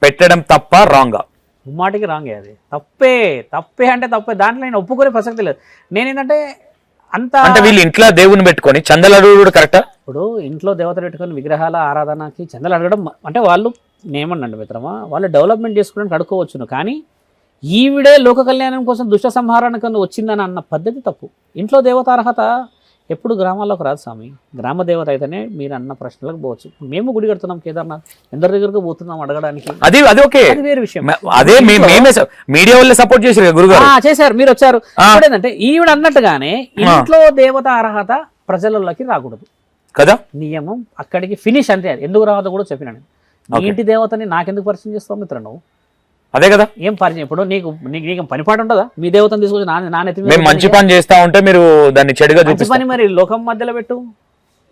పెట్టడం తప్ప రాంగా? ముమ్మాటికి రాంగే. అది తప్పే అంటే తప్పే, దాంట్లో నేను ఒప్పుకునే ప్రసక్తి లేదు. నేనేంటంటే అంటే వీళ్ళు ఇంట్లో దేవుని పెట్టుకొని చందలు అడగడం కరెక్టా? ఇప్పుడు ఇంట్లో దేవతలు పెట్టుకొని విగ్రహాల ఆరాధనకి చందలు అడగడం అంటే వాళ్ళు నేమన్నండి మిత్రమా, వాళ్ళు డెవలప్మెంట్ చేసుకోవడానికి అడుకోవచ్చును. కానీ ఈవిడే లోక కళ్యాణం కోసం దుష్ట సంహారానికి వచ్చిందని అన్న పద్ధతి తప్పు. ఇంట్లో దేవత అర్హత ఎప్పుడు గ్రామాల్లోకి రాదు స్వామి. గ్రామ దేవత అయితేనే మీరు అన్న ప్రశ్నలకు పోవచ్చు. మేము గుడి కడుతున్నాం కేదార్నాథ్, ఎందరి దగ్గరకు పోతున్నాం అడగడానికి, అది వేరే విషయం. అదే మీడియా వల్ల సపోర్ట్ చేశారు గురుగారు, చేశారు, మీరు వచ్చారు. ఏంటంటే ఈవిడ అన్నట్టుగానే ఇంట్లో దేవత అర్హత ప్రజలలోకి రాకూడదు కదా, నియమం అక్కడికి ఫినిష్ అంతే. ఎందుకు రావద్దో కూడా చెప్పినా నేను. నీ ఇంటి దేవతని నాకెందుకు పరిచయం చేస్తావు మిత్ర నువ్వు? అదే కదా, ఏం పరిచయం? ఇప్పుడు నీకు పని పాట ఉంటుందా? మీ దేవతను తీసుకొచ్చి నానెత్తి మంచి పని చేస్తా ఉంటే మీరు దాన్ని చెడుగా చూపిస్తారు. పని మరి లోకం మధ్యలో పెట్టు,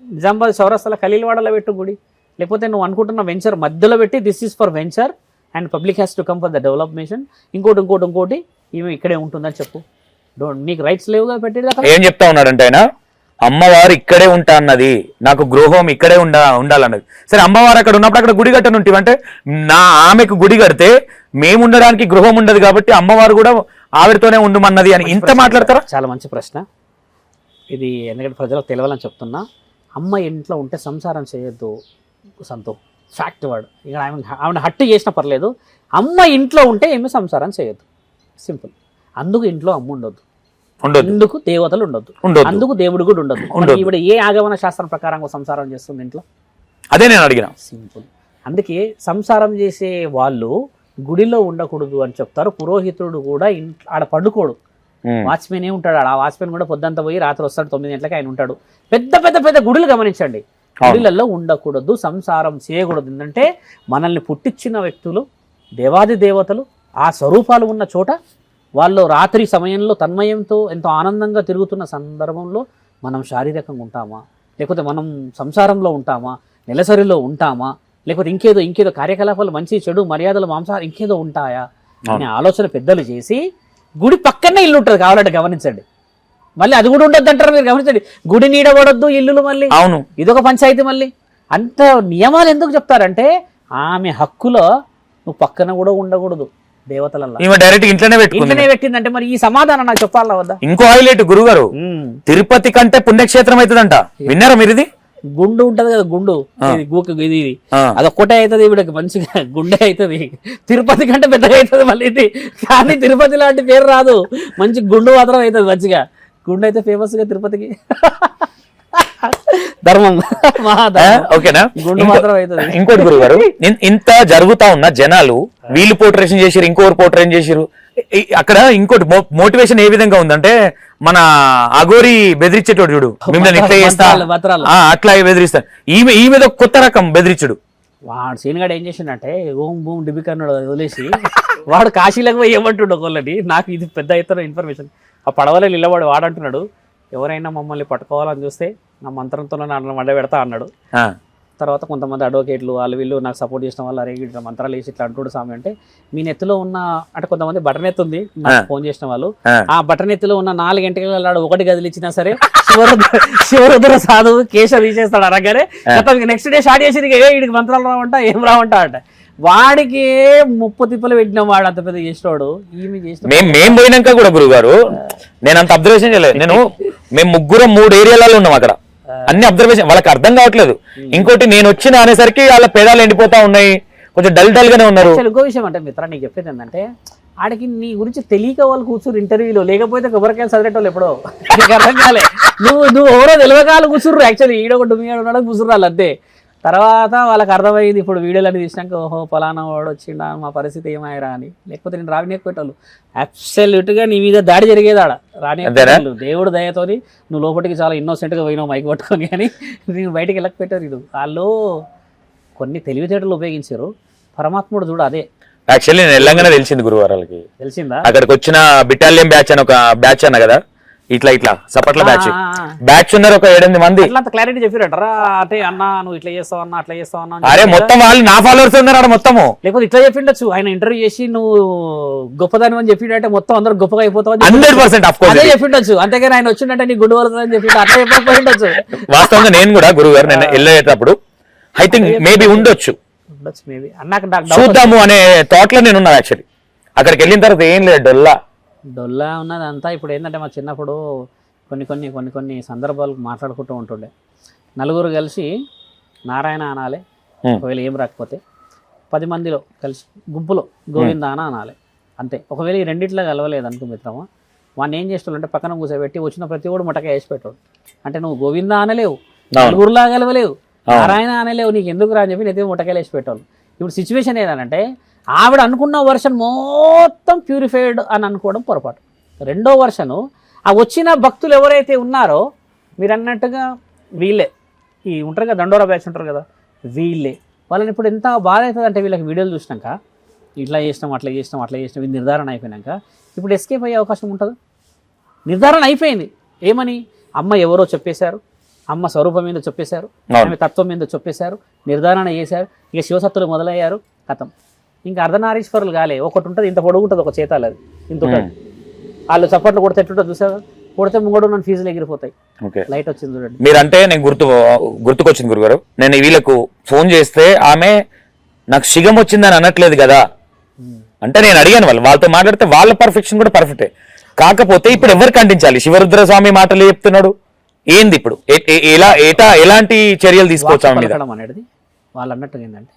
నిజామాబాద్ చౌరస్తాల ఖలీల్వాడలో పెట్టు గుడి, లేకపోతే నువ్వు అనుకుంటున్న వెంచర్ మధ్యలో పెట్టి this is for venture and public has to come for the development, ఇంకోటి ఈమె ఇక్కడే ఉంటుందని చెప్పు. నీకు రైట్స్ లేవుగా పెట్టేది. ఏం చెప్తా ఉన్నాడంటే ఆయన అమ్మవారు ఇక్కడే ఉంటా అన్నది, నాకు గృహం ఇక్కడే ఉండాలన్నది. సరే అమ్మవారు అక్కడ ఉన్నప్పుడు అక్కడ గుడి కట్టనుంటి అంటే ఆమెకు గుడి కడితే మేము ఉండడానికి గృహం ఉండదు కాబట్టి అమ్మవారు కూడా ఆవిడతోనే ఉండమన్నది అని ఇంత మాట్లాడతారా? చాలా మంచి ప్రశ్న ఇది. ఎందుకంటే ప్రజలకు తెలియాలని చెప్తున్నా. అమ్మ ఇంట్లో ఉంటే సంసారం చేయొద్దు సంతో, ఫ్యాక్ట్ వర్డ్. ఇక్కడ ఆమె హట్టు చేసినా పర్లేదు. అమ్మ ఇంట్లో ఉంటే ఏమి సంసారం చేయొద్దు, సింపుల్. అందుకు ఇంట్లో అమ్మ ఉండొద్దు, అందుకు దేవతలు ఉండొద్దు, అందుకు దేవుడు కూడా ఉండొద్దు. ఈవిడ ఏ ఆగమన శాస్త్రం ప్రకారంగా సంసారం చేస్తుంది ఇంట్లో? అదే నేను అడిగిన. సింపుల్. అందుకే సంసారం చేసే వాళ్ళు గుడిలో ఉండకూడదు అని చెప్తారు. పురోహితుడు కూడా ఆడ పండుకోడు, వాచ్మెన్ ఉంటాడు. ఆ వాచ్మెన్ కూడా పొద్దుంతా పోయి రాత్రి వస్తాడు, 9 గంటలకి ఆయన ఉంటాడు. పెద్ద గుడులు గమనించండి, గుడిలలో ఉండకూడదు, సంసారం చేయకూడదు. ఏంటంటే మనల్ని పుట్టించిన వ్యక్తులు దేవాది దేవతలు ఆ స్వరూపాలు ఉన్న చోట వాళ్ళు రాత్రి సమయంలో తన్మయంతో ఎంతో ఆనందంగా తిరుగుతున్న సందర్భంలో మనం శారీరకంగా ఉంటామా, లేకపోతే మనం సంసారంలో ఉంటామా, నెలసరిలో ఉంటామా, లేకపోతే ఇంకేదో కార్యకలాపాలు మంచి చెడు మర్యాదలు మాంసాహారం ఇంకేదో ఉంటాయా అనే ఆలోచన పెద్దలు చేసి గుడి పక్కనే ఇల్లు ఉంటుంది కావాలంటే గమనించండి. మళ్ళీ అది కూడా ఉండొద్దు అంటారు మీరు, గమనించండి. గుడి నీడబడొద్దు ఇల్లులు, మళ్ళీ అవును ఇదొక పంచాయతీ. మళ్ళీ అంత నియమాలు ఎందుకు చెప్తారంటే ఆమె హక్కులో నువ్వు పక్కన కూడా ఉండకూడదు. దేవతలలో డైరెక్ట్ ఇంట్లోనే పెట్టిందంటే మరి ఈ సమాధానం నాకు చెప్పాలా వద్దా? ఇంకో హైలైట్ గురుగారు, తిరుపతి కంటే పుణ్యక్షేత్రం అవుతుందంట, విన్నారా మీరు? ఇది గుండు ఉంటది కదా, గుండు ఇది అదొక్కటే అవుతుంది ఇవిడకి, మంచిగా గుండె అవుతుంది. తిరుపతి కంటే పెద్దగా అవుతుంది మళ్ళీ ఇది, కానీ తిరుపతి లాంటి పేరు రాదు. మంచి గుండు మాత్రం అవుతుంది మంచిగా. గుండు అయితే ఫేమస్ గా తిరుపతికి ధర్మం ఓకేనా. గుండు మాత్రం అవుతుంది. ఇంకోటి గురుగారు, ఇంత జరుగుతా ఉన్న జనాలు వీళ్ళు పోర్ట్రేషన్ చేసిరు, ఇంకోరు పోర్ట్రేషన్ చేసిరు. అక్కడ ఇంకోటి మోటివేషన్ ఏ విధంగా ఉందంటే మన అఘోరి బెదిరించేటోడు చూడు, మిమ్మల్ని ఇట్లా చేస్తా అట్లా బెదిరిస్తాను. ఈమె కొత్త రకం బెదిరించుడు. వాడు సీన్గాడు ఏం చేసిండంటే ఓం భూమి డిబికన్నాడు వదిలేసి వాడు కాశీలకు పోయి ఏమంటుండు ఒకళ్ళని. నాకు ఇది పెద్ద ఎత్తున ఇన్ఫర్మేషన్. ఆ పడవలో నిలబడి వాడంటున్నాడు, ఎవరైనా మమ్మల్ని పట్టుకోవాలని చూస్తే నా మంత్రంతో నన్ను మండ పెడతా అన్నాడు. తర్వాత కొంతమంది అడ్వకేట్లు వాళ్ళు వీళ్ళు నాకు సపోర్ట్ చేసిన వాళ్ళు అరే ఇట్లా మంత్రాలు వేసి ఇట్లా అంటుడు స్వామి అంటే మీ నెత్తిలో ఉన్న అంటే కొంతమంది బటన్ ఎత్తు ఉంది నాకు ఫోన్ చేసిన వాళ్ళు, ఆ బటన్ ఎత్తులో ఉన్న 4 గంటలు ఒకటి గదిలిచ్చినా సరే శివరుద్ర సాధువు కేశ తీసేస్తాడు అనగానే నెక్స్ట్ డే స్టార్ట్ చేసి వీడికి మంత్రాలు రావంట ఏం రావంట అంటే వాడికి 30 తిప్పలు పెట్టిన వాడు అంత పెద్ద చేసినవాడు. ఈమె చేసిన మేము పోయినాక కూడా గురుగారు నేను అంత అబ్జర్వేషన్ చేయలేదు. మేము 3 ఏరియాలలో ఉన్నాం అక్కడ. అన్ని అబ్జర్వేషన్ వాళ్ళకి అర్థం కావట్లేదు. ఇంకోటి నేను వచ్చిన అనేసరికి వాళ్ళ పెదాలు ఎండిపోతా ఉన్నాయి, కొంచెం డల్ గానే ఉన్నారు. ఇంకో విషయం అంటే మిత్ర నీకు చెప్పేది ఏంటంటే ఆడికి నీ గురించి తెలియక వాళ్ళు కూర్చురు ఇంటర్వ్యూలో, లేకపోతే కొబ్బరికాయలు చదివేటోళ్ళు ఎప్పుడో నీకు అర్థం కాలే. నువ్వు ఎవరో తెలియకాలు కూర్చుర్రు, యాక్చువల్లీ ఈడొకటి ఉన్నాడు కూర్చుర్రు వాళ్ళు అంతే. తర్వాత వాళ్ళకి అర్థమైంది ఇప్పుడు వీడియోలు అన్ని తీసినాక, ఓహో పలానా వాడు వచ్చిండా, మా పరిస్థితి ఏమాయరా అని. లేకపోతే నేను రానియకపోయేటోళ్ళు, అబ్సల్యూట్గా నీ మీద దాడి జరిగేది ఆడ రానియకపోయేటోళ్ళు. దేవుడు దయతోని నువ్వు లోపలికి చాలా ఇన్నోసెంట్గా పోయినావు మైక్ పట్టుకొని, కానీ నేను బయటికి వెళ్ళకపోయారు. ఇది వాళ్ళు కొన్ని తెలివితేటలు ఉపయోగించారు. పరమాత్ముడు చూడు అదే. యాక్చువల్లీ నేను వెళ్ళంగానే తెలిసింది గురువారాలకి, తెలిసిందా అక్కడికి వచ్చిన బిటాలియన్ బ్యాచ్ అని ఒక బ్యాచ్ అన్న కదా, ఇట్లా సపట్ల బ్యాచ్ ఉన్నారు ఒక 7-8 మంది. అంత క్లారిటీ చెప్పిరటరా అంటే అన్న నువ్వు ఇట్లా చేస్తావు అన్న అట్లా చేస్తావు అన్న. అరే మొత్తం వాళ్ళు నా ఫాలోవర్స్ ఉన్నారు ఆడ మొత్తము. లేకపోతే ఇట్లా చెప్పిండొచ్చు, ఆయన ఇంటర్వ్యూ చేసి నువ్వు గొప్పదాని అని చెప్పిండే మొత్తం అందరూ గొప్పగా అయిపోతావు 100% అదే చెప్పిండొచ్చు. అంతేగాని ఆయన వచ్చిందంటే నీ గుడ్డు వలుతుందని చెప్పి అట్లా చెప్పకపోయిండొచ్చు. వాస్తవంగా నేను కూడా గురువు గారు నేను వెళ్ళేటప్పుడు ఐ థింక్ మేబీ ఉండొచ్చు మేబీ అన్నాక చూద్దాము అనే థాట్ లో నేను ఉన్నా. యాక్చువల్లీ అక్కడికి వెళ్ళిన తర్వాత ఏం లేదు, డొల్లా ఉన్నది అంతా. ఇప్పుడు ఏంటంటే మా చిన్నప్పుడు కొన్ని సందర్భాలు మాట్లాడుకుంటూ ఉంటుండే, నలుగురు కలిసి నారాయణ అనాలి, ఒకవేళ ఏం రాకపోతే 10 మందిలో కలిసి గుంపులో గోవింద అనాలి అంతే. ఒకవేళ ఈ రెండిట్లో కలవలేదు అనుకో మిత్రమా, వాడిని ఏం చేస్తాడంటే పక్కన కూర్చోబెట్టి వచ్చిన ప్రతి ఒడు ముట్టక వేసి పెట్టాడు. అంటే నువ్వు గోవింద అనలేవు, నలుగురులా కలవలేవు, నారాయణ అనలేవు, నీకు ఎందుకు రా అని చెప్పి నేతే ముట్టకాయలు వేసి పెట్టాను. ఇప్పుడు సిచ్యువేషన్ ఏదనంటే ఆవిడ అనుకున్న వర్షన్ మొత్తం ప్యూరిఫైడ్ అని అనుకోవడం పొరపాటు. రెండో వర్షను ఆ వచ్చిన భక్తులు ఎవరైతే ఉన్నారో మీరు అన్నట్టుగా వీళ్ళే ఈ ఉంటారు కదా, దండోరా బ్యాచ్ ఉంటారు కదా, వీళ్ళే వాళ్ళని ఇప్పుడు ఎంత బాధ అవుతుంది అంటే వీళ్ళకి వీడియోలు చూసినాక ఇట్లా చేసినాం అట్లా చేసినాం ఇది నిర్ధారణ అయిపోయినాక ఇప్పుడు ఎస్కేప్ అయ్యే అవకాశం ఉంటుంది. నిర్ధారణ అయిపోయింది. ఏమని అమ్మ ఎవరో చెప్పేశారు, అమ్మ స్వరూపం మీద చెప్పేశారు, ఆమె తత్వం మీద చెప్పేశారు, నిర్ధారణ చేశారు. ఇక శివసత్తులు మొదలయ్యారు, కథం. ఇంకా అర్ధనారీశ్వరులు కాలే. ఒకటి ఉంటుంది ఇంత పొడుగుంటుంది ఒక చేతాలు, అది ఇంత ఉంటుంది. వాళ్ళు చప్పట్లు కొడితే ఎట్లుంటుంది చూసారు, కొడితే ముంగడు నన్ను ఫీజులు ఎగిరిపోతాయి. లైట్ వచ్చింది చూడండి. మీరంటే నేను గుర్తుకొచ్చింది గురుగారు. నేను వీళ్ళకు ఫోన్ చేస్తే ఆమె నాకు శిగం వచ్చిందని అనట్లేదు కదా అంటే నేను అడిగాను వాళ్ళతో మాట్లాడితే వాళ్ళ పర్ఫెక్షన్ కూడా పర్ఫెక్టే. కాకపోతే ఇప్పుడు ఎవరు ఖండించాలి? శివరుద్ర స్వామి మాటలు చెప్తున్నాడు, ఏంది ఇప్పుడు ఎలాంటి చర్యలు తీసుకోవచ్చు అనేది వాళ్ళు అన్నట్టుగా ఏంటంటే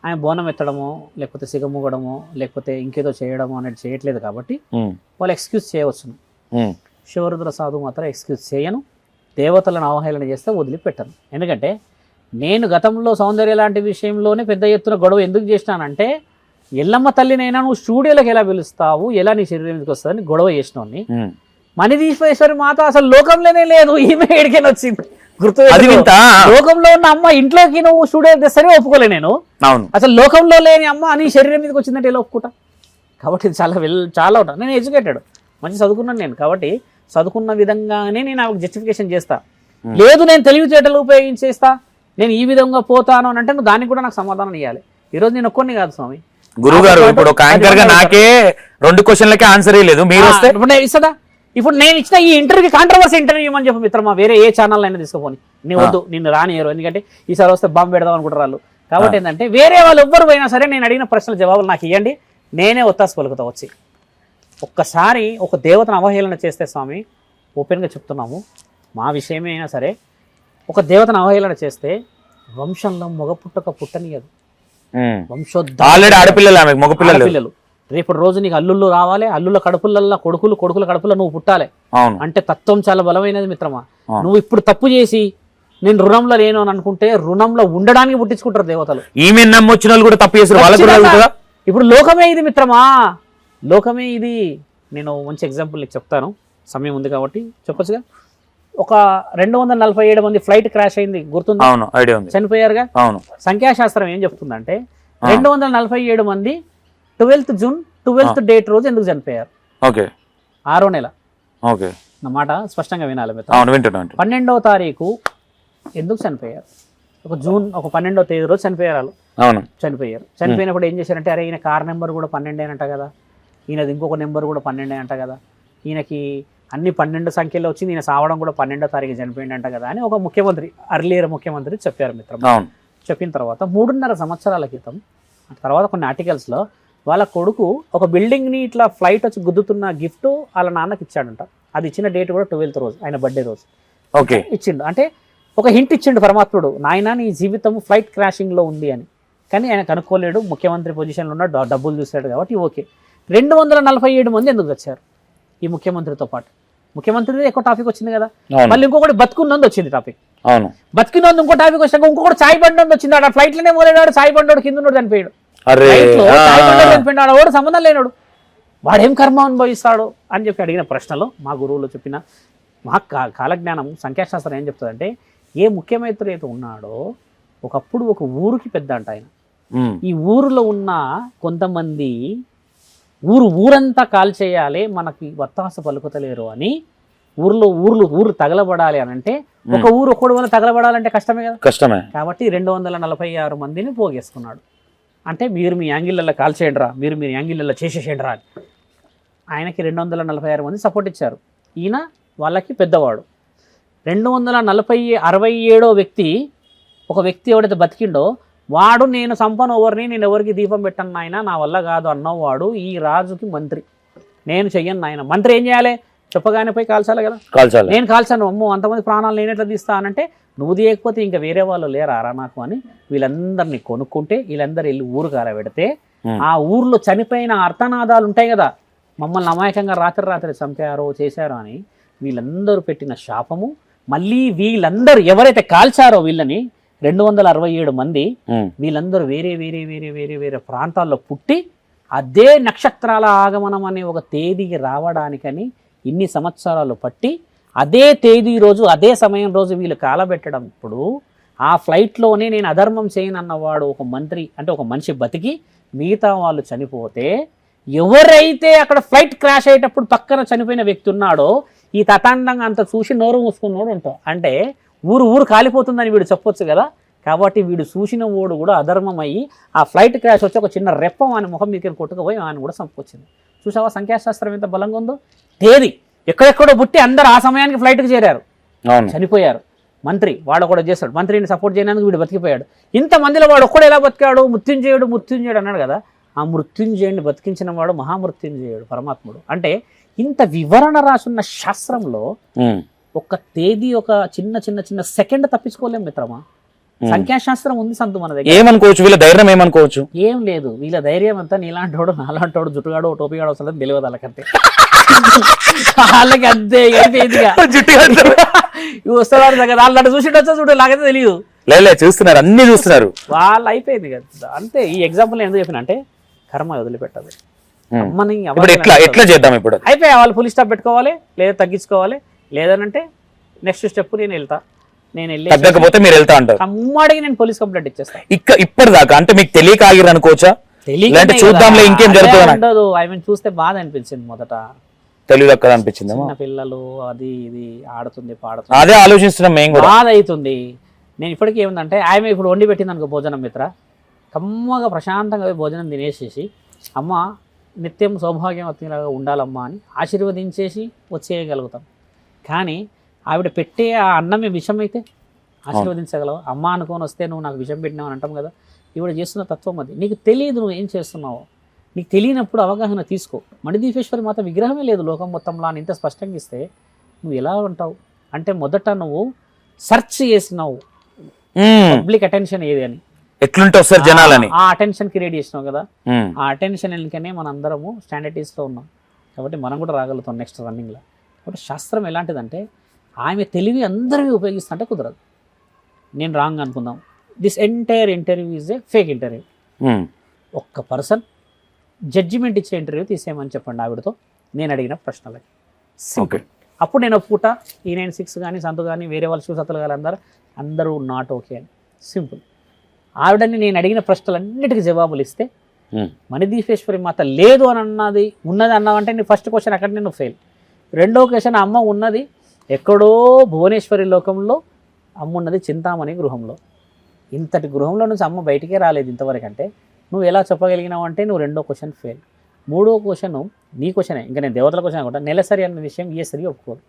ఆయన బోనం ఎత్తడమో లేకపోతే సిగముగడమో లేకపోతే ఇంకేదో చేయడమో అనేది చేయట్లేదు కాబట్టి వాళ్ళు ఎక్స్క్యూజ్ చేయవచ్చు. శివరుద్ర సాధు మాత్రం ఎక్స్క్యూజ్ చేయను, దేవతలను అవహేళన చేస్తే వదిలిపెట్టను. ఎందుకంటే నేను గతంలో సౌందర్య లాంటి విషయంలోనే పెద్ద ఎత్తున గొడవ ఎందుకు చేసినానంటే ఎల్లమ్మ తల్లినైనా నువ్వు స్టూడియోలోకి ఎలా పిలుస్తావు, ఎలా నీ శరీరం ఎందుకు వస్తుందని గొడవ చేసినోని. మణిదీశ్వరేశ్వరి మాత అసలు లోకంలోనే లేదు, ఈమె ఎడికైనా వచ్చింది. గుర్తు లోకంలో ఉన్న అమ్మ ఇంట్లోకి నువ్వు స్టూడియో తెస్తేనే ఒప్పుకోలే నేను. అసలు లోకంలో లేని అమ్మ అని శరీరం మీదకి వచ్చిందంటే ఎలా ఒప్పుకుంటా? కాబట్టి ఇది చాలా ఉంటాను. నేను ఎడ్యుకేటెడ్, మంచి చదువుకున్నాను నేను. కాబట్టి చదువుకున్న విధంగానే నేను ఆమెకు జస్టిఫికేషన్ చేస్తా. లేదు నేను తెలివితేటలు ఉపయోగించేస్తా, నేను ఈ విధంగా పోతాను అని అంటే నువ్వు దానికి కూడా నాకు సమాధానం ఇవ్వాలి. ఈరోజు నేను ఒక్కొని కాదు స్వామి. గురుగారు ఇప్పుడు ఒక యాంకర్ గా నాకే 2 క్వశ్చన్లకే ఆన్సర్ లేదు, మీరు వస్తే ఇప్పుడు నేను ఇస్తుందా? ఇప్పుడు నేను ఇచ్చిన ఈ ఇంటర్వ్యూకి కాంట్రవర్సీ ఇంటర్వ్యూ అని చెప్పి మిత్రమా, వేరే ఏ ఛానల్ అయినా తీసుకుపోని, నేను వద్దు నిన్ను రానియరు. ఎందుకంటే ఈసారి వస్తే బాంబు పెడదాం అనుకుంటారు వాళ్ళు. కాబట్టి ఏంటంటే వేరే వాళ్ళు ఎవ్వరు పోయినా సరే నేను అడిగిన ప్రశ్నల జవాబులు నాకు ఇవ్వండి, నేనే ఒత్తాసు పలుకుతా వచ్చి. ఒక్కసారి ఒక దేవతను అవహేళన చేస్తే స్వామి, ఓపెన్గా చెప్తున్నాము, మా విషయమే అయినా సరే ఒక దేవతను అవహేళన చేస్తే వంశంలో మగ పుట్టక పుట్టనియదు. ఆడపిల్లలు రేపటి రోజు నీకు అల్లుళ్ళు రావాలి, అల్లుళ్ళ కడుపులల్లో కొడుకుల కడుపులో నువ్వు పుట్టాలి. అంటే తత్వం చాలా బలమైనది మిత్రమా. నువ్వు ఇప్పుడు తప్పు చేసి నేను రుణంలో లేను అని అనుకుంటే రుణంలో ఉండడానికి పుట్టించుకుంటారు దేవతలు. ఈమె నమ్మొచ్చిన వాళ్ళు కూడా తప్పు చేస్తారు. ఇప్పుడు లోకమే ఇది మిత్రమా, లోకమే ఇది. నేను మంచి ఎగ్జాంపుల్ నీకు చెప్తాను, సమయం ఉంది కాబట్టి చెప్పొచ్చుగా. ఒక 247 మంది ఫ్లైట్ క్రాష్ అయింది, గుర్తుంది? చనిపోయారుగా. సంఖ్యాశాస్త్రం ఏం చెప్తుందంటే 247 మంది 12th జూన్ 12th డేట్ రోజు ఎందుకు చనిపోయారు? 6వ నెల. నా మాట స్పష్టంగా వినాలి. 12వ తారీఖు ఎందుకు చనిపోయారు? ఒక జూన్ 12వ తేదీ రోజు చనిపోయారు వాళ్ళు. చనిపోయినప్పుడు ఏం చేశారంటే, అరే ఈయన కార్ నెంబర్ కూడా 12 అంట కదా, ఈయనది ఇంకొక నెంబర్ కూడా 12 అంట కదా, ఈయనకి అన్ని 12 సంఖ్యలో వచ్చింది, ఈయన సావడం కూడా 12వ తారీఖు చనిపోయిందంట కదా అని ఒక ముఖ్యమంత్రి, అర్లియర్ ముఖ్యమంత్రి చెప్పారు మిత్రం. చెప్పిన తర్వాత 3.5 సంవత్సరాల క్రితం తర్వాత కొన్ని ఆర్టికల్స్లో వాళ్ళ కొడుకు ఒక బిల్డింగ్ని ఇట్లా ఫ్లైట్ వచ్చి గుద్దుతున్న గిఫ్ట్ వాళ్ళ నాన్నకి ఇచ్చాడంట. అది ఇచ్చిన డేట్ కూడా 12th రోజు, ఆయన బర్త్డే రోజు ఇచ్చిండు. అంటే ఒక హింట్ ఇచ్చిండు పరమాత్ముడు, నాయన నీ జీవితం ఫ్లైట్ క్రాషింగ్లో ఉంది అని. కానీ ఆయన కనుక్కోలేడు, ముఖ్యమంత్రి పొజిషన్లో ఉన్నాడు, డబ్బులు చూశాడు కాబట్టి ఓకే. 247 మంది ఎందుకు వచ్చారు ఈ ముఖ్యమంత్రితో పాటు? ముఖ్యమంత్రి ఎక్కువ టాపిక్ వచ్చింది కదా, మళ్ళీ ఇంకొకటి బతుకున్నందు వచ్చింది టాపిక్. అవును, బతికినందు ఇంకో టాపిక్ వచ్చినాక ఇంకొకటి చాయ్ బండి వచ్చింది. ఆ ఫ్లైట్ లోనే పోలేడాడు, చాయ్ బండోడు కింద ఉన్నాడు చనిపోయాడు. చనిపోయినాడు, వాడు సంబంధం లేనాడు, వాడేం కర్మ అనుభవిస్తాడు అని చెప్పి అడిగిన ప్రశ్నలో మా గురువులు చెప్పిన మా కాలజ్ఞానం సంఖ్యాశాస్త్రం ఏం చెప్తుందంటే, ఏ ముఖ్యమంత్రి అయితే ఉన్నాడో ఒకప్పుడు ఒక ఊరికి పెద్ద అంట ఆయన. ఈ ఊరిలో ఉన్న కొంతమంది ఊరంతా కాల్చేయాలి, మనకి వత్తాస పలుకుతలేరు అని ఊరు తగలబడాలి అని అంటే, ఒక ఊరు ఒక్కడు వల్ల తగలబడాలంటే కష్టమే కదా, కష్టమే. కాబట్టి 246 మందిని పోగేసుకున్నాడు. అంటే మీరు మీ యాంగిళ్ళల్లో కాల్చేయండి రా, మీరు మీ యాంగిళ్ళల్లో చేసేసేయండి రా అని ఆయనకి 246 మంది సపోర్ట్ ఇచ్చారు. ఈయన వాళ్ళకి పెద్దవాడు. 267వ వ్యక్తి, ఒక వ్యక్తి ఎవడైతే బతికిండో వాడు, నేను సంపను ఎవరిని, నేను ఎవరికి దీపం పెట్టను నాయన, నా వల్ల కాదు అన్నవాడు ఈ రాజుకి మంత్రి. నేను చెయ్యను నాయన. మంత్రి ఏం చేయాలి, చెప్పగానే పోయి కాల్చాలి కదా, కాల్చాలి. నేను కాల్చాను, అమ్మో అంతమంది ప్రాణాలు నేను ఎట్లా తీస్తా అనంటే, నువ్వు తీయకపోతే ఇంకా వేరే వాళ్ళు లేరా నాకు అని వీళ్ళందరినీ కొనుక్కుంటే, వీళ్ళందరూ వెళ్ళి ఊరు కాలబెడితే, ఆ ఊర్లో చనిపోయిన అర్థనాదాలు ఉంటాయి కదా, మమ్మల్ని అమాయకంగా రాత్రి చంపారో చేశారో అని వీళ్ళందరూ పెట్టిన శాపము. మళ్ళీ వీళ్ళందరూ ఎవరైతే కాల్చారో వీళ్ళని 267 మంది, వీళ్ళందరూ వేరే వేరే వేరే వేరే వేరే ప్రాంతాల్లో పుట్టి అదే నక్షత్రాల ఆగమనం అనే ఒక తేదీకి రావడానికని ఇన్ని సంవత్సరాలు పట్టి, అదే తేదీ రోజు అదే సమయం రోజు వీళ్ళు కాలబెట్టడం. ఇప్పుడు ఆ ఫ్లైట్లోనే నేను అధర్మం చేయనన్నవాడు ఒక మంత్రి, అంటే ఒక మనిషి బతికి మిగతా వాళ్ళు చనిపోతే, ఎవరైతే అక్కడ ఫ్లైట్ క్రాష్ అయ్యేటప్పుడు పక్కన చనిపోయిన వ్యక్తి ఉన్నాడో ఈ తతాండంగా అంత చూసి నోరు మూసుకున్నాడు ఉంటాం. అంటే ఊరు కాలిపోతుందని వీడు చెప్పొచ్చు కదా. కాబట్టి వీడు చూసిన ఓడు కూడా అధర్మం అయ్యి ఆ ఫ్లైట్ క్రాష్ వచ్చి ఒక చిన్న రెప్పం అని ముఖం మీద కొట్టుకుపోయి ఆయన కూడా సంపొచ్చింది. చూసావా సంఖ్యాశాస్త్రం ఎంత బలంగా ఉందో. తేదీ ఎక్కడెక్కడో పుట్టి అందరు ఆ సమయానికి ఫ్లైట్కి చేరారు, చనిపోయారు. మంత్రి వాడు కూడా చేస్తాడు, మంత్రిని సపోర్ట్ చేయడానికి వీడు బతికిపోయాడు. ఇంతమందిలో వాడు ఒక్కడు ఎలా బతికాడు, మృత్యుంజయుడు అన్నాడు కదా. ఆ మృత్యుంజయుడిని బతికించిన వాడు మహామృత్యుంజయుడు పరమాత్ముడు. అంటే ఇంత వివరణ రాసున్న శాస్త్రంలో ఒక తేదీ, ఒక చిన్న చిన్న చిన్న సెకండ్ తప్పించుకోలేం మిత్రమా. సంఖ్యాశాస్త్రం ఉంది సంతు మన దగ్గర. ఏమనుకోవచ్చు వీళ్ళ ధైర్యం, ఏమనుకోవచ్చు ఏం లేదు. వీళ్ళ ధైర్యం అంతా నీలాంటోడు నాలాంటోడు జుట్టుగాడు టోపీగాడు అసలు తెలియదు వాళ్ళకంటే. వాళ్ళకి అంతే వస్తున్నారు దగ్గర వాళ్ళ చూసిండొచ్చా చూడు, నాకైతే తెలియదు. చూస్తున్నారు, అన్ని చూస్తున్నారు, వాళ్ళు అయిపోయింది కదా అంతే. ఈ ఎగ్జాంపుల్ ఎందుకు చెప్పిన అంటే, కర్మ వదిలిపెట్టదు. అమ్మని ఎట్లా చేద్దాం ఇప్పుడు అయిపోయా, వాళ్ళు ఫుల్ స్టాప్ పెట్టుకోవాలి, లేదా తగ్గించుకోవాలి, లేదనంటే నెక్స్ట్ స్టెప్ నేను వెళ్తా. నేను వెళ్ళి తగ్గకపోతే మీరు వెళ్తా అంటారు. అమ్మడికి నేను పోలీస్ కంప్లైంట్ ఇచ్చేస్తాను. ఇప్పటిదాకా అంటే మీకు తెలియక ఆగిరు అనుకోవచ్చా? చూద్దాంలే ఇంకేం జరుగుతుందో. ఆమె చూస్తే బాధ అనిపించింది. మొదట తెలియదు అనిపించింది, పిల్లలు అది ఇది ఆడుతుంది పాడుతుంది, అదే ఆలోచిస్తున్నాం మేము కూడా. బాధ అవుతుంది. నేను ఇప్పటికీ ఏముందంటే, ఆమె ఇప్పుడు వండి పెట్టింది అనుకో భోజనం మిత్ర, కమ్మగా ప్రశాంతంగా భోజనం తినేసేసి, అమ్మ నిత్యం సౌభాగ్యవతిలాగా ఉండాలమ్మా అని ఆశీర్వదించేసి వచ్చేయగలుగుతాం. కానీ ఆవిడ పెట్టే ఆ అన్నమే విషం అయితే ఆశీర్వదించగలవు? అమ్మ అనుకొని వస్తే నువ్వు నాకు విషం పెట్టినావు అని అంటాం కదా. ఇవిడ చేస్తున్న తత్వం అది. నీకు తెలియదు నువ్వు ఏం చేస్తున్నావో. నీకు తెలియనప్పుడు అవగాహన తీసుకో. మణిదీపేశ్వరి మాత విగ్రహమే లేదు లోకం మొత్తంలో అని ఇంత స్పష్టంగా ఇస్తే నువ్వు ఎలా ఉంటావు అంటే, మొదట నువ్వు సెర్చ్ చేసినావు పబ్లిక్ అటెన్షన్ ఏది అని, ఎట్లుంటావు సార్ జనాలని, ఆ అటెన్షన్ క్రియేట్ చేసినావు కదా. ఆ అటెన్షన్ వెనుకనే మన అందరము స్టాండర్డీస్లో ఉన్నాం. కాబట్టి మనం కూడా రాగలుగుతాం నెక్స్ట్ రన్నింగ్లో. కాబట్టి శాస్త్రం ఎలాంటిదంటే, ఆమె తెలివి అందరివి ఉపయోగిస్తుంటే కుదరదు. నేను రాంగ్ అనుకుందాం, this entire interview is a fake interview. ఒక్క పర్సన్ జడ్జిమెంట్ ఇచ్చే ఇంటర్వ్యూ తీసేయమని చెప్పండి ఆవిడతో నేను అడిగిన ప్రశ్నలకి. సింపుల్. అప్పుడు నేను ఒప్పుకుంటా. ఈ 96 కానీ సంతు కానీ వేరే వాళ్ళు చూసతలు కానీ అందరూ నాట్ ఓకే అని. సింపుల్. ఆవిడని నేను అడిగిన ప్రశ్నలన్నిటికీ జవాబులు ఇస్తే, మణిదీపేశ్వరి మాత లేదు అని అన్నది ఉన్నది అన్నావంటే నీ ఫస్ట్ క్వశ్చన్ అక్కడ నేను ఫెయిల్. రెండో క్వశ్చన్, అమ్మ ఉన్నది ఎక్కడో భువనేశ్వరి లోకంలో, అమ్మ ఉన్నది చింతామణి గృహంలో. ఇంతటి గృహంలో నుంచి అమ్మ బయటికే రాలేదు ఇంతవరకు అంటే నువ్వు ఎలా చెప్పగలిగినావు అంటే నువ్వు రెండో క్వశ్చన్ ఫెయిల్. మూడో క్వశ్చన్ నీ క్వశ్చనే, ఇంకా నేను దేవతల క్వశ్చన్ అనుకుంటా, నెలసరి అన్న విషయం ఏ సరి ఒప్పుకోదు.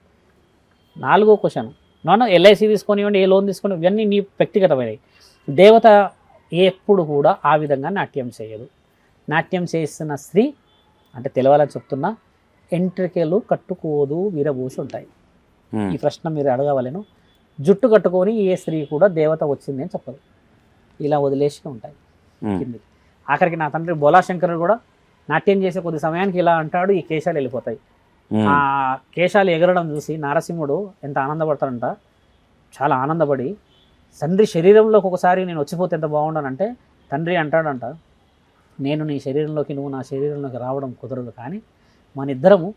నాలుగో క్వశ్చన్, ఎల్ఐసి తీసుకొనివ్వండి, ఏ లోన్ తీసుకొని, ఇవన్నీ నీ వ్యక్తిగతమైనవి. దేవత ఎప్పుడు కూడా ఆ విధంగా నాట్యం చేయదు. నాట్యం చేస్తున్న స్త్రీ అంటే తెలవాలని చెప్తున్నా, ఎంట్రికలు కట్టుకోదు, విరబూసి ఉంటాయి. ఈ ప్రశ్న మీరు అడగవలేను. జుట్టు కట్టుకొని ఏ స్త్రీ కూడా దేవత వచ్చింది అని చెప్పదు, ఇలా వదిలేసి ఉంటాయి కిందికి. ఆఖరికి నా తండ్రి బోలాశంకరుడు కూడా నాట్యం చేసే కొద్ది సమయానికి ఇలా అంటాడు, ఈ కేశాలు వెళ్ళిపోతాయి. ఆ కేశాలు ఎగరడం చూసి నారసింహుడు ఎంత ఆనందపడతాడంట, చాలా ఆనందపడి తండ్రి శరీరంలోకి ఒకసారి నేను వచ్చిపోతే ఎంత బాగుండనంటే తండ్రి అంటాడంట, నేను నీ శరీరంలోకి నువ్వు నా శరీరంలోకి రావడం కుదరదు, కానీ మన ఇద్దరము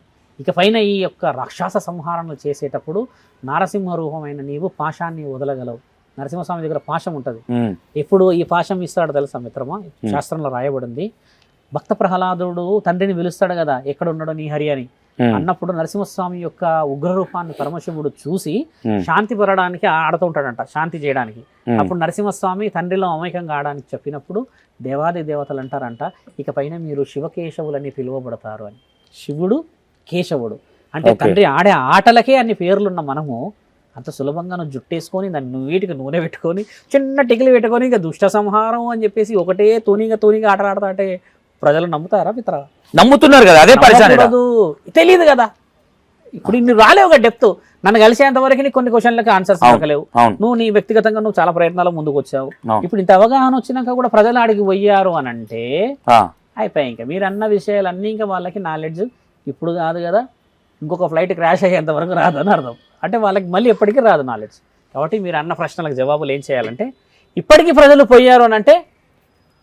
ఇక పైన ఈ యొక్క రాక్షస సంహారణలు చేసేటప్పుడు నారసింహ రూపమైన నీవు పాశాన్ని వదలగలవు. నరసింహస్వామి దగ్గర పాశం ఉంటుంది. ఎప్పుడు ఈ పాశం ఇస్తాడు తెలుసా మిత్రమా? శాస్త్రంలో రాయబడింది, భక్త ప్రహ్లాదుడు తండ్రిని పిలుస్తాడు కదా, ఎక్కడ ఉన్నాడో నీ హరి అని అన్నప్పుడు నరసింహస్వామి యొక్క ఉగ్రరూపాన్ని పరమశివుడు చూసి శాంతి పడడానికి ఆడుతూ ఉంటాడంట, శాంతి చేయడానికి. అప్పుడు నరసింహస్వామి తండ్రిలో అమైకం కావడానికి చెప్పినప్పుడు దేవాది దేవతలు అంటారంట, ఇక పైన మీరు శివకేశవులని పిలువబడతారు అని. శివుడు కేశవుడు అంటే తండ్రి ఆడే ఆటలకే అన్ని పేర్లున్న మనము అంత సులభంగా నువ్వు జుట్టేసుకొని దాన్ని వీటికి నూనె పెట్టుకొని చిన్న టికిలు పెట్టుకొని ఇక దుష్ట సంహారం అని చెప్పేసి ఒకటే తూనిగా ఆటలాడతా అంటే ప్రజలు నమ్ముతారా మిత్ర? నమ్ముతున్నారు కదా, అదే పరిస్థితి. తెలియదు కదా, ఇప్పుడు ఇన్ని రాలేవు ఒక డెప్త్. నన్ను కలిసేంత వరకు నీకు కొన్ని క్వశ్చన్లకు ఆన్సర్స్ దొరకలేవు. నువ్వు నీ వ్యక్తిగతంగా నువ్వు చాలా ప్రయత్నాలు ముందుకు వచ్చావు. ఇప్పుడు ఇంత అవగాహన వచ్చినాక కూడా ప్రజలు అడిగి పోయారు అని అంటే అయిపోయాయి. ఇంకా మీరు అన్న విషయాలన్నీ ఇంకా వాళ్ళకి నాలెడ్జ్ ఇప్పుడు కాదు కదా, ఇంకొక ఫ్లైట్ క్రాష్ అయ్యేంత వరకు రాదని అర్థం. అంటే వాళ్ళకి మళ్ళీ ఎప్పటికీ రాదు నాలెడ్జ్. కాబట్టి మీరు అన్న ప్రశ్నలకు జవాబులు ఏం చేయాలంటే, ఇప్పటికీ ప్రజలు పోయారు అని అంటే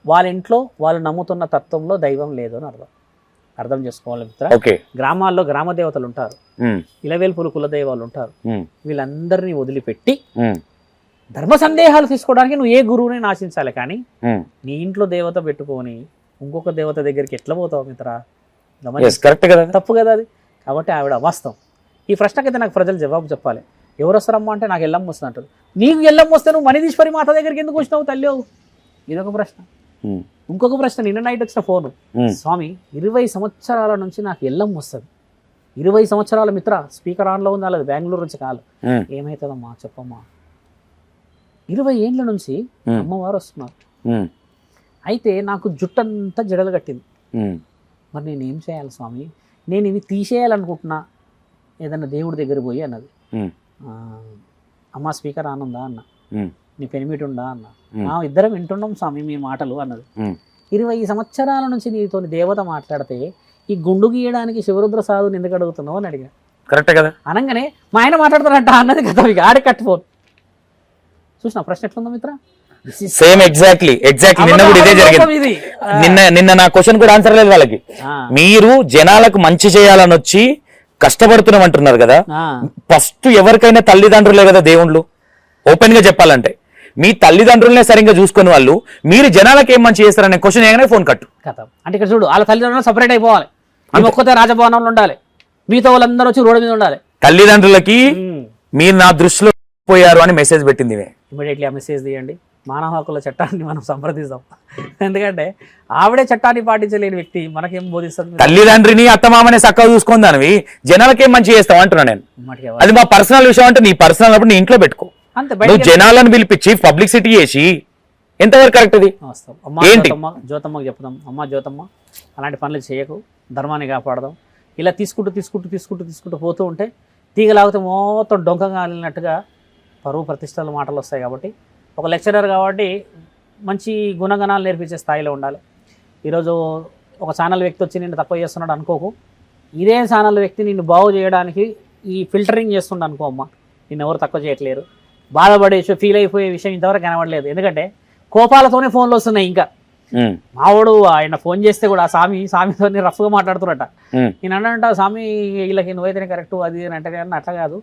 వాళ్ళ ఇంట్లో వాళ్ళు నమ్ముతున్న తత్వంలో దైవం లేదు అని అర్థం చేసుకోవాలి మిత్ర. గ్రామాల్లో గ్రామ దేవతలు ఉంటారు, ఇలవేల్పులు కులదైవాలు ఉంటారు. వీళ్ళందరినీ వదిలిపెట్టి ధర్మ సందేహాలు తీసుకోవడానికి నువ్వు ఏ గురువుని ఆశించాలి, కానీ నీ ఇంట్లో దేవత పెట్టుకొని ఇంకొక దేవత దగ్గరికి ఎట్లా పోతావు మిత్ర? తప్పు కదా అది. కాబట్టి ఆవిడ వాస్తవం. ఈ ప్రశ్నకైతే నాకు ప్రజలు జవాబు చెప్పాలి. ఎవరు వస్తారమ్మా అంటే నాకు ఎల్లమ్మ వస్తుంది అంటారు. నీకు ఎల్లమ్మ వస్తే నువ్వు మణిదీశ్వరి మాత దగ్గరికి ఎందుకు వచ్చినావు తల్లి? ఇదొక ప్రశ్న. ఇంకొక ప్రశ్న, నిన్న నైట్ వచ్చిన ఫోను, స్వామి 20 సంవత్సరాల నుంచి నాకు ఎల్లమ్మ వస్తుంది. 20 సంవత్సరాల మిత్ర, స్పీకర్ ఆన్లో ఉంది, అలాది బెంగళూరు నుంచి కాదు. ఏమవుతుందమ్మా చెప్పమ్మా? 20 ఏండ్ల నుంచి అమ్మవారు వస్తున్నారు. అయితే నాకు జుట్టంతా జడలు కట్టింది. మరి నేనేం చేయాలి స్వామి? నేను ఇవి తీసేయాలనుకుంటున్నా, ఏదన్నా దేవుడి దగ్గర పోయి అన్నది. అమ్మ స్పీకర్ ఆన్ ఉందా అన్న, నీ పెనిమిటి ఉందా అన్న, ఇద్దరం వింటున్నాం స్వామి మీ మాటలు అన్నది. 20 సంవత్సరాల నుంచి నీతో దేవత మాట్లాడితే ఈ గుండు గీయడానికి శివరుద్ర సాధుని ఎందుకు అడుగుతున్నావు అని అడిగా. కరెక్ట్ కదా అనగానే మా ఆయన మాట్లాడుతారంట అన్నది కదా, ఇక ఆడే కట్టుకోను. చూసిన ప్రశ్న ఎట్లుందో మిత్ర? సేమ్ ఎగ్జాక్ట్లీ నిన్న కూడా ఇదే జరిగింది. నిన్న నా క్వశ్చన్ కూడా ఆన్సర్ లేదు వాళ్ళకి. మీరు జనాలకు మంచి చేయాలని వచ్చి కష్టపడుతున్నాం అంటున్నారు కదా, ఫస్ట్ ఎవరికైనా తల్లిదండ్రులే కదా దేవుళ్ళు. ఓపెన్ గా చెప్పాలంటే మీ తల్లిదండ్రులనే సరిగ్గా చూసుకుని వాళ్ళు మీరు జనాలకు ఏం మంచి చేస్తారనే క్వశ్చన్ ఏమైనా ఫోన్ కట్టు కథ. అంటే ఇక్కడ చూడు, వాళ్ళ తల్లిదండ్రులు సపరేట్ అయిపోవాలి, ఒక్కతే రాజభవనంలో ఉండాలి, మిగతా వాళ్ళందరూ వచ్చి రోడ్డు మీద ఉండాలి. తల్లిదండ్రులకి మీరు నా దృష్టిలో పోయారు అని మెసేజ్ పెట్టింది. ఇమీడియట్లీ ఆ మెసేజ్ తీయండి, మానవ హక్కుల చట్టాన్ని మనం సంప్రదిస్తాం. ఎందుకంటే ఆవిడే చట్టాన్ని పాటించలేని వ్యక్తి మనకేం బోధిస్తుంది? తల్లిదండ్రిని అత్తమామనే చక్కగా చూసుకొని దానివి జనాలకేం మంచి చేస్తావు అంటున్నా నేను. అది మా పర్సనల్ విషయం అంటే నీ పర్సనల్ అప్పుడు నీ ఇంట్లో పెట్టుకో. నువ్వు జనాలను పిలిపించి పబ్లిసిటీ చేసి ఎంతవరకు కరెక్ట్? అది ఏంటి? జ్యోతమ్మకి చెప్తాం, అమ్మ జ్యోతమ్మ అలాంటి పనులు చేయకు, ధర్మాన్ని కాపాడదాం. ఇలా తీసుకుంటూ పోతూ ఉంటే తీగలాగితే మొత్తం డొంకగా వెళ్ళినట్టుగా పరువు ప్రతిష్టల మాటలు వస్తాయి. కాబట్టి ఒక లెక్చరర్ కాబట్టి మంచి గుణగణాలు నేర్పించే స్థాయిలో ఉండాలి. ఈరోజు ఒక ఛానల్ వ్యక్తి వచ్చి నిన్ను తక్కువ చేస్తున్నాడు అనుకోకు, ఇదే ఛానల్ వ్యక్తి నిన్ను బాగు చేయడానికి ఈ ఫిల్టరింగ్ చేస్తుండ అనుకో అమ్మ, నిన్ను ఎవరు తక్కువ చేయట్లేరు. బాధపడే ఫీల్ అయిపోయే విషయం ఇంతవరకు కనబడలేదు. ఎందుకంటే కోపాలతోనే ఫోన్లు వస్తున్నాయి. ఇంకా మావాడు ఆయన ఫోన్ చేస్తే కూడా స్వామితో రఫ్గా మాట్లాడుతున్నట. నేను అన్నంట స్వామి వీళ్ళకి నువ్వైతేనే కరెక్ట్ అది అని అంటే అట్లా కాదు,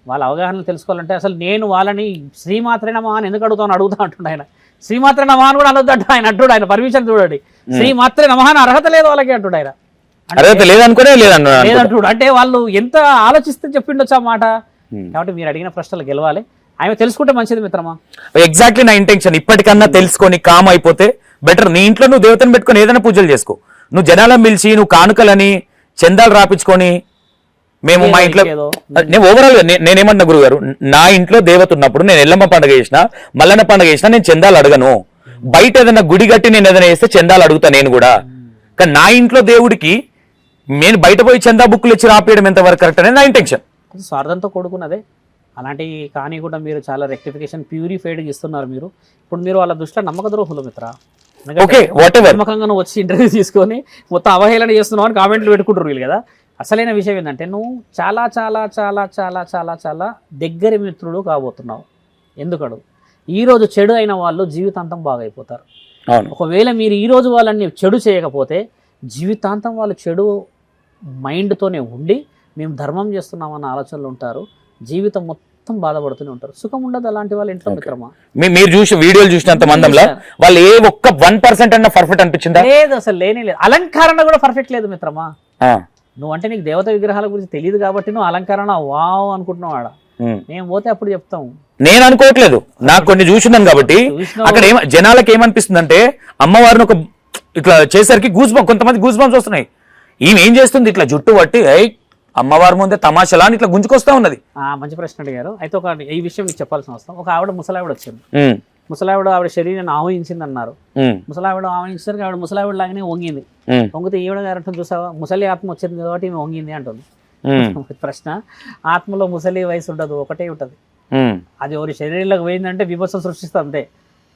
వాళ్ళ అవగాహనలు తెలుసుకోవాలంటే అసలు నేను వాళ్ళని శ్రీమాత్రే నమః అని ఎందుకు అడుగుతా అంటుండే ఆయన. శ్రీమాత్రే నమః అని కూడా అనొద్దంట ఆయన అంటుడు. ఆయన పర్మిషన్ చూడండి, శ్రీమాత్రే నమః అని అర్హత లేదు వాళ్ళకి అంటుడు ఆయన. లేదంటుడు అంటే వాళ్ళు ఎంత ఆలోచిస్తే చెప్పిండొచ్చు ఆ మాట. కాబట్టి మీరు అడిగిన ప్రశ్నలు గెలవాలి, ఆమె తెలుసుకుంటే మంచిది మిత్రమా. ఎగ్జాక్ట్లీ నా ఇంటెన్షన్. ఇప్పటికన్నా తెలుసుకొని కామ్ అయిపోతే బెటర్. నీ ఇంట్లో నువ్వు దేవతను పెట్టుకొని ఏదైనా పూజలు చేసుకో. నువ్వు జనాలను పిలిచి నువ్వు కానుకలని చందాలు రాపించుకొని మేము మా ఇంట్లో నేను ఓవరాల్ నేనేమన్నా గురువు గారు, నా ఇంట్లో దేవత ఉన్నప్పుడు నేను ఎల్లమ్మ పండుగ చేసినా మల్లన్న పండుగ చేసినా నేను చందాలు అడగను. బయట ఏదైనా గుడి కట్టి నేను ఏదైనా చేస్తే చందాలు అడుగుతా నేను కూడా. కానీ నా ఇంట్లో దేవుడికి నేను బయట పోయి చందా బుక్కులు ఇచ్చి రాపేయడం ఎంతవరకు కరెక్ట్ అనేది నా ఇంటెన్షన్. స్వార్థంతో కూడుకున్నదే. అలాంటివి కానీ కూడా మీరు చాలా రెక్టిఫికేషన్ ప్యూరిఫైడ్ ఇస్తున్నారు మీరు. ఇప్పుడు మీరు వాళ్ళ దృష్టిలో నమ్మక ద్రోహులు మిత్ర. Okay whatever. నమ్మకంగా నువ్వు వచ్చి ఇంటర్వ్యూ తీసుకొని మొత్తం అవహేళన చేస్తున్నావు అని కామెంట్లు పెట్టుకుంటారు వీళ్ళు కదా. అసలైన విషయం ఏంటంటే నువ్వు చాలా చాలా చాలా చాలా చాలా చాలా దగ్గరి మిత్రుడు కాబోతున్నావు. ఎందుకడు ఈరోజు చెడు అయిన వాళ్ళు జీవితాంతం బాగైపోతారు. ఒకవేళ మీరు ఈరోజు వాళ్ళని చెడు చేయకపోతే జీవితాంతం వాళ్ళు చెడు మైండ్తోనే ఉండి మేము ధర్మం చేస్తున్నామన్న ఆలోచనలు ఉంటారు. జీవితం మొత్తం బాధపడుతూనే ఉంటారు. సుఖం ఉండదు అలాంటి వాళ్ళ ఇంట్లో మిత్రమా. మీరు చూసి వీడియోలు చూసినంత మందంలో వాళ్ళు ఏ ఒక్క 1% అన్న పర్ఫెక్ట్ అనిపించిందా? లేదు, అసలు లేనే లేదు. అలంకరణ కూడా పర్ఫెక్ట్ లేదు మిత్రమా. నువ్వు అంటే నీకు దేవత విగ్రహాల గురించి తెలియదు కాబట్టి నువ్వు అలంకరణ వావ్ అనుకుంటున్నావు. ఆడ మేము పోతే అప్పుడు చెప్తాం. నేను అనుకోవట్లేదు, నాకు కొన్ని చూసినాను కాబట్టి. అక్కడ జనాలకు ఏమనిపిస్తుంది అంటే అమ్మవారిని ఒక ఇట్లా చేసరికి కొంతమంది గూస్ బంప్స్ వస్తున్నాయి. ఈమె ఏం చేస్తుంది ఇట్లా జుట్టు పట్టి అమ్మవారి ముందే తమాషలా అని ఇట్లా గుంజుకొస్తా ఉన్నది. మంచి ప్రశ్న అడిగారు. అయితే ఒక ఈ విషయం మీకు చెప్పాల్సిన అవసరం. ఒక ఆవిడ ముసలావిడ వచ్చింది. ముసలావిడ ఆవిడ శరీరాన్ని ఆవహించింది అన్నారు. ముసలావిడ ఆవహించేసరికి ఆవిడ ముసలావిడ లాగానే వంగింది. వంగితే ఈవిడ గారు చూసావా ముసలి ఆత్మ వచ్చింది కాబట్టి ఈమె వంగింది అంటుంది. ప్రశ్న, ఆత్మలో ముసలి వయసు ఉండదు, ఒకటే ఉంటది. అది ఎవరి శరీరంలోకి పోయిందంటే విభత్సం సృష్టిస్తుంది అంతే.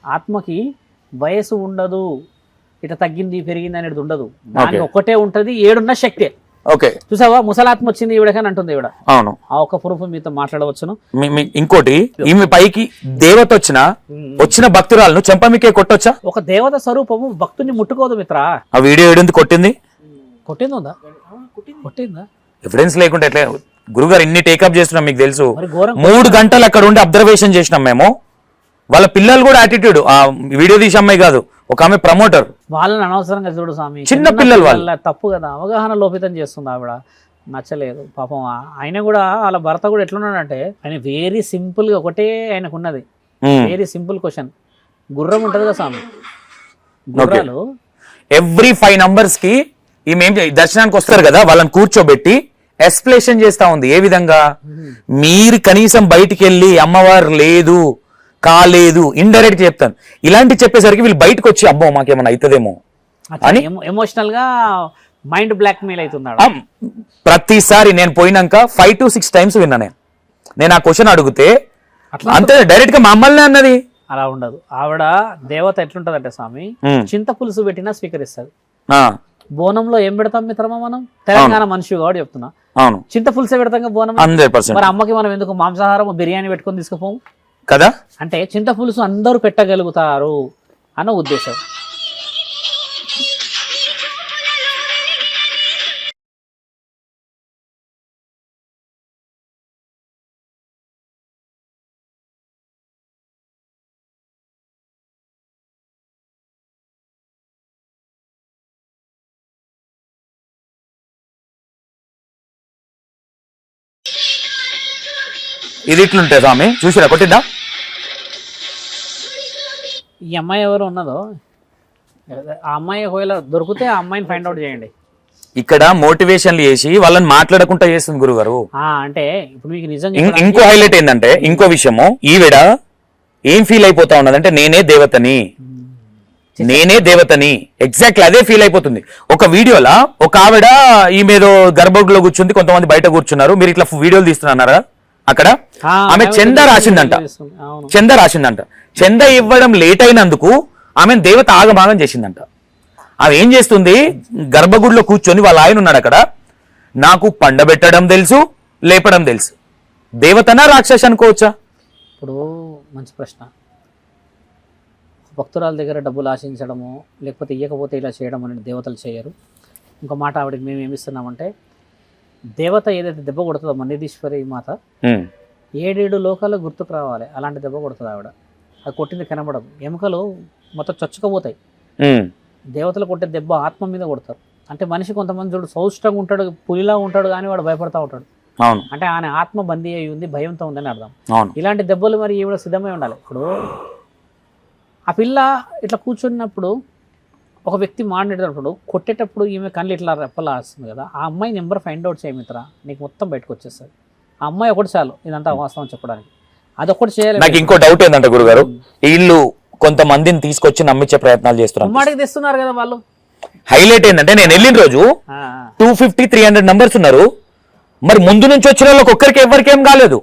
ఆత్మకి వయసు ఉండదు, ఇట్లా తగ్గింది పెరిగింది అనేది ఉండదు. దానికి ఒక్కటే ఉంటది, ఏడున్న శక్తే. చూసావా ముసలాత్మ వచ్చింది ఈవిడకని అంటుంది ఈవిడ. అవును, ఆ ఒక్క ప్రూఫ్ మీతో మాట్లాడవచ్చును. ఇంకోటి, ఈమె పైకి దేవత వచ్చిన భక్తురాలను చెంపమికే కొట్టొచ్చా? ఒక దేవత స్వరూపము భక్తుని ముట్టుకోదు మిత్ర. ఆ వీడియో ఏడుంది కొట్టిందా? కొట్టిందా? ఎవిడెన్స్ లేకుంటే ఎట్లా గురుగారు? ఇన్ని టేకప్ చేస్తున్నాం మీకు తెలుసు. 3 గంటలు అక్కడ ఉండి అబ్జర్వేషన్ చేసినాం మేము. వాళ్ళ పిల్లలు కూడా యాటిట్యూడ్. ఆ వీడియో తీసే అమ్మాయి కాదు, ఒక ఆమె ప్రమోటర్. వాళ్ళని అనవసరంగా చూడు స్వామి, చిన్న పిల్లలు వాళ్ళ తప్పు కదా. అవగాహన లోపితం చేస్తుంది ఆవిడ. నచ్చలేదు పాపం. ఆయన కూడా వాళ్ళ భర్త కూడా ఎట్లున్నాడంటే ఆయన వెరీ సింపుల్ గా ఒకటే ఆయనకు ఉన్నది. Very simple question. గుర్రం ఉంటది కదా స్వామి, గుర్రాలు ఎవ్రీ 5 numbers కి ఈమె దర్శనానికి వస్తారు కదా, వాళ్ళని కూర్చోబెట్టి ఎక్స్ప్లెనేషన్ చేస్తా ఉంది. ఏ విధంగా? మీరు కనీసం బయటికి వెళ్ళి అమ్మవారు లేదు కాలేదు ఇండైరెక్ట్ చెప్తాను. ఇలాంటి చెప్పేసరికి వీళ్ళు బయటకు వచ్చి అబ్బో మాకేమన్నా అవుతుందేమో అని ఎమోషనల్ గా మైండ్ బ్లాక్ మెయిల్ అవుతున్నాడు. ప్రతిసారి నేను పోయినాక 5 to 6 times విన్నా. నేను ఆ క్వశ్చన్ అడిగితే అంతే డైరెక్ట్ గా మమ్మల్ని అన్నది. అలా ఉండదు. ఆవిడ దేవత ఎట్లుంటదంటే స్వామి, చింత పులుసు పెట్టినా స్వీకరిస్తుంది. బోనంలో ఏం పెడతాం మిత్రమా? మనం తెలంగాణ మనిషి కాబట్టి చెప్తున్నా. చింత పులుసే పెడతాం బోనం. 100%. మరి అమ్మకి మనం ఎందుకు మాంసాహారం బిర్యానీ పెట్టుకొని తీసుకుపోము కదా? అంటే చింత పులుసు అందరూ పెట్టగలుగుతారు అన్న ఉద్దేశం. ఇది ఇట్లుంటే స్వామి చూసిరా కొట్టిద్దా? ఈ అమ్మాయి ఎవరు ఉన్నదో ఆ అమ్మాయి ఒకవేళ దొరికితే ఆ అమ్మాయిని ఫైండ్ అవుట్ చేయండి. ఇక్కడ మోటివేషన్లు చేసి వాళ్ళని మాట్లాడకుండా చేస్తుంది గురుగారు. అంటే ఇప్పుడు మీకు నిజంగా ఇంకో హైలైట్ ఏంటంటే ఇంకో విషయము, ఈవిడ ఏం ఫీల్ అయిపోతా ఉన్నదంటే నేనే దేవతని ఎగ్జాక్ట్లీ అదే ఫీల్ అయిపోతుంది. ఒక వీడియోలా ఒక ఆవిడ ఈమెదో గర్భగుడిలో కూర్చుంది, కొంతమంది బయట కూర్చున్నారు. మీరు ఇట్లా వీడియోలు తీస్తున్నారా? అక్కడ ఆమె చందా రాసిందంట. చందా ఇవ్వడం లేట్ అయినందుకు ఆమె దేవత ఆగమాగం చేసిందంట. ఆమె ఏం చేస్తుంది, గర్భగుడిలో కూర్చొని వాళ్ళ ఆయన ఉన్నాడు అక్కడ, నాకు పండబెట్టడం తెలుసు లేపడం తెలుసు. దేవతనా రాక్షసి అనుకోవచ్చా? ఇప్పుడు మంచి ప్రశ్న. భక్తురాల దగ్గర డబ్బులు ఆశించడము లేకపోతే ఇవ్వకపోతే ఇలా చేయడం అనేది దేవతలు చేయరు. ఇంకో మాట ఆవిడకి మేము ఏమిస్తున్నామంటే, దేవత ఏదైతే దెబ్బ కొడుతుందో మన్నేదీశ్వరి మాత 7 లోకాల్లో గుర్తుకు రావాలి. అలాంటి దెబ్బ కొడుతుంది ఆవిడ. అది కొట్టింది కనబడదు, ఎముకలు మొత్తం చచ్చుకపోతాయి. దేవతలు కొట్టే దెబ్బ ఆత్మ మీద కొడతారు. అంటే మనిషి కొంతమంది చూడు సౌష్టంగా ఉంటాడు, పులిలా ఉంటాడు, కానీ వాడు భయపడతా ఉంటాడు. అంటే ఆయన ఆత్మ బందీ అయి ఉంది, భయంతో ఉందని అర్థం. ఇలాంటి దెబ్బలు మరి ఈవిడ సిద్ధమై ఉండాలి. ఇప్పుడు ఆ పిల్ల ఇట్లా కూర్చున్నప్పుడు ఒక వ్యక్తి మాట్లాడేటప్పుడు కొట్టేటప్పుడు ఈమె కళ్ళు ఇట్లా రెప్పలా వస్తుంది కదా, ఆ అమ్మాయి నెంబర్ ఫైండ్ అవుట్ చేయమిత్రా, నీకు మొత్తం బయటకు వచ్చేస్తుంది. ఆ అమ్మాయి ఒకటి చాలు ఇదంతా వాస్తవం చెప్పడానికి. అదొకటి చేయాలి. నాకు ఇంకో డౌట్ ఏంటంటే గురుగారు, వీళ్ళు కొంతమందిని తీసుకొచ్చి నమ్మించే ప్రయత్నాలు చేస్తున్నారు. అమ్మాడికి తెస్తున్నారు కదా వాళ్ళు. హైలైట్ ఏంటంటే నేను వెళ్ళిన రోజు 250-300 నంబర్స్ ఉన్నారు. మరి ముందు నుంచి వచ్చిన వాళ్ళకి ఒక్కరికి ఎవరికేం కాలేదు.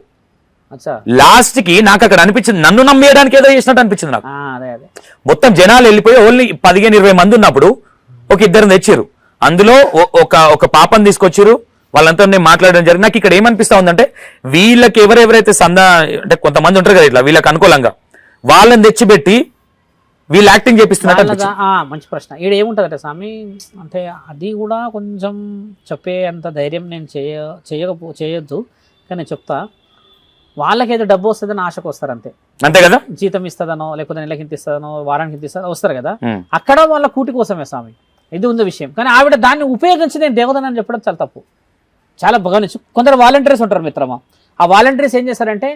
అచ్చా లాస్ట్ కి నాకు అక్కడ అనిపించింది, నన్ను నమ్మేయడానికి ఏదో చేసినట్టు అనిపించింది నాకు. అదే అదే మొత్తం జనాలు వెళ్ళిపోయి ఓన్లీ 15-20 మంది ఉన్నప్పుడు ఒక ఇద్దరు తెచ్చారు. అందులో ఒక పాపని తీసుకొచ్చారు. వాళ్ళంతా నేను మాట్లాడడం జరిగింది. నాకు ఇక్కడ ఏమనిపిస్తా ఉందంటే వీళ్ళకి ఎవరెవరైతే అంటే కొంతమంది ఉంటారు కదా ఇట్లా వీళ్ళకి అనుకూలంగా వాళ్ళని తెచ్చిపెట్టి వీళ్ళు యాక్టింగ్ చేపిస్తున్నట్టు అనిపించింది. మంచి ప్రశ్న. ఈడ ఏముంటదంటే స్వామి, అంటే అది కూడా కొంచెం చెప్పే అంత ధైర్యం నేను చేయొద్దు, కానీ నేను చెప్తా. వాళ్ళకైతే డబ్బు వస్తుందని ఆశకు వస్తారు అంతే. అంతే కదా, జీతం ఇస్తుందనో లేకపోతే నెలకి ఇంత ఇస్తుందనో వారానికి ఇంత ఇస్తుందో వస్తారు కదా, అక్కడ వాళ్ళ కూటి కోసమే స్వామి. ఇది ఉంది విషయం. కానీ ఆవిడ దాన్ని ఉపయోగించి నేను దేవతనని చెప్పడం చాలా తప్పు. చాలా గమనించు. కొందరు వాలంటీర్స్ ఉంటారు మిత్రమా. ఆ వాలంటీర్స్ ఏం చేస్తారంటే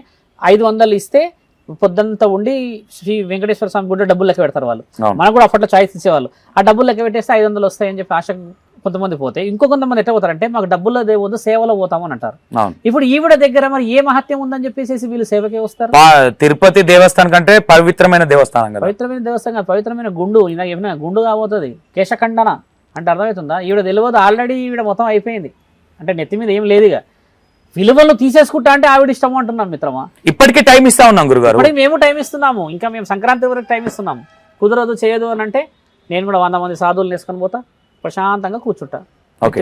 500 ఇస్తే పొద్దుంతా ఉండి శ్రీ వెంకటేశ్వర స్వామి గుడ్డ డబ్బులు లెక్క పెడతారు వాళ్ళు. మనకు కూడా అప్పట్లో చాయిస్ ఇచ్చేవాళ్ళు. ఆ డబ్బులు లెక్క పెట్టేస్తే 500 వస్తాయని చెప్పి ఆశ కొంతమంది పోతే, ఇంకో కొంతమంది ఎట్లా పోతారంటే మాకు డబ్బుల్లో దేవద్దు సేవలో పోతామని అంటారు. ఇప్పుడు ఈవిడ దగ్గర మరి ఏ మహత్యం ఉందని చెప్పేసి వీళ్ళు సేవకే వస్తారు. తిరుపతి దేవస్థానం కంటే పవిత్రమైన దేవస్థానం కదా. పవిత్రమైన దేవస్థానం, పవిత్రమైన గుండు. ఏమైనా గుండు కాబోతుంది కేశఖండన అంటే అర్థమవుతుందా? ఈవిడ తెలియదు, ఆల్రెడీ ఈవిడ మొత్తం అయిపోయింది. అంటే నెత్తి మీద ఏం లేదు. ఇక విలువలు తీసేసుకుంటా అంటే ఆవిడ ఇష్టం అంటున్నాం మిత్రమా. ఇప్పటికీ టైం ఇస్తా ఉన్నాం గురుగారు. ఇప్పటికి మేము టైం ఇస్తున్నాము. ఇంకా మేము సంక్రాంతి వరకు టైం ఇస్తున్నాము. కుదరదు చేయదు అని అంటే నేను కూడా 100 మంది సాధువులు వేసుకొని పోతా, ప్రశాంతంగా కూర్చుంటా.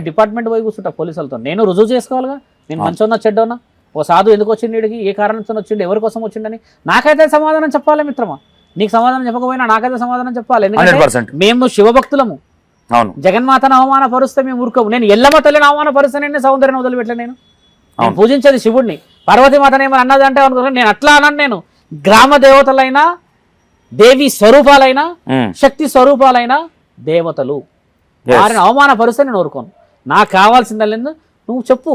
డిపార్ట్మెంట్ పోయి కూర్చుంటా పోలీసులతో. నేను రుజువు చేసుకోవాలిగా నేను మంచోన్నా చెడ్డోన్నా. ఓ సాధువు ఎందుకు వచ్చిండు వీడికి, ఏ కారణంతో వచ్చిండు, ఎవరి కోసం వచ్చిండని నాకైతే సమాధానం చెప్పాలి మిత్రమా. నీకు సమాధానం చెప్పకపోయినా నాకైతే సమాధానం చెప్పాలి. ఎందుకంటే మేము శివభక్తులము. జగన్మాతను అవమానపరుస్తే మేము ఊరుకోము. నేను ఎల్లమ్మ తల్లిని అవమానపరుస్తే నేను సౌందర్యాన్ని వదిలిపెట్టలే. నేను పూజించేది శివుడిని. పార్వతీమాతను ఏమైనా అన్నది అంటే అనుకున్నాను. నేను అట్లా అన్నాను. నేను గ్రామ దేవతలైనా దేవి స్వరూపాలైనా శక్తి స్వరూపాలైన దేవతలు వారిని అవమానపరుస్తే నేను ఊరుకోను. నాకు కావాల్సిందల్లేదు నువ్వు చెప్పు.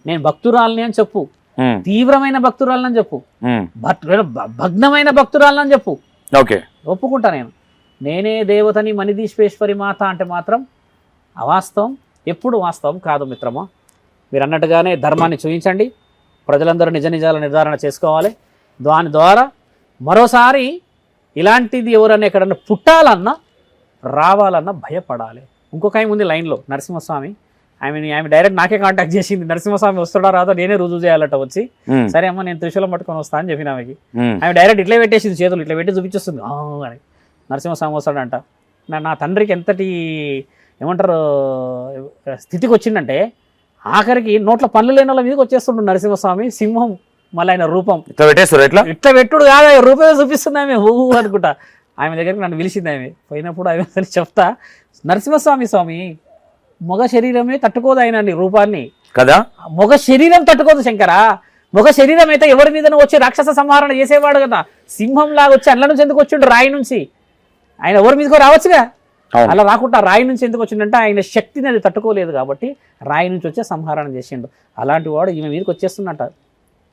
నేను భక్తురాలని అని చెప్పు, తీవ్రమైన భక్తురాలని చెప్పు, భగ్నమైన భక్తురాలని చెప్పు, ఒప్పుకుంటా. నేనే దేవతని మణిదీశ్వేశ్వరి మాత అంటే మాత్రం అవాస్తవం, ఎప్పుడు వాస్తవం కాదు మిత్రమా. మీరు అన్నట్టుగానే ధర్మాన్ని చూపించండి. ప్రజలందరూ నిజ నిజాల నిర్ధారణ చేసుకోవాలి. దాని ద్వారా మరోసారి ఇలాంటిది ఎవరన్నా ఎక్కడన్నా పుట్టాలన్నా రావాలన్నా భయపడాలి. ఇంకొక ఆయన ఉంది లైన్లో, నరసింహస్వామి. ఆమె డైరెక్ట్ నాకే కాంటాక్ట్ చేసింది. నరసింహస్వామి వస్తాడా రాదో నేనే రుజువు చేయాలట వచ్చి. సరే అమ్మ నేను త్రిశూలం పట్టుకొని వస్తా అని చెప్పిన ఆమెకి. ఆమె డైరెక్ట్ ఇట్లా పెట్టేసింది, చేతులు ఇట్లా పెట్టి చూపించేస్తుంది అని. నరసింహస్వామి వస్తాడంట. నా తండ్రికి ఎంతటి ఏమంటారు స్థితికి వచ్చిందంటే ఆఖరికి నోట్ల పనులు లేని వాళ్ళ మీదకి వచ్చేస్తుండు నరసింహస్వామి. సింహం మళ్ళీ ఆయన రూపం ఇట్లా పెట్టుడు కాదు, రూపమే చూపిస్తుంది ఆమె. ఊహు అనుకుంటా. ఆమె దగ్గరికి నన్ను పిలిచింది. ఆమె పోయినప్పుడు ఆమె చెప్తా, నరసింహస్వామి స్వామి మగ శరీరమే తట్టుకోదు ఆయన రూపాన్ని కదా. మగ శరీరం తట్టుకోదు శంకరా. మగ శరీరం అయితే ఎవరి మీద వచ్చి రాక్షస సంహారణ చేసేవాడు కదా. సింహం లాగా వచ్చి అండ్ల నుంచి ఎందుకు వచ్చిండు, రాయి నుంచి. ఆయన ఎవరి మీదకో రావచ్చుగా, అలా రాకుండా రాయి నుంచి ఎందుకు వచ్చిండంటే ఆయన శక్తిని అది తట్టుకోలేదు కాబట్టి రాయి నుంచి వచ్చే సంహారణ చేసిండు. అలాంటి వాడు ఈమె మీదకి వచ్చేస్తున్నట్ట.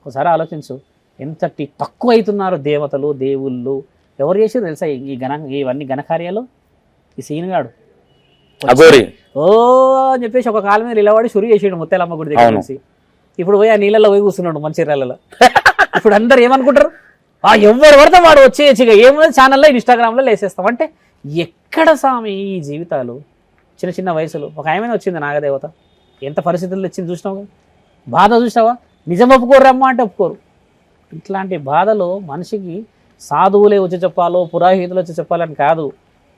ఒకసారి ఆలోచించు, ఎంతటి తక్కువ అవుతున్నారు దేవతలు దేవుళ్ళు. ఎవరు చేసారు తెలుసా ఇవన్నీ ఘనకార్యాలు? ఈ సీనుగాడు ఓ అని చెప్పేసి ఒక కాలం మీద నిలబడి షురు చేసాడు ముత్యాలమ్మ గుడి దగ్గర నుంచి. ఇప్పుడు పోయి ఆ నీళ్ళలో పోయి కూర్చున్నాడు మంచిర్యాలలో. ఇప్పుడు అందరు ఏమనుకుంటారు, ఎవరు పడితే వాడు వచ్చేయచ్చుగా, ఏముంది ఛానల్లో ఇన్స్టాగ్రామ్లో వేసేస్తాం. అంటే ఎక్కడ స్వామి ఈ జీవితాలు? చిన్న చిన్న వయసులో ఒక ఆమె వచ్చింది నాగదేవత. ఎంత పరిస్థితుల్లో వచ్చింది చూసినావు, బాధ చూసినావా? నిజం ఒప్పుకోరు అమ్మ అంటే ఒప్పుకోరు. ఇట్లాంటి బాధలో మనిషికి సాధువులే వచ్చి చెప్పాలో పురోహితులు వచ్చి చెప్పాలని కాదు,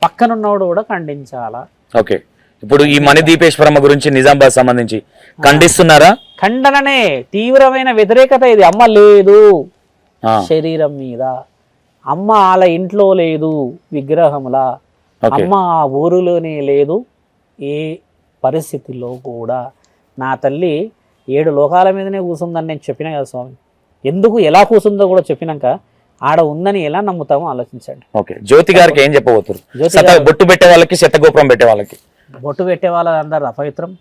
పక్కనున్నవాడు కూడా ఖండించాలా. ఓకే, ఇప్పుడు ఈ మణిదీపేశ్వరమ్మ గురించి నిజామాబాద్ సంబంధించి ఖండిస్తున్నారా? ఖండననే, తీవ్రమైన వ్యతిరేకత ఇది. అమ్మ లేదు శరీరం మీద, అమ్మ వాళ్ళ ఇంట్లో లేదు విగ్రహములా, అమ్మ ఆ ఊరిలోనే లేదు ఏ పరిస్థితిలో కూడా. నా తల్లి 7 లోకాల మీదనే కూర్చుందని నేను చెప్పినా కదా స్వామి. ఎందుకు ఎలా కూర్చుందో కూడా చెప్పినాక ఆడ ఉందని ఎలా నమ్ముతామో ఆలోచించండి. ఓకే, జ్యోతి గారికి ఏం చెప్పబోతున్నారు? బొట్టు పెట్టే వాళ్ళకి, శతగోపురం పెట్టే వాళ్ళకి. బొట్టు పెట్టే వాళ్ళందరూ అపవిత్రం.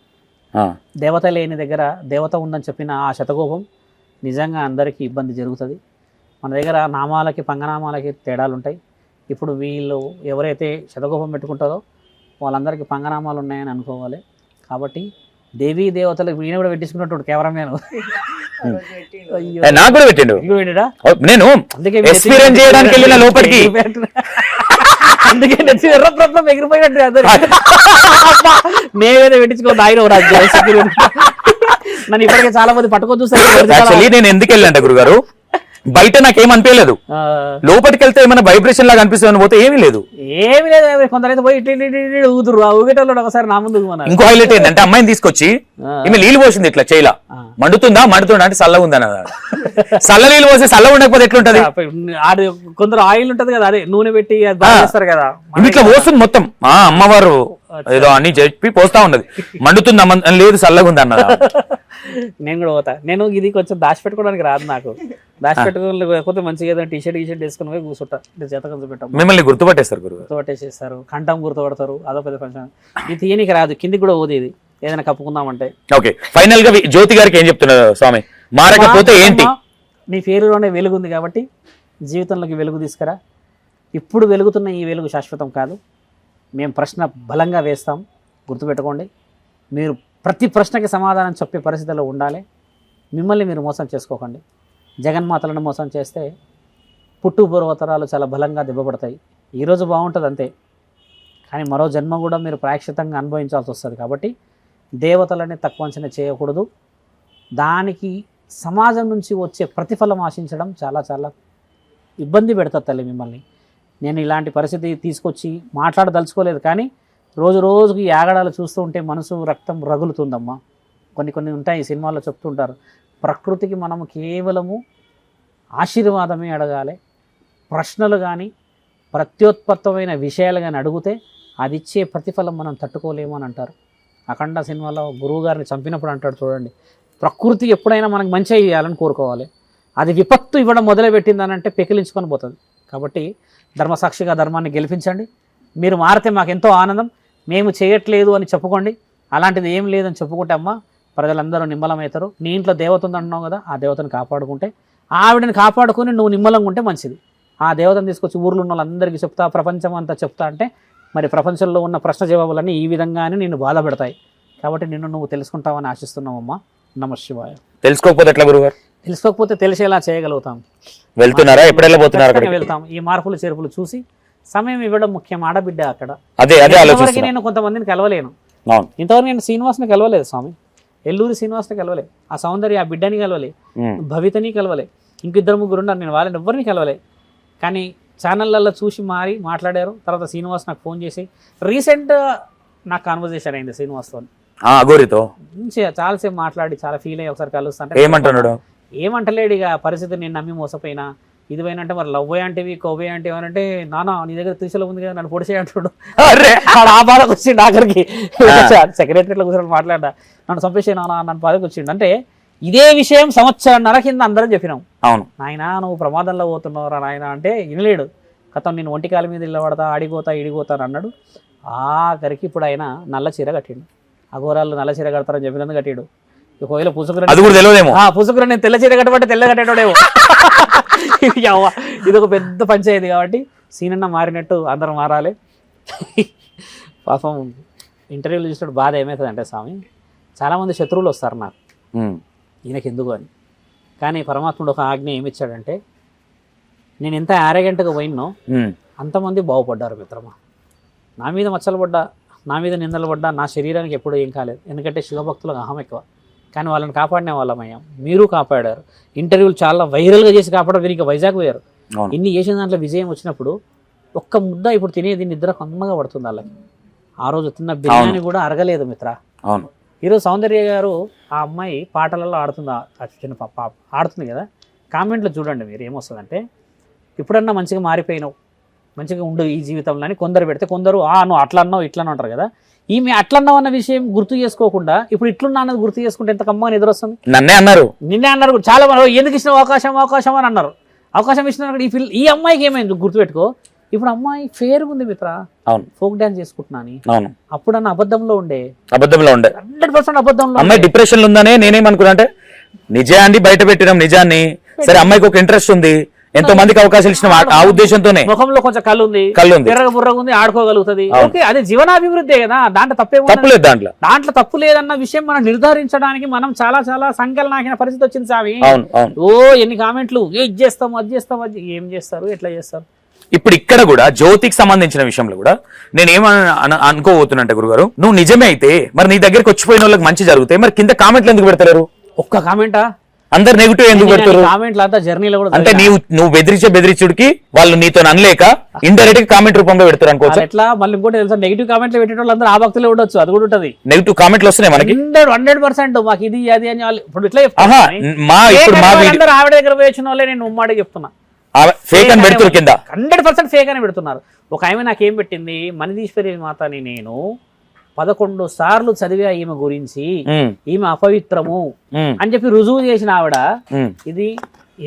దేవత లేని దగ్గర దేవత ఉందని చెప్పిన ఆ శతగోపం నిజంగా అందరికీ ఇబ్బంది జరుగుతుంది. మన దగ్గర నామాలకి పంగనామాలకి తేడాలు ఉంటాయి. ఇప్పుడు వీళ్ళు ఎవరైతే శతగోపం పెట్టుకుంటారో వాళ్ళందరికీ పంగనామాలు ఉన్నాయని అనుకోవాలి. కాబట్టి దేవీ దేవతలకు ఈయన కూడా పెట్టించుకున్నట్టు కెమెరామ్యాన్ నాకు కూడా పెట్టిండు. నేను ఎక్స్పీరియన్స్ చేయడానికి వెళ్ళిన లోపలికి అందుకే నచ్చి ఎర్రప్రప్లం ఎగిరిపోయినట్టు అందరు నేనేదో పెట్టించుకోండి. ఆయన నన్ను ఇప్పటికే చాలా మంది పట్టుకొని చూస్తారు. నేను ఎందుకు వెళ్ళంట గురుగారు, బయట నాకేం అనిపించలేదు, లోపలికి వెళ్తే ఏమైనా వైబ్రేషన్ లాగా అనిపిస్తుంది, పోతే ఏమీ లేదు. ఏమి లేదు. కొందరైతే పోయి ఊదురు, ఆ ఊగేటోళ్ళు ఒకసారి నా ముందు ఇంకో హైలైట్ ఏంటంటే అమ్మాయిని తీసుకొచ్చి ఈమె నీళ్ళు పోసింది ఇట్లా చేయలా, మండుతుందా మండుతుందా చల్లగా ఉందని. చల్ల నీళ్ళు పోసి చల్ల ఉండకపోతే ఎట్లుంటది? కొందరు ఆయిల్ ఉంటది కదా, అదే నూనె పెట్టి చేస్తారు కదా, ఇట్లా పోస్తుంది మొత్తం. అమ్మవారు ఏదో అని చెప్పి పోస్తా ఉన్నది, మండుతుందా లేదు చల్లగా ఉంది అన్నది. నేను కూడా పోతా. నేను ఇది కొంచెం దాచిపెట్టుకోవడానికి రాదు నాకు, దాచిపెట్టుకోకపోతే మంచిగా ఏదైనా టీషర్ట్ తీసుకుని పోయి కూర్చుంటా, చేత కొంచెం పెట్టాం. మిమ్మల్ని గుర్తుపట్టేస్తారు, గుర్తుపట్టేసేస్తారు, కంఠం గుర్తుపడతారు, అదో పెద్ద ఫంక్షన్. ఇది తీయనికి రాదు, కిందికి కూడా పోదు ఇది, ఏదైనా కప్పుకుందామంటే. ఓకే, ఫైనల్ గా జ్యోతి గారికి ఏం చెప్తున్నారు స్వామి? మారకపోతే ఏంటి? నీ పేరులోనే వెలుగుంది కాబట్టి జీవితంలోకి వెలుగు తీసుకురా. ఇప్పుడు వెలుగుతున్న ఈ వెలుగు శాశ్వతం కాదు. మేము ప్రశ్న బలంగా వేస్తాం, గుర్తుపెట్టుకోండి. మీరు ప్రతి ప్రశ్నకి సమాధానం చెప్పే పరిస్థితిలో ఉండాలి. మిమ్మల్ని మీరు మోసం చేసుకోకండి. జగన్మాతలను మోసం చేస్తే పుట్టు పూర్వతరాలు చాలా బలంగా దెబ్బపడతాయి. ఈరోజు బాగుంటుంది అంతే, కానీ మరో జన్మ కూడా మీరు ప్రాయశ్చితంగా అనుభవించాల్సి వస్తుంది. కాబట్టి దేవతలని తక్కువ అంచనా చేయకూడదు. దానికి సమాజం నుంచి వచ్చే ప్రతిఫలం ఆశించడం చాలా చాలా ఇబ్బంది పెడతారు తల్లి మిమ్మల్ని. నేను ఇలాంటి పరిస్థితి తీసుకొచ్చి మాట్లాడదలుచుకోలేదు, కానీ రోజు రోజుకి ఈ ఆగడాలు చూస్తూ ఉంటే మనసు రక్తం రగులుతుందమ్మా. కొన్ని ఉంటాయి, ఈ సినిమాల్లో చెప్తుంటారు, ప్రకృతికి మనము కేవలము ఆశీర్వాదమే అడగాలి. ప్రశ్నలు కానీ ప్రత్యుత్పత్తమైన విషయాలు కానీ అడిగితే అది ఇచ్చే ప్రతిఫలం మనం తట్టుకోలేము అని అంటారు. అఖండ సినిమాలో గురువు గారిని చంపినప్పుడు అంటాడు చూడండి, ప్రకృతి ఎప్పుడైనా మనకు మంచి ఇవ్వాలని కోరుకోవాలి, అది విపత్తు ఇవ్వడం మొదలుపెట్టిందని అంటే పెకిలించుకొని పోతుంది. కాబట్టి ధర్మసాక్షిగా ధర్మాన్ని గెలిపించండి. మీరు మారితే మాకు ఎంతో ఆనందం. మేము చేయట్లేదు అని చెప్పుకోండి, అలాంటిది ఏం లేదని చెప్పుకుంటే అమ్మ ప్రజలందరూ నిమ్మలమవుతారు. నీ ఇంట్లో దేవత ఉందంటున్నావు కదా, ఆ దేవతను కాపాడుకుంటే, ఆవిడని కాపాడుకుని నువ్వు నిమ్మలంగా ఉంటే మంచిది. ఆ దేవతను తీసుకొచ్చి ఊర్లో ఉన్న వాళ్ళందరికీ చెప్తా, ప్రపంచం అంతా చెప్తా అంటే మరి ప్రపంచంలో ఉన్న ప్రశ్న జవాబులన్నీ ఈ విధంగానే నిన్ను బాధ పెడతాయి. కాబట్టి నిన్ను నువ్వు తెలుసుకుంటావని ఆశిస్తున్నావమ్మా. నమః శివాయ. తెలుసుకోకపోతే ఎట్లా గురుగారు? తెలుసుకోకపోతే తెలిసేలా చేయగలుగుతాం. వెళ్తున్నారా? ఎప్పుడు వెళ్ళబోతున్నారు? వెళ్తాం. ఈ మార్పులు చేర్పులు చూసి సమయం ఇవ్వడం ముఖ్యం. ఆడబిడ్డ అక్కడ. అదే ఇంతవరకు నేను కొంతమందిని కలవలేను. ఇంతవరకు నేను శ్రీనివాస్ని కలవలేదు స్వామి, ఎల్లూరి శ్రీనివాస్ని కలవలే, ఆ సౌందర్య ఆ బిడ్డని కలవలే, భవితని కలవలే, ఇంకిద్దరు ముగ్గురు ఉన్నారు, నేను వాళ్ళని ఎవ్వరిని కలవలే. కానీ ఛానళ్ళల్లో చూసి మాట్లాడారు. తర్వాత శ్రీనివాస్ నాకు ఫోన్ చేసి రీసెంట్ నాకు కాన్వర్జేషన్ అయింది శ్రీనివాస్తో, అఘోరితో చాలాసేపు మాట్లాడి చాలా ఫీల్ అయ్యి ఒకసారి కలుస్తుంటే ఏమంటున్నాడు? ఏమంటలేడు, ఇక పరిస్థితి నేను నమ్మి మోసపోయినా ఇది పోయినంటే మరి లవ్ అంటివి కోవే అంటే ఏమనంటే నానా నీ దగ్గర త్రిశూల ఉంది కదా నన్ను పొడిచే అంటున్నాడు. ఆ బాధకు వచ్చిండు ఆఖరికి. సెక్రటరీలో కూర్చొని మాట్లాడా, నన్ను చంపేసే నానా నన్ను బాధకు వచ్చిండు. అంటే ఇదే విషయం సంవత్సరంన్నర కింద అందరం చెప్పినాం. అవును నాయన నువ్వు ప్రమాదంలో పోతున్నావురా నాయన అంటే వినలేడు. కథం నేను ఒంటికాల మీద నిలబడతా, ఆడిపోతా ఇడిపోతా అని అన్నాడు. ఆఖరికి ఇప్పుడు ఆయన నల్ల చీర కట్టిండు. అఘోరాలు నల్ల చీర కడతారని చెప్పినందుకు కట్టాడు. ఒకవేళ పుసుకుర నేను తెల్ల చీర కట్టబట్టి తెల్ల కట్టేటోడేమో. ఇది ఒక పెద్ద పంచాయతీ. కాబట్టి సీనన్న మారినట్టు అందరం మారాలి. పాపం ఇంటర్వ్యూలు చూసినప్పుడు బాధ ఏమవుతుంది అంటే స్వామి, చాలామంది శత్రువులు వస్తారు నాకు, ఈయనకి ఎందుకు అని. కానీ పరమాత్ముడు ఒక ఆజ్ఞ ఏమిచ్చాడంటే, నేను ఎంత యారగెంట్గా పోయినో అంతమంది బాగుపడ్డారు మిత్రమా. నా మీద మచ్చలు పడ్డా, నా మీద నిందలు పడ్డా, నా శరీరానికి ఎప్పుడూ ఏం కాలేదు. ఎందుకంటే శివభక్తులకు అహం ఎక్కువ. కానీ వాళ్ళని కాపాడిన వాళ్ళమయ్యాం, మీరు కాపాడారు. ఇంటర్వ్యూలు చాలా వైరల్గా చేసి కాపాడారు. వీరికి వైజాగ్ పోయారు. ఇన్ని చేసిన దాంట్లో విజయం వచ్చినప్పుడు ఒక్క ముద్ద ఇప్పుడు తినేది నిద్ర కమ్మగా పడుతుంది వాళ్ళకి. ఆ రోజు తిన్న బిర్యానీ కూడా అరగలేదు మిత్ర. ఈరోజు సౌందర్య గారు ఆ అమ్మాయి పాటలలో ఆడుతుంది, చిన్న పాప ఆడుతుంది కదా, కామెంట్లో చూడండి మీరు ఏమొస్తుందంటే, ఇప్పుడన్నా మంచిగా మారిపోయినావు, మంచిగా ఉండు ఈ జీవితంలో అని కొందరు పెడితే, కొందరు నువ్వు అట్లా అన్నావు ఇట్లా అంటారు కదా. ఈమె అట్లన్నావు అన్న విషయం గుర్తు చేసుకోకుండా ఇప్పుడు ఇట్లున్నా అన్నది గుర్తు చేసుకుంటే ఎంత కమ్మగా ఎదురొస్తుంది. నిన్నే అన్నారు చాలా మంది, ఎందుకు ఇచ్చిన అవకాశం అని అన్నారు. అవకాశం ఇచ్చిన ఈ అమ్మాయికి ఏమైంది గుర్తుపెట్టుకో. ఇప్పుడు అమ్మాయి ఫేర్ ఉంది మిత్ర, ఫోక్ డాన్స్ చేసుకుంటున్నాను. అప్పుడన్నా అబద్ధంలో ఉండే 100% అబద్ధంలో. అమ్మాయి డిప్రెషన్ లో ఉందనే నేనేమనుకున్నా అంటే, నిజాన్ని బయట పెట్టినాం, నిజాన్ని సరే అమ్మాయికి ఒక ఇంట్రెస్ట్ ఉంది, ఎంతో మందికి అవకాశాలు ఇచ్చిన ఆ ఉద్దేశంతోనే. ముఖంలో కొంచెం కళ్ళు ఉంది, బుర్రగా ఉంది, ఆడుకోగలుగుతుంది. ఓకే, అది జీవనాభివృద్ధి కదా, దాంట్లో తప్పేమో దాంట్లో తప్పు లేదన్న విషయం మనం నిర్ధారించడానికి మనం చాలా చాలా సంకలనాకిన పరిస్థితి వచ్చింది స్వామి. ఎన్ని కామెంట్లు, ఇది చేస్తాం అది చేస్తాం, అది ఏం చేస్తారు ఎట్లా చేస్తారు. ఇప్పుడు ఇక్కడ కూడా జ్యోతికి సంబంధించిన విషయంలో కూడా నేను అనుకోబోతున్నా గురుగారు, నువ్వు నిజమే అయితే మరి నీ దగ్గరికి వచ్చిపోయిన వాళ్ళకి మంచి జరుగుతాయి, మరి కింద కామెంట్లు ఎందుకు పెడతారు? ఒక్క కామెంటా అందరు నెగిటివ్ ఎందుకు పెడతారు? కామెంట్లు అంతా జర్నీలో కూడా అంటే నువ్వు బెదిరించుడికి వాళ్ళు నీతో అనలేక ఇండైరెక్ట్ గా కామెంట్ రూపంలో పెడతారు అనుకోవచ్చు. ఎట్లా మళ్ళీ ఇంకోటి తెలుసా, నెగిటివ్ కామెంట్లు పెట్టే వాళ్ళు అందరూ ఆ భక్తులే ఉండొచ్చు, అది కూడా ఉంటది. నెగిటివ్ కామెంట్లు వస్తున్నాయి మనకి 100% మాకు ఇది అది అని వాళ్ళు ఇప్పుడు ఇట్లా ఇప్పుడు ఆవిడ దగ్గర పోయి వచ్చిన వాళ్ళే నేను ఉమ్మాడే చెప్తున్నా, ఫేక్ అని పెడుతున్నారు కింద 100% ఫేక్ అని పెడుతున్నారు. ఒక ఆమె నాకేం పెట్టింది, మనిదీశ్వరి మాతని నేను 11 సార్లు చదివా ఈమె గురించి, ఈమె అపవిత్రము అని చెప్పి రుజువు చేసిన ఆవిడ ఇది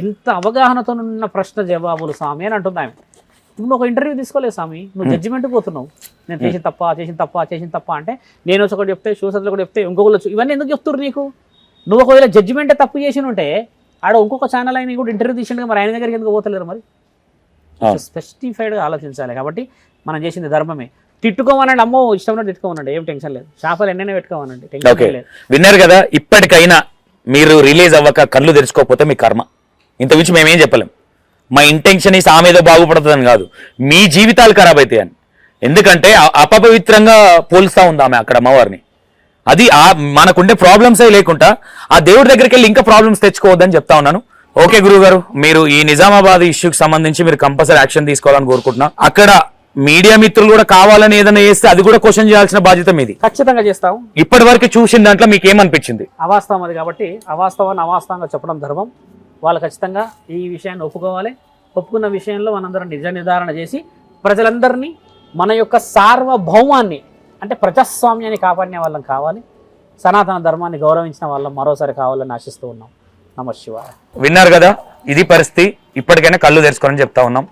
ఎంత అవగాహనతో ఉన్న ప్రశ్న జవాబులు స్వామి అని అంటుంది ఆమె. నువ్వు ఒక ఇంటర్వ్యూ తీసుకోలేదు స్వామి, నువ్వు జడ్జిమెంట్ పోతున్నావు, నేను చేసిన తప్ప అంటే నేను ఒకటి చెప్తే శివసత్తులు కూడా చెప్తే ఇంకొకరు ఇవన్నీ ఎందుకు చెప్తున్నారు నీకు? నువ్వు ఒకవేళ జడ్జిమెంట్ తప్పు చేసి ఉంటే ఆడ ఇంకొక ఛానల్ అయినా కూడా ఇంటర్వ్యూ తీసిండు, మరి ఆయన దగ్గరికి ఎందుకు పోతలేరు? మరి స్పెసిఫైడ్గా ఆలోచించాలి. కాబట్టి మనం చేసింది ధర్మమే. తిట్టుకోమనండి, అమ్మో ఇష్టం తిట్టుకోమనండి, ఏం టెన్షన్ లేదు. షాపులు ఎన్నైనా పెట్టుకోమనండి, టెన్షన్ లేదు. విన్నారు కదా, ఇప్పటికైనా మీరు రిలీజ్ అవ్వక కళ్ళు తెరుచుకోకపోతే మీ కర్మ. ఇంత మించి మేమేం చెప్పలేం. మా ఇంటెన్షన్ ఈ సామేదో బాగుపడుతుందని కాదు, మీ జీవితాలు ఖరాబ్ అవుతాయి అని. ఎందుకంటే అపవిత్రంగా పోలుస్తా ఉంది ఆమె అక్కడ అమ్మవారిని. అది మనకుండే ప్రాబ్లమ్స్ లేకుండా ఆ దేవుడి దగ్గరికి వెళ్ళి ఇంకా ప్రాబ్లమ్స్ తెచ్చుకోవద్దని చెప్తా ఉన్నాను. ఓకే గురువు గారు, మీరు ఈ నిజామాబాద్ ఇష్యూకి సంబంధించి మీరు కంపల్సరీ యాక్షన్ తీసుకోవాలని కోరుకుంటున్నా. అక్కడ మీడియా మిత్రులు కూడా కావాలని ఏదైనా చేస్తే అది కూడా క్వశ్చన్ చేయాల్సిన బాధ్యత మీది. ఖచ్చితంగా చేస్తాం. ఇప్పటి వరకు చూసిన దాంట్లో మీకు ఏమనిపించింది? అవాస్తవం అది, కాబట్టి అవాస్తవాన్ని అవాస్తవంగా చెప్పడం ధర్మం. వాళ్ళు ఖచ్చితంగా ఈ విషయాన్ని ఒప్పుకోవాలి. ఒప్పుకున్న విషయంలో మనందరం నిజ నిర్ధారణ చేసి ప్రజలందరినీ మన యొక్క సార్వభౌమాన్ని అంటే ప్రజాస్వామ్యాన్ని కాపాడిన వాళ్ళం కావాలి. సనాతన ధర్మాన్ని గౌరవించిన వాళ్ళం మరోసారి కావాలని ఆశిస్తూ ఉన్నాం. నమః శివాయ. విన్నారు కదా, ఇది పరిస్థితి. ఇప్పటికైనా కళ్ళు తెరుచుకోవాలని చెప్తా ఉన్నాం.